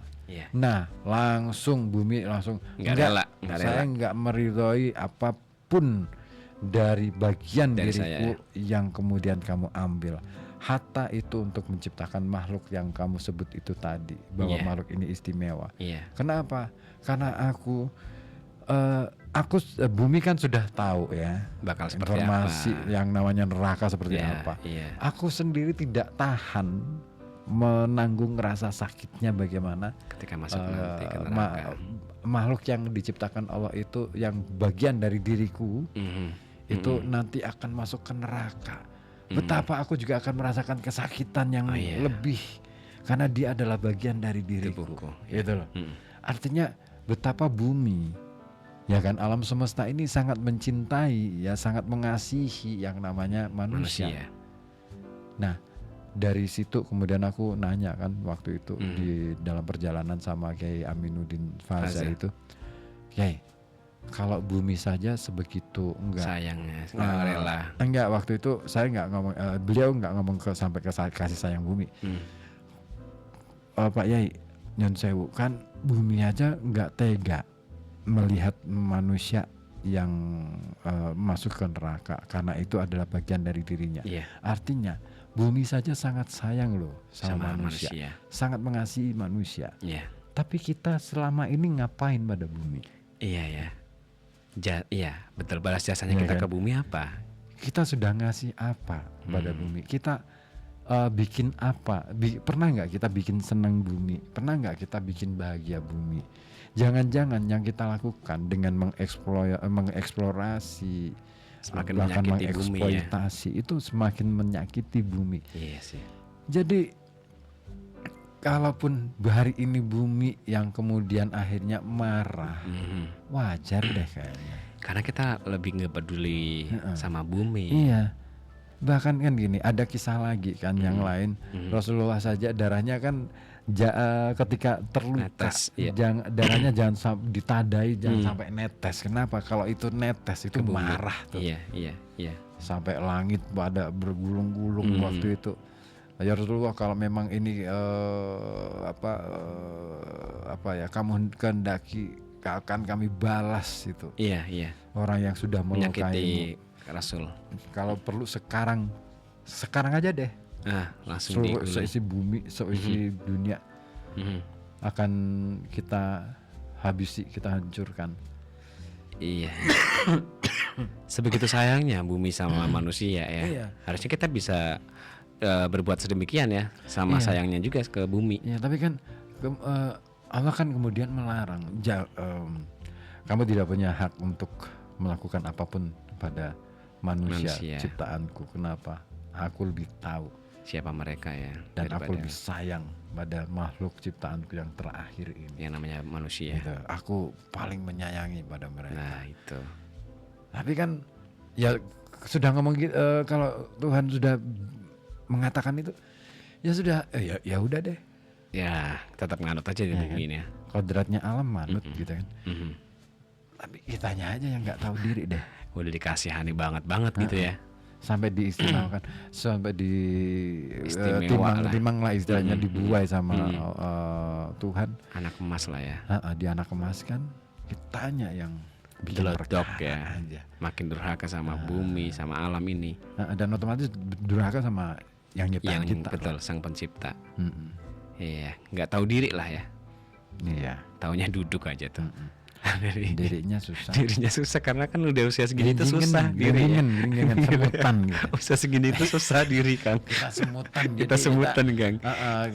Nah, langsung bumi langsung saya nggak meridhoi apapun dari bagian diriku yang kemudian kamu ambil. Hatta itu untuk menciptakan makhluk yang kamu sebut itu tadi, bahwa makhluk ini istimewa. Kenapa? Karena bumi kan sudah tahu ya bakal seperti informasi apa, yang namanya neraka seperti apa. Aku sendiri tidak tahan menanggung rasa sakitnya bagaimana ketika masuk nanti ke neraka. Makhluk yang diciptakan Allah itu yang bagian dari diriku itu nanti akan masuk ke neraka. Betapa aku juga akan merasakan kesakitan yang lebih karena dia adalah bagian dari diriku. Gitu loh. Artinya betapa bumi, ya kan, alam semesta ini sangat mencintai, ya sangat mengasihi yang namanya manusia. Nah, dari situ kemudian aku nanya kan waktu itu di dalam perjalanan sama Kiai Aminuddin Faza itu, Kiai, kalau bumi saja sebegitu sayangnya, nggak rela. Enggak, waktu itu saya nggak ngomong, beliau nggak ngomong sampai ke kasih sayang bumi. Pak Yai, Nyon Sewu, kan bumi aja nggak tega melihat manusia yang masuk ke neraka karena itu adalah bagian dari dirinya. Artinya bumi saja sangat sayang loh sama manusia, sangat mengasihi manusia. Tapi kita selama ini ngapain pada bumi? Iya, betul, balas jasanya kita ke bumi apa? Kita sudah ngasih apa pada bumi? Kita bikin apa? Pernah nggak kita bikin senang bumi? Pernah nggak kita bikin bahagia bumi? Jangan-jangan yang kita lakukan dengan mengeksplorasi, semakin bahkan mengeksploitasi bumi, itu semakin menyakiti bumi. Jadi kalaupun hari ini bumi yang kemudian akhirnya marah, wajar deh kayaknya. Karena kita lebih nggak peduli sama bumi. Iya. Bahkan kan gini, ada kisah lagi kan yang lain. Rasulullah saja darahnya kan ketika terluka, darahnya jangan sampai ditadai, jangan sampai netes. Kenapa? Kalau itu netes itu marah tuh. Iya. Sampai langit pada bergulung-gulung waktu itu. Ya Rasulullah, kalau memang ini kamu kehendaki, akan kami balas itu. Iya. Orang yang sudah melukai Rasul. Kalau perlu sekarang aja deh. Langsung seisi bumi, seisi dunia akan kita habisi, kita hancurkan. Iya. Sebegitu sayangnya bumi sama manusia ya. Harusnya kita bisa berbuat sedemikian ya sama sayangnya juga ke bumi. Ya, tapi kan Allah kan kemudian melarang, kamu tidak punya hak untuk melakukan apapun pada manusia ciptaanku. Kenapa? Aku lebih tahu siapa mereka ya, dan aku lebih sayang pada makhluk ciptaanku yang terakhir ini, yang namanya manusia. Gitu. Aku paling menyayangi pada mereka. Nah itu. Tapi kan ya sudah ngomong gitu, kalau Tuhan sudah mengatakan itu, ya sudah, ya udah deh. Ya tetap nganut aja di bumi ini ya. Kodratnya alam manut gitu kan. Tapi kitanya aja yang nggak tahu diri deh. Udah dikasihani banget gitu ya. Sampai diistimewakan, sampai Istimewa timang lah istilahnya, dibuai sama Tuhan. Anak emas lah ya. Di anak emas kan, kitanya yang bikin Deledok ya. aja. Makin durhaka sama bumi, sama alam ini. Dan otomatis durhaka sama yang nyiptain kita. Betul, sang pencipta. Iya, nggak tahu diri lah ya. Iya. Taunya duduk aja tuh. Dirinya susah. Dirinya susah karena kan udah usia segini itu susah diri. Geringan semutan gitu. Usia segini itu susah diri Kang. Kita semutan. Kita semutan Kang.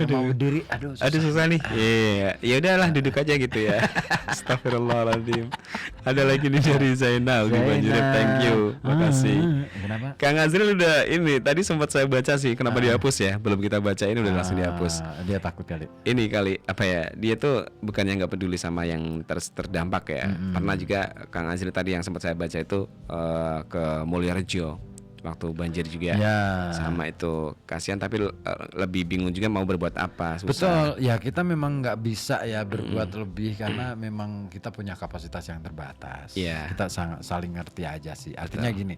Mau diri, aduh susah nih. Iya, ya udahlah duduk aja gitu ya. Astagfirullahaladzim. Ada lagi nih dari Zainal di Banjir. Thank you, makasih. Kenapa? Kang Azril udah ini tadi sempat saya baca sih. Kenapa dihapus ya? Belum kita bacain udah langsung dihapus. Dia takut kali. Ini kali apa ya? Dia tuh bukannya nggak peduli sama yang terdampak ya. Pernah juga Kang Azril tadi yang sempat saya baca itu ke Mulyarejo waktu banjir juga. Sama itu kasihan tapi lebih bingung juga mau berbuat apa. Susah. Betul ya, kita memang nggak bisa ya berbuat lebih karena memang kita punya kapasitas yang terbatas. Kita sangat saling ngerti aja sih. Artinya gini,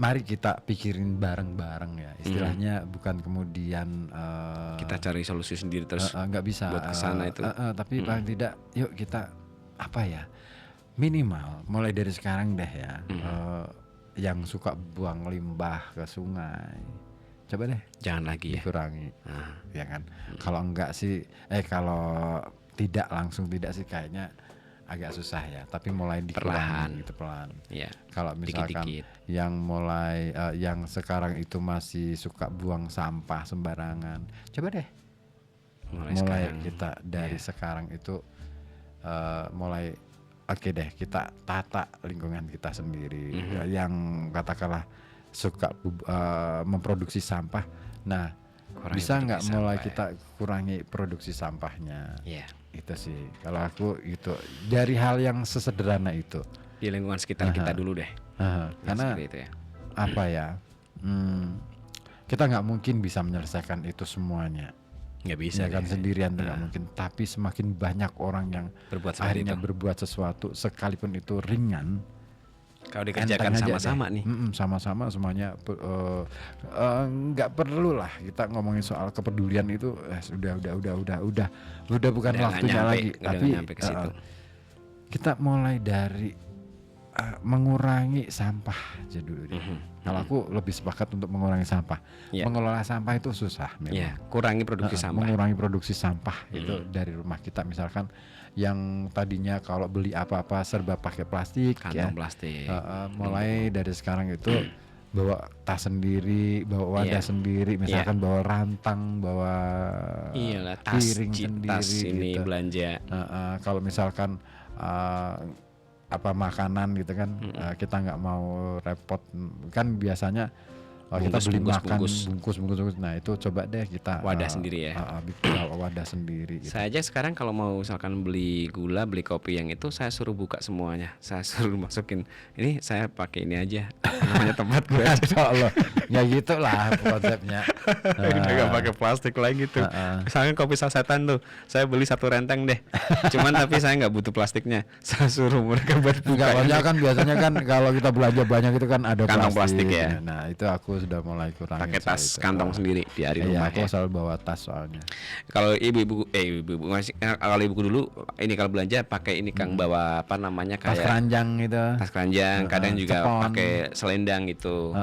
mari kita pikirin bareng-bareng ya. Istilahnya bukan kemudian kita cari solusi sendiri terus nggak bisa buat kesana itu. Tapi paling tidak yuk kita apa ya, minimal mulai dari sekarang deh ya. Yang suka buang limbah ke sungai, coba deh jangan lagi dikurangi. Ya kan. Kalau enggak sih kalau tidak langsung tidak sih kayaknya agak susah ya, tapi mulai dikurangi gitu pelan. Kalau misalkan dikit-dikit. Yang mulai yang sekarang itu masih suka buang sampah sembarangan, coba deh mulai kita dari sekarang itu mulai oke deh kita tata lingkungan kita sendiri. Yang katakanlah suka memproduksi sampah, nah kurangi bisa nggak mulai kita kurangi produksi sampahnya. Itu sih kalau aku itu dari hal yang sesederhana itu di lingkungan sekitar kita dulu deh. Karena itu ya. apa ya, kita nggak mungkin bisa menyelesaikan itu semuanya. Nggak bisa kan sendirian nggak mungkin. Tapi semakin banyak orang yang akhirnya berbuat sesuatu sekalipun itu ringan, kalau dikerjakan sama-sama nih, sama-sama semuanya nggak perlu lah kita ngomongin soal kepedulian itu. Udah bukan waktunya lagi. Tapi kita mulai dari mengurangi sampah aja dulu deh. Kalau aku lebih sepakat untuk mengurangi sampah. Mengelola sampah itu susah memang. Kurangi produksi sampah. Mengurangi produksi sampah itu dari rumah kita, misalkan yang tadinya kalau beli apa-apa serba pakai plastik, kantong plastik. Mulai dari sekarang itu bawa tas sendiri, bawa wadah sendiri, misalkan bawa rantang, bawa piring sendiri. Tas ini gitu. Belanja. Kalau misalkan makanan gitu kan, kita nggak mau repot kan, biasanya kita beli makan bungkus. Nah itu coba deh kita wadah sendiri ya. Wadah sendiri gitu. Saya aja sekarang kalau mau misalkan beli gula, beli kopi yang itu saya suruh buka semuanya. Saya suruh masukin, ini saya pakai ini aja namanya tempat gue aja. Allah. Ya gitulah konsepnya. Nggak pakai plastik lagi tuh. Misalnya kopi sasetan tuh, saya beli 1 renteng deh. Cuman tapi saya nggak butuh plastiknya. Saya suruh mereka buat buka. Kan biasanya kan kalau kita belanja banyak itu kan ada kantong plastik ya. Nah itu aku sudah mulai kurangi. Pakai tas kantong sendiri di hari rumah. Aku selalu bawa tas soalnya. Kalau ibu-ibu kalau ibuku dulu ini kalau belanja pakai ini Kang, bawa apa namanya kayak tas keranjang gitu. Tas keranjang, kadang juga pakai selendang gitu.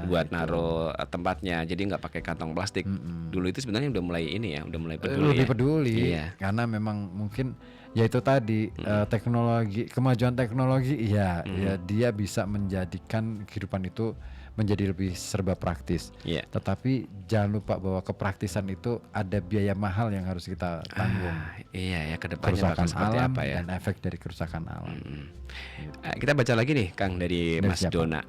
Buat naruh tempatnya. Jadi nggak pakai kantong plastik. Dulu itu sebenarnya udah mulai ini ya, udah mulai peduli. Lebih peduli. Karena memang mungkin Ya itu tadi teknologi, kemajuan teknologi, ya dia bisa menjadikan kehidupan itu menjadi lebih serba praktis. Iya. Tetapi jangan lupa bahwa kepraktisan itu ada biaya mahal yang harus kita tanggung. Iya ya, kedepannya bakal Kerusakan seperti alam apa ya? dan efek dari kerusakan alam. Kita baca lagi nih Kang dari Mas siapa? Dona.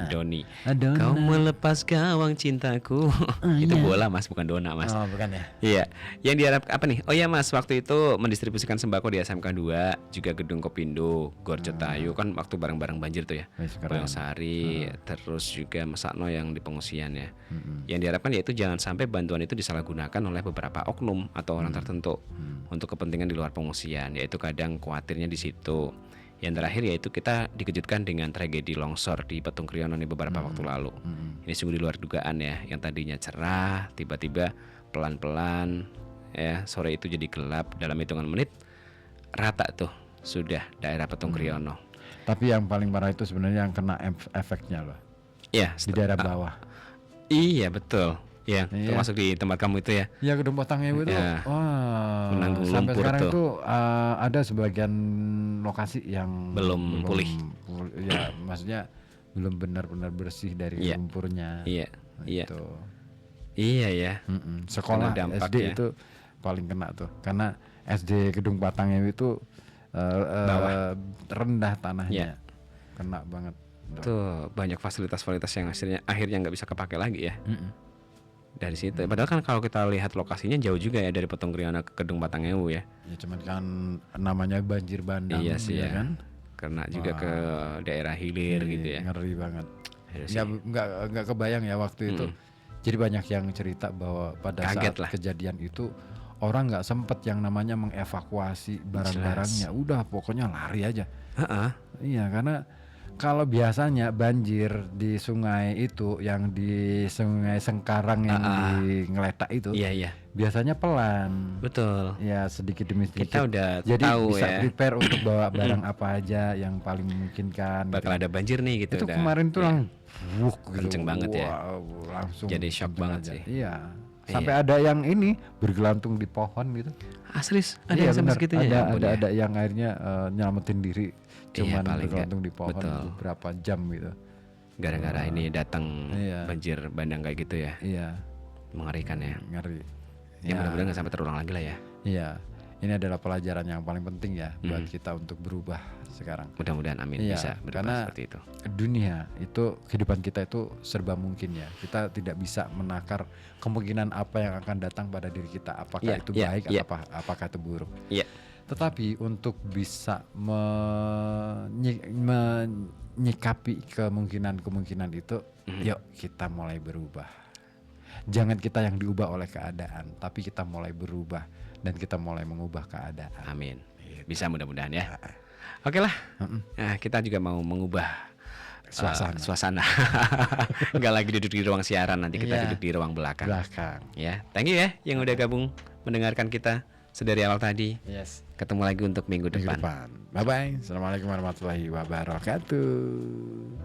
Doni. Adona. Kau melepas gawang cintaku. Itu bola Mas, bukan Dona Mas. Oh bukan ya? Iya, yang diharap apa nih? Oh ya Mas, waktu itu mendistribusikan sembako di SMK 2, juga Gedung Kopindo, Gor Jetayu kan waktu bareng-bareng banjir tuh ya. Boyong Sari, terus juga Mas Sakno yang di pengungsian ya. Yang diharapkan yaitu jangan sampai bantuan itu disalahgunakan oleh beberapa oknum atau orang tertentu untuk kepentingan di luar pengungsian, yaitu kadang khawatirnya di situ. Yang terakhir yaitu kita dikejutkan dengan tragedi longsor di Petung Kriono nih beberapa waktu lalu. Ini sungguh di luar dugaan ya, yang tadinya cerah tiba-tiba pelan-pelan ya, sore itu jadi gelap, dalam hitungan menit rata tuh sudah daerah Petung Kriono. Tapi yang paling parah itu sebenarnya yang kena efeknya loh. Iya, Di daerah bawah. Iya betul. Ya, Iya. termasuk di tempat kamu itu ya. Ya Gedung Batanghewu itu, Ya. wah, Menanggung sampai lumpur sekarang tuh. itu ada sebagian lokasi yang Belum pulih. Ya, maksudnya belum benar-benar bersih dari Iya. lumpurnya. Iya, iya. Itu. Iya ya. Sekolah Karena dampak SD ya. itu paling kena tuh, karena SD Gedung Batanghewu itu rendah tanahnya, kena banget. Tuh banyak fasilitas-fasilitas yang akhirnya nggak bisa kepake lagi ya. Dari situ. Padahal kan kalau kita lihat lokasinya jauh juga ya dari Petung Kriono ke Gedung Batanghewu ya. Ya cuman kan namanya banjir bandang, Iya sih ya. kan? Kena juga ke daerah hilir gitu ya. Ngeri banget. Iya sih. Nggak kebayang ya waktu itu. Jadi banyak yang cerita bahwa pada Kaget saat lah. kejadian itu orang nggak sempet yang namanya mengevakuasi barang-barangnya. Udah pokoknya lari aja. Iya, karena kalau biasanya banjir di sungai itu, yang di Sungai Sengkarang yang di Ngeletak itu, Iya. biasanya pelan. Betul. Ya sedikit demi sedikit. Kita udah Jadi tahu bisa ya. prepare untuk bawa barang apa aja yang paling memungkinkan. Bakal ada banjir nih gitu. Itu udah. kemarin tuh Ya. gitu. Kenceng banget ya. Langsung Jadi shock kenceng banget aja. sih. Iya. Sampai ada yang ini bergelantung di pohon gitu. Aslis ada Iya, yang sampai benar. segitunya ya. ampun ya. Ada yang akhirnya nyelamatin diri, cuman paling bergelantung di pohon betul. beberapa jam gitu. Gara-gara ini datang Iya. banjir bandang kayak gitu ya. Iya, Mengerikan ya. ngeri. Ya mudah-mudahan nggak sampai terulang lagi lah ya. Iya. Ini adalah pelajaran yang paling penting ya buat kita untuk berubah sekarang. Mudah-mudahan amin Iya, bisa berubah karena seperti itu. dunia itu, kehidupan kita itu serba mungkin ya. Kita tidak bisa menakar kemungkinan apa yang akan datang pada diri kita. Apakah Iya, itu iya, baik iya. atau apakah itu buruk. Iya. Tetapi untuk bisa menyikapi kemungkinan-kemungkinan itu, yuk kita mulai berubah. Jangan kita yang diubah oleh keadaan, tapi kita mulai berubah dan kita mulai mengubah keadaan. Amin. Bisa mudah-mudahan ya. Oke lah. Nah, kita juga mau mengubah suasana. Nggak lagi duduk di ruang siaran, nanti kita Iya. duduk di ruang belakang. Ya, thank you ya yang udah gabung mendengarkan kita sedari awal tadi. Yes. Ketemu lagi untuk minggu depan. Bye bye. Assalamualaikum warahmatullahi wabarakatuh.